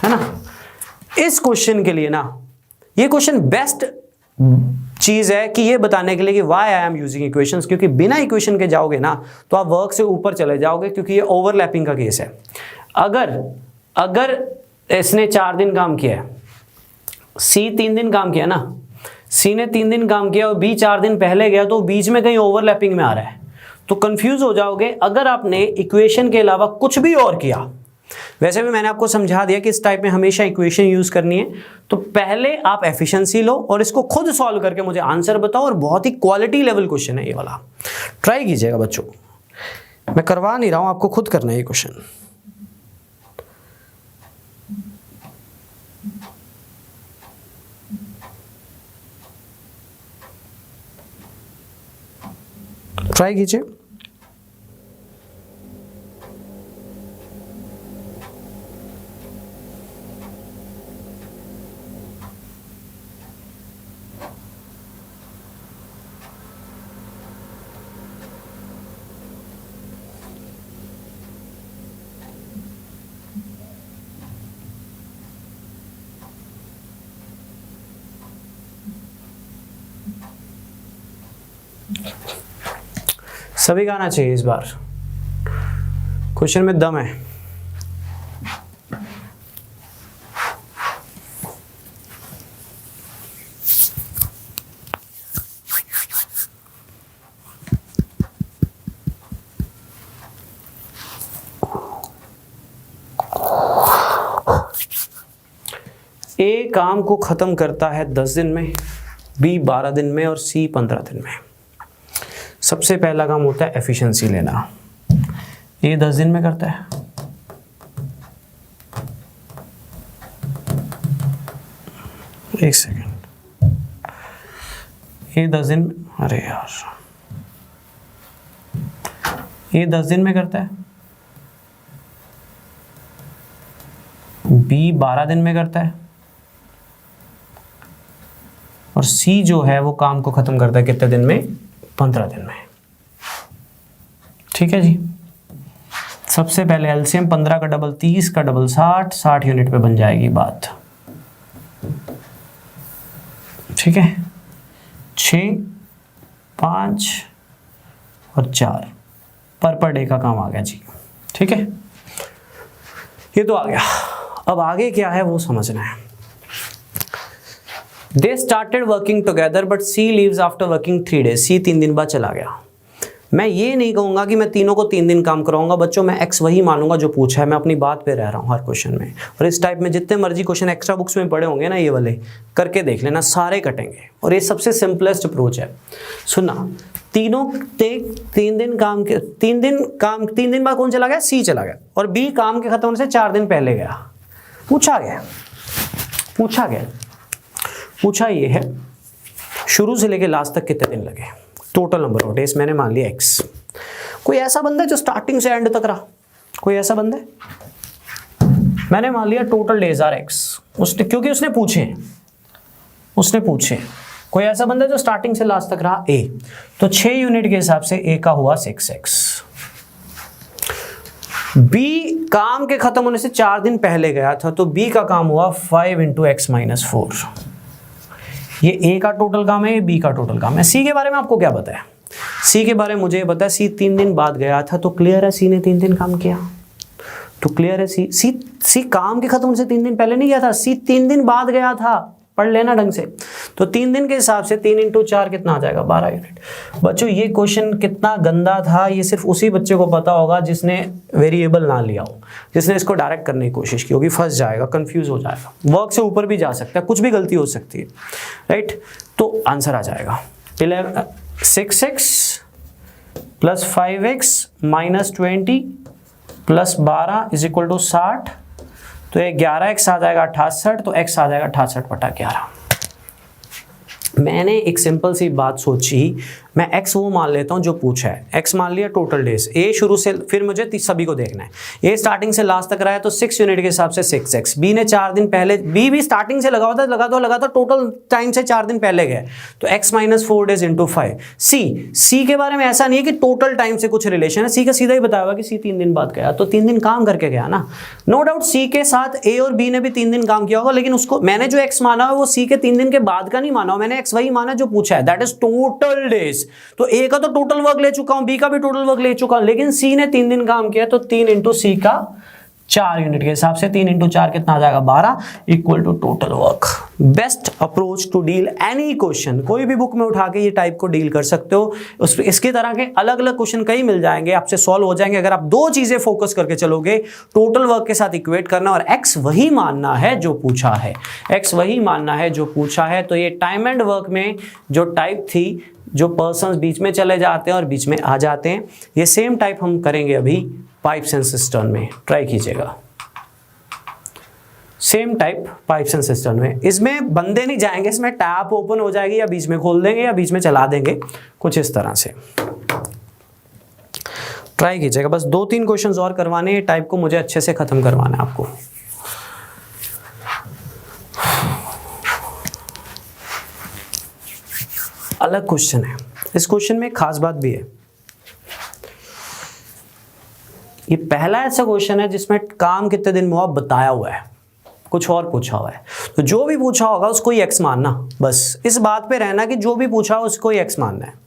है ना। इस क्वेश्चन के लिए ना, ये क्वेश्चन बेस्ट चीज है कि ये बताने के लिए कि why I am using equations, क्योंकि बिना इक्वेशन के जाओगे ना तो आप वर्क से ऊपर चले जाओगे, क्योंकि ये ओवरलैपिंग का केस है। अगर इसने 4 दिन काम किया है, सी 3 दिन काम किया ना, सी ने 3 दिन काम किया और बी 4 दिन पहले गया, तो बीच में कहीं ओवरलैपिंग में आ रहा है, तो कंफ्यूज हो जाओगे अगर आपने इक्वेशन के अलावा कुछ भी और किया। वैसे भी मैंने आपको समझा दिया कि इस टाइप में हमेशा इक्वेशन यूज करनी है। तो पहले आप एफिशिएंसी लो और इसको खुद सॉल्व करके मुझे आंसर बताओ, और बहुत ही क्वालिटी लेवल क्वेश्चन है ये वाला, ट्राई कीजिएगा बच्चों। मैं करवा नहीं रहा हूं, आपको खुद करना है ये क्वेश्चन। ट्राई कीजिए। सभी का आना चाहिए इस बार, क्वेश्चन में दम है। ए काम को खत्म करता है 10 दिन में, बी 12 दिन में और सी 15 दिन में। सबसे पहला काम होता है एफिशिएंसी लेना। ये 10 दिन में करता है, एक सेकेंड, ये 10 दिन में, अरे यार, ये 10 दिन में करता है, बी 12 दिन में करता है, और सी जो है वो काम को खत्म करता है कितने दिन में? 15 दिन में। ठीक है जी। सबसे पहले एलसीएम 15 का डबल 30 का डबल 60, 60 यूनिट पे बन जाएगी बात। ठीक है, 6, 5 और 4 पर डे का काम आ गया जी। ठीक है, ये तो आ गया। अब आगे क्या है वो समझना है। They started working together but C leaves after working 3 days. C 3 दिन बाद चला गया। मैं ये नहीं कहूंगा कि मैं तीनों को 3 दिन काम कराऊंगा बच्चों, मैं एक्स वही मानूंगा जो पूछा है। मैं अपनी बात पे रह रहा हूँ हर क्वेश्चन में। और इस टाइप में जितने मर्जी क्वेश्चन एक्स्ट्रा बुक्स में पढ़े होंगे ना, ये वाले करके देख लेना, सारे कटेंगे। और ये सबसे सिंपलेस्ट अप्रोच है। सुनना, तीनों 3 दिन काम के 3 दिन बाद कौन चला गया? सी चला गया। और बी काम के खत्म होने से 4 दिन पहले गया। पूछा ये है शुरू से लेके लास्ट तक कितने दिन लगे, टोटल नंबर ऑफ डेज मैंने मान लिया x। कोई ऐसा बंदा है जो स्टार्टिंग से एंड तक रहा? कोई ऐसा बंदा है? मैंने मान लिया टोटल डेज आर x, उसने, क्योंकि उसने पूछे। कोई ऐसा बंदा है जो स्टार्टिंग से लास्ट तक रहा? a। तो 6 यूनिट के हिसाब से a का हुआ 6x। बी काम के खत्म होने से 4 दिन पहले गया था, तो बी का काम हुआ 5 × x-4। ये ए का टोटल काम है, ये बी का टोटल काम है। सी के बारे में आपको क्या पता है? सी के बारे में मुझे पता है, सी 3 दिन बाद गया था, तो क्लियर है सी ने 3 दिन काम किया, तो क्लियर है सी काम के खत्म होने से 3 दिन पहले नहीं गया था, सी 3 दिन बाद गया था। पढ़ लेना ढंग से। तो 3 दिन के हिसाब से 3 × 4 कितना आ जाएगा? 12 यूनिट। बच्चों ये क्वेश्चन कितना गंदा था, ये सिर्फ उसी बच्चे को पता होगा जिसने वेरिएबल ना लिया हो, जिसने इसको डायरेक्ट करने की कोशिश की होगी। फंस जाएगा, कंफ्यूज हो जाएगा, वर्क से ऊपर भी जा सकता है, कुछ भी गलती हो सकती है, राइट। तो आंसर आ जाएगा 6x + 5x - 20 + 12 = 60। तो ये 11x आ जाएगा 68, तो x आ जाएगा 68/11। मैंने एक सिंपल सी बात सोची, मैं x वो मान लेता हूँ जो पूछा है। x मान लिया टोटल डेज, a शुरू से, फिर मुझे सभी को देखना है। a स्टार्टिंग से लास्ट तक रहा है तो 6 यूनिट के हिसाब से 6x। b ने 4 दिन पहले, b भी स्टार्टिंग से लगा हुआ था टोटल टाइम से 4 दिन पहले गए, तो x - 4 डेज × 5। c के बारे में ऐसा नहीं है कि टोटल टाइम से कुछ रिलेशन है, c का सीधा ही बताया हुआ कि c 3 दिन बाद गया, तो 3 दिन काम करके गया ना। नो डाउट c के साथ a और b ने भी 3 दिन काम किया होगा, लेकिन उसको मैंने जो x माना है वो c के 3 दिन के बाद का नहीं माना, मैंने x वही माना जो पूछा है, दैट इज टोटल डेज। तो ए का तो टोटल वर्क ले चुका हूं, बी का भी टोटल वर्क ले चुका हूं, लेकिन सी ने 3 दिन काम किया, तो 3 × सी का 4 यूनिट के हिसाब से 3 × 4 कितना आ जाएगा? 12 = total work. Best approach to deal any question. कोई भी बुक में उठा के ये टाइप को डील कर सकते हो। इसके तरह के अलग अलग क्वेश्चन कई मिल जाएंगे, आपसे सॉल्व हो जाएंगे अगर आप 2 चीजें फोकस करके चलोगे, टोटल वर्क के साथ इक्वेट करना और एक्स वही मानना है जो पूछा है, एक्स वही मानना है जो पूछा है। तो ये टाइम एंड वर्क में जो टाइप थी, जो पर्सन्स बीच में चले जाते हैं और बीच में आ जाते हैं, ये सेम टाइप हम करेंगे अभी पाइप्स एंड सिस्टर्न में। ट्राई कीजिएगा, same type pipes and cistern में। इसमें बंदे नहीं जाएंगे, इसमें टैप ओपन हो जाएगी, या बीच में खोल देंगे या बीच में चला देंगे, कुछ इस तरह से। ट्राई कीजिएगा, बस 2-3 क्वेश्चंस और करवाने, टाइप को मुझे अच्छे से खत्म करवाना है आपको। अलग क्वेश्चन है, इस क्वेश्चन में एक खास बात भी है। ये पहला ऐसा क्वेश्चन है जिसमें काम कितने दिन में हुआ बताया हुआ है, कुछ और पूछा हुआ है। तो जो भी पूछा होगा उसको ही एक्स मानना, बस इस बात पे रहना कि जो भी पूछा हो उसको ही एक्स मानना है।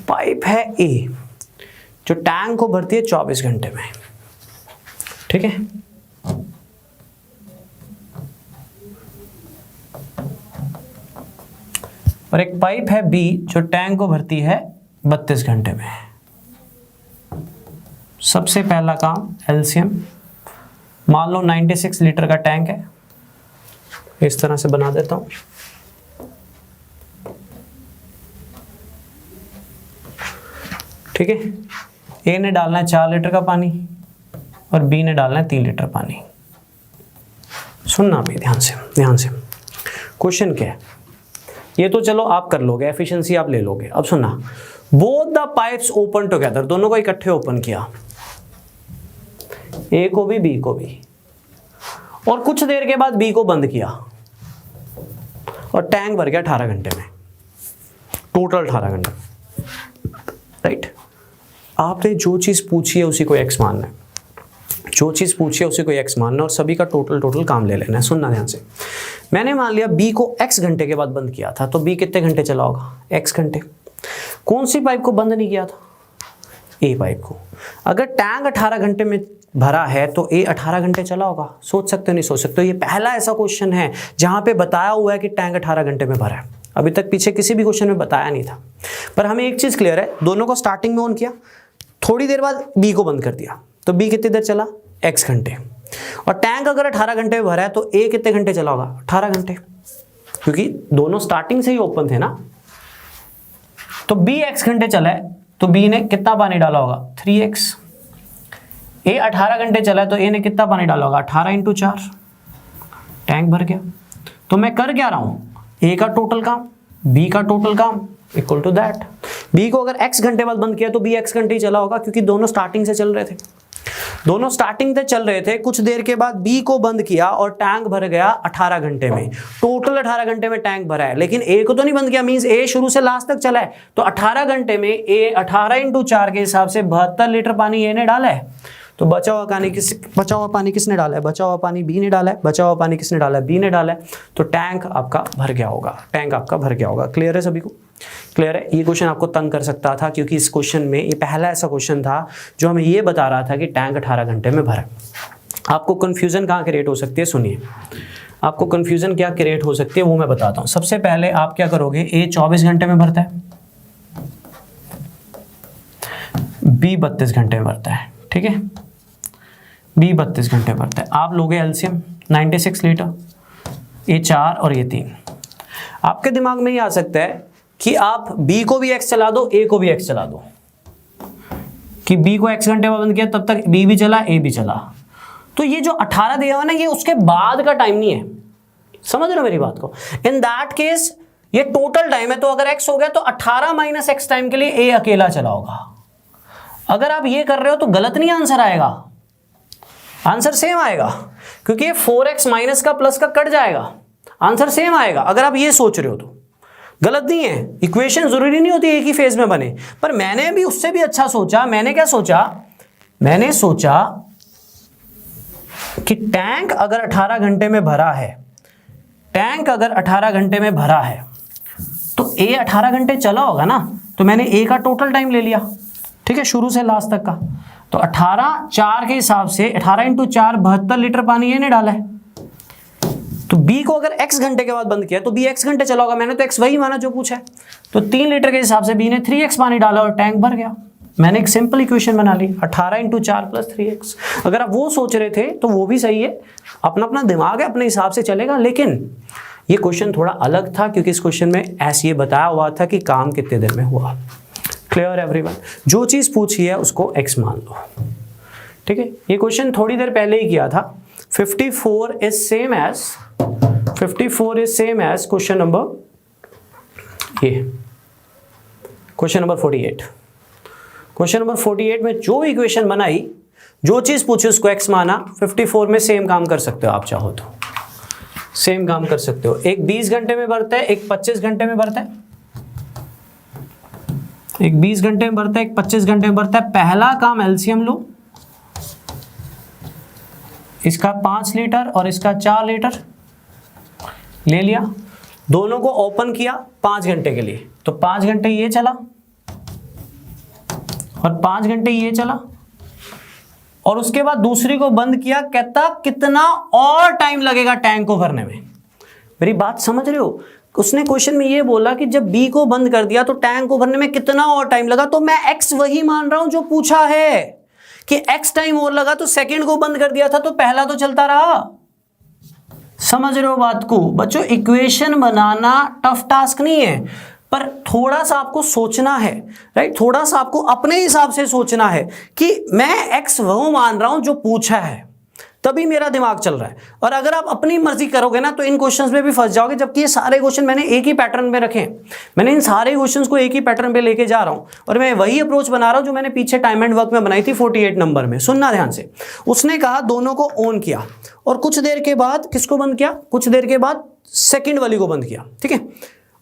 पाइप है ए जो टैंक को भरती है 24 घंटे में, ठीक है। और एक पाइप है बी जो टैंक को भरती है 32 घंटे में। सबसे पहला काम एलसीएम, मान लो 96 लीटर का टैंक है, इस तरह से बना देता हूं। ठीक है, ए ने डालना है 4 लीटर का पानी और बी ने डालना है 3 लीटर पानी। सुनना भी ध्यान से क्वेश्चन क्या है, ये तो चलो आप कर लोगे, एफिशिएंसी आप ले लोगे। अब सुनना, both the pipes open together, दोनों को इकट्ठे ओपन किया, ए को भी बी को भी, और कुछ देर के बाद बी को बंद किया और टैंक भर गया 18 घंटे में, टोटल 18 घंटे, राइट। आपने जो चीज पूछी है उसी को एक्स मानना है, जो चीज पूछी है उसी को एक्स मानना और सभी का टोटल काम ले लेना है। सुनना ध्यान से, मैंने मान लिया बी को एक्स घंटे के बाद बंद किया था, तो बी कितने घंटे चला होगा? एक्स घंटे। कौन सी पाइप को बंद नहीं किया था? ए पाइप को। अगर टैंक 18 घंटे में भरा है तो ए 18 घंटे चला होगा। सोच सकते हो नहीं सोच सकते हो, ये पहला ऐसा क्वेश्चन है जहां पे बताया हुआ है कि टैंक 18 घंटे में भरा है। अभी तक पीछे किसी भी क्वेश्चन में बताया नहीं था। पर हमें एक चीज क्लियर है, दोनों को स्टार्टिंग में ऑन किया, थोड़ी देर बाद बी को बंद कर दिया, तो बी कितनी देर चला, x घंटे। और टैंक अगर 18 घंटे में भरा है तो ए कितने घंटे चला होगा, 18 घंटे, क्योंकि दोनों स्टार्टिंग से ही ओपन थे ना। तो बी x घंटे चला है तो बी ने कितना पानी डाला होगा, 3x। ए 18 घंटे चला है तो ए ने कितना पानी डाला होगा, 18 × 4, टैंक भर गया। तो मैं कर क्या रहा हूं, ए का टोटल काम, बी का टोटल काम इक्वल टू दैट। बी को अगर x घंटे बाद बंद किया तो बी x घंटे ही चला होगा, क्योंकि दोनों स्टार्टिंग से चल रहे थे, दोनों स्टार्टिंग से चल रहे थे। कुछ देर के बाद बी को बंद किया और टैंक भर गया 18 घंटे में, टोटल 18 घंटे में टैंक भरा है, लेकिन ए को तो नहीं बंद किया, मींस ए शुरू से लास्ट तक चला है। तो 18 घंटे में ए 18 × 4 के हिसाब से 72 लीटर पानी ए ने डाला है। तो बचा हुआ पानी किसने डाला है, बचा हुआ पानी बी ने डाला है, बचा हुआ पानी किसने डाला है, बी ने डाला है। तो टैंक आपका भर गया होगा, टैंक आपका भर गया होगा। क्लियर है सभी को, क्लियर है। ये क्वेश्चन आपको तंग कर सकता था, क्योंकि इस क्वेश्चन में ये पहला ऐसा क्वेश्चन था जो हमें ये बता रहा था कि टैंक 18 घंटे में भरा। आपको कंफ्यूजन कहाँ क्रिएट हो सकती है, सुनिए, आपको कंफ्यूजन क्या क्रिएट हो सकती है वो मैं बताता हूँ। सबसे पहले आप क्या करोगे, ए 24 घंटे में भरता है, बी 32 घंटे में भरता है, ठीक है, बी 32 घंटे भरता है। आप लोगे एलसीएम 96 लीटर, ये 4 और ये 3। आपके दिमाग में ये आ सकता है कि आप बी को भी x चला दो, ए को भी x चला दो, कि बी को x घंटे में बंद किया तब तक बी भी चला, ए भी चला। तो ये जो 18 दिया हुआ ना, ये उसके बाद का टाइम नहीं है, समझ रहे हो मेरी बात को। इन दैट केस ये टोटल टाइम है, तो अगर x हो गया तो 18 - x टाइम के लिए ए अकेला चला होगा। अगर आप ये कर रहे हो तो गलत नहीं आंसर आएगा, आंसर सेम आएगा, क्योंकि 4x माइनस का प्लस का कट जाएगा, आंसर सेम आएगा। अगर आप ये सोच रहे हो तो गलत नहीं है। इक्वेशन जरूरी नहीं होती एक ही फेज में बने, पर मैंने भी उससे भी अच्छा सोचा। मैंने क्या सोचा, मैंने सोचा कि टैंक अगर 18 घंटे में भरा है, टैंक अगर 18 घंटे में भरा है तो ए 18 घंटे चला होगा ना, तो मैंने ए का टोटल टाइम ले लिया, ठीक है, शुरू से लास्ट तक का। तो 18 4 के हिसाब से 18 × 4 72 लीटर पानी ये ने डाला है। तो बी को अगर x घंटे के बाद बंद किया तो बी x घंटे चला होगा, मैंने तो x वही माना जो पूछा है। तो 3 लीटर के हिसाब से बी ने 3x पानी डाला और टैंक भर गया। मैंने एक सिंपल इक्वेशन बना ली, 18 × 4 + 3x। अगर आप वो सोच रहे थे तो वो भी सही है, अपना अपना दिमाग है, अपने हिसाब से चलेगा। लेकिन ये क्वेश्चन थोड़ा अलग था, क्योंकि इस क्वेश्चन में ऐसे ये बताया हुआ था कि काम कितने देर में हुआ। क्लियर एवरीवन, जो चीज पूछी है उसको x मान लो, ठीक है। ये क्वेश्चन थोड़ी देर पहले ही किया था। 54 is same as question number, ये क्वेश्चन नंबर 48। क्वेश्चन नंबर 48 में जो इक्वेशन बनाई, जो चीज पूछी उसको x माना। 54 में सेम काम कर सकते हो, आप चाहो तो सेम काम कर सकते हो। एक 20 घंटे में भरता है, एक 25 घंटे में भरता है, एक 20 घंटे में भरता है, एक 25 घंटे में भरता है। पहला काम एलसीएम लो, इसका 5 लीटर और इसका 4 लीटर ले लिया, दोनों को ओपन किया 5 घंटे के लिए। तो 5 घंटे ये चला और 5 घंटे ये चला, और उसके बाद दूसरी को बंद किया। कहता कितना और टाइम लगेगा टैंक को भरने में। मेरी बात समझ रहे हो, उसने क्वेश्चन में ये बोला कि जब बी को बंद कर दिया तो टैंक को भरने में कितना और टाइम लगा। तो मैं एक्स वही मान रहा हूं जो पूछा है कि एक्स टाइम और लगा, तो सेकंड को बंद कर दिया था तो पहला तो चलता रहा। समझ रहे हो बात को बच्चों। इक्वेशन बनाना टफ टास्क नहीं है, पर थोड़ा सा आपको सोचना है, राइट। थोड़ा सा आपको अपने हिसाब से सोचना है कि मैं एक्स वो मान रहा हूं जो पूछा है, तभी मेरा दिमाग चल रहा है। और अगर आप अपनी मर्जी करोगे ना तो इन क्वेश्चंस में भी फंस जाओगे, जबकि ये सारे क्वेश्चन मैंने एक ही पैटर्न में रखे हैं। मैंने इन सारे क्वेश्चंस को एक ही पैटर्न पे लेके जा रहा हूं और मैं वही अप्रोच बना रहा हूं जो मैंने पीछे टाइम एंड वर्क में बनाई थी 48 नंबर में। सुनना ध्यान से। उसने कहा दोनों को ऑन किया और कुछ देर के बाद किसको बंद किया, कुछ देर के बाद सेकेंड वाली को बंद किया, ठीक है।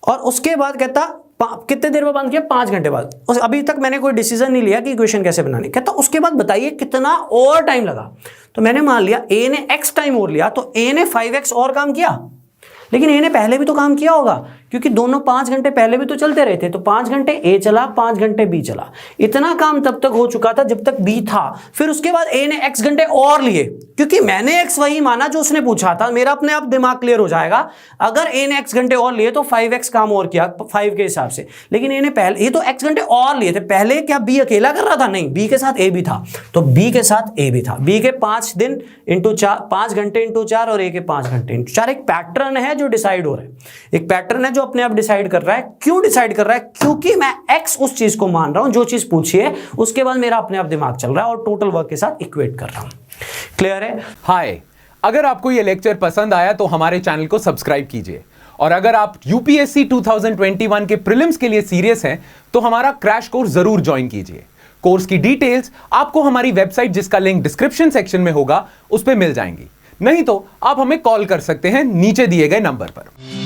और उसके बाद कहता कितने देर में बंद किया, 5 घंटे बाद। अभी तक मैंने कोई डिसीजन नहीं लिया कि इक्वेशन कैसे बनानी। कहता उसके बाद बताइए कितना और टाइम लगा। तो मैंने मान लिया ए ने x टाइम और लिया, तो ए ने 5x और काम किया, लेकिन ए ने पहले भी तो काम किया होगा, क्योंकि दोनों 5 घंटे पहले भी तो चलते रहे थे, तो 5 घंटे ए चला, 5 घंटे बी चला। इतना काम तब तक हो चुका था जब तक बी था। फिर उसके बाद ए ने x घंटे और लिए, क्योंकि मैंने x वही माना जो उसने पूछा था। मेरा अपने आप दिमाग क्लियर हो जाएगा, अगर ए ने x घंटे और लिए तो 5x काम और किया 5 के हिसाब से। लेकिन ए ने पहले, ये तो x घंटे और लिए थे पहले। क्या बी अकेला कर रहा था? नहीं, बी के साथ ए भी था, तो बी के साथ ए भी था। बी के 5 दिन इंटू 4, 5 घंटे इंटू 4, और ए के 5 घंटे इंटू 4। एक पैटर्न है जो डिसाइड हो रहा है, एक पैटर्न है जो अपने आप डिसाइड कर रहा है। क्यों डिसाइड कर रहा है? क्योंकि मैं x उस चीज को मान रहा हूं जो चीज पूछी है, उसके बाद मेरा अपने आप दिमाग चल रहा है और टोटल वर्क के साथ इक्वेट कर रहा हूं। क्लियर है? हाय, अगर आपको यह लेक्चर पसंद आया तो हमारे चैनल को सब्सक्राइब कीजिए, और अगर आप यूपीएससी 2021 के प्रीलिम्स के लिए सीरियस हैं तो हमारा क्रैश कोर्स जरूर ज्वाइन कीजिए। कोर्स की डिटेल्स आपको हमारी वेबसाइट, जिसका लिंक डिस्क्रिप्शन सेक्शन में होगा, उस पर मिल जाएंगी। नहीं तो आप हमें कॉल कर सकते हैं नीचे दिए गए नंबर पर।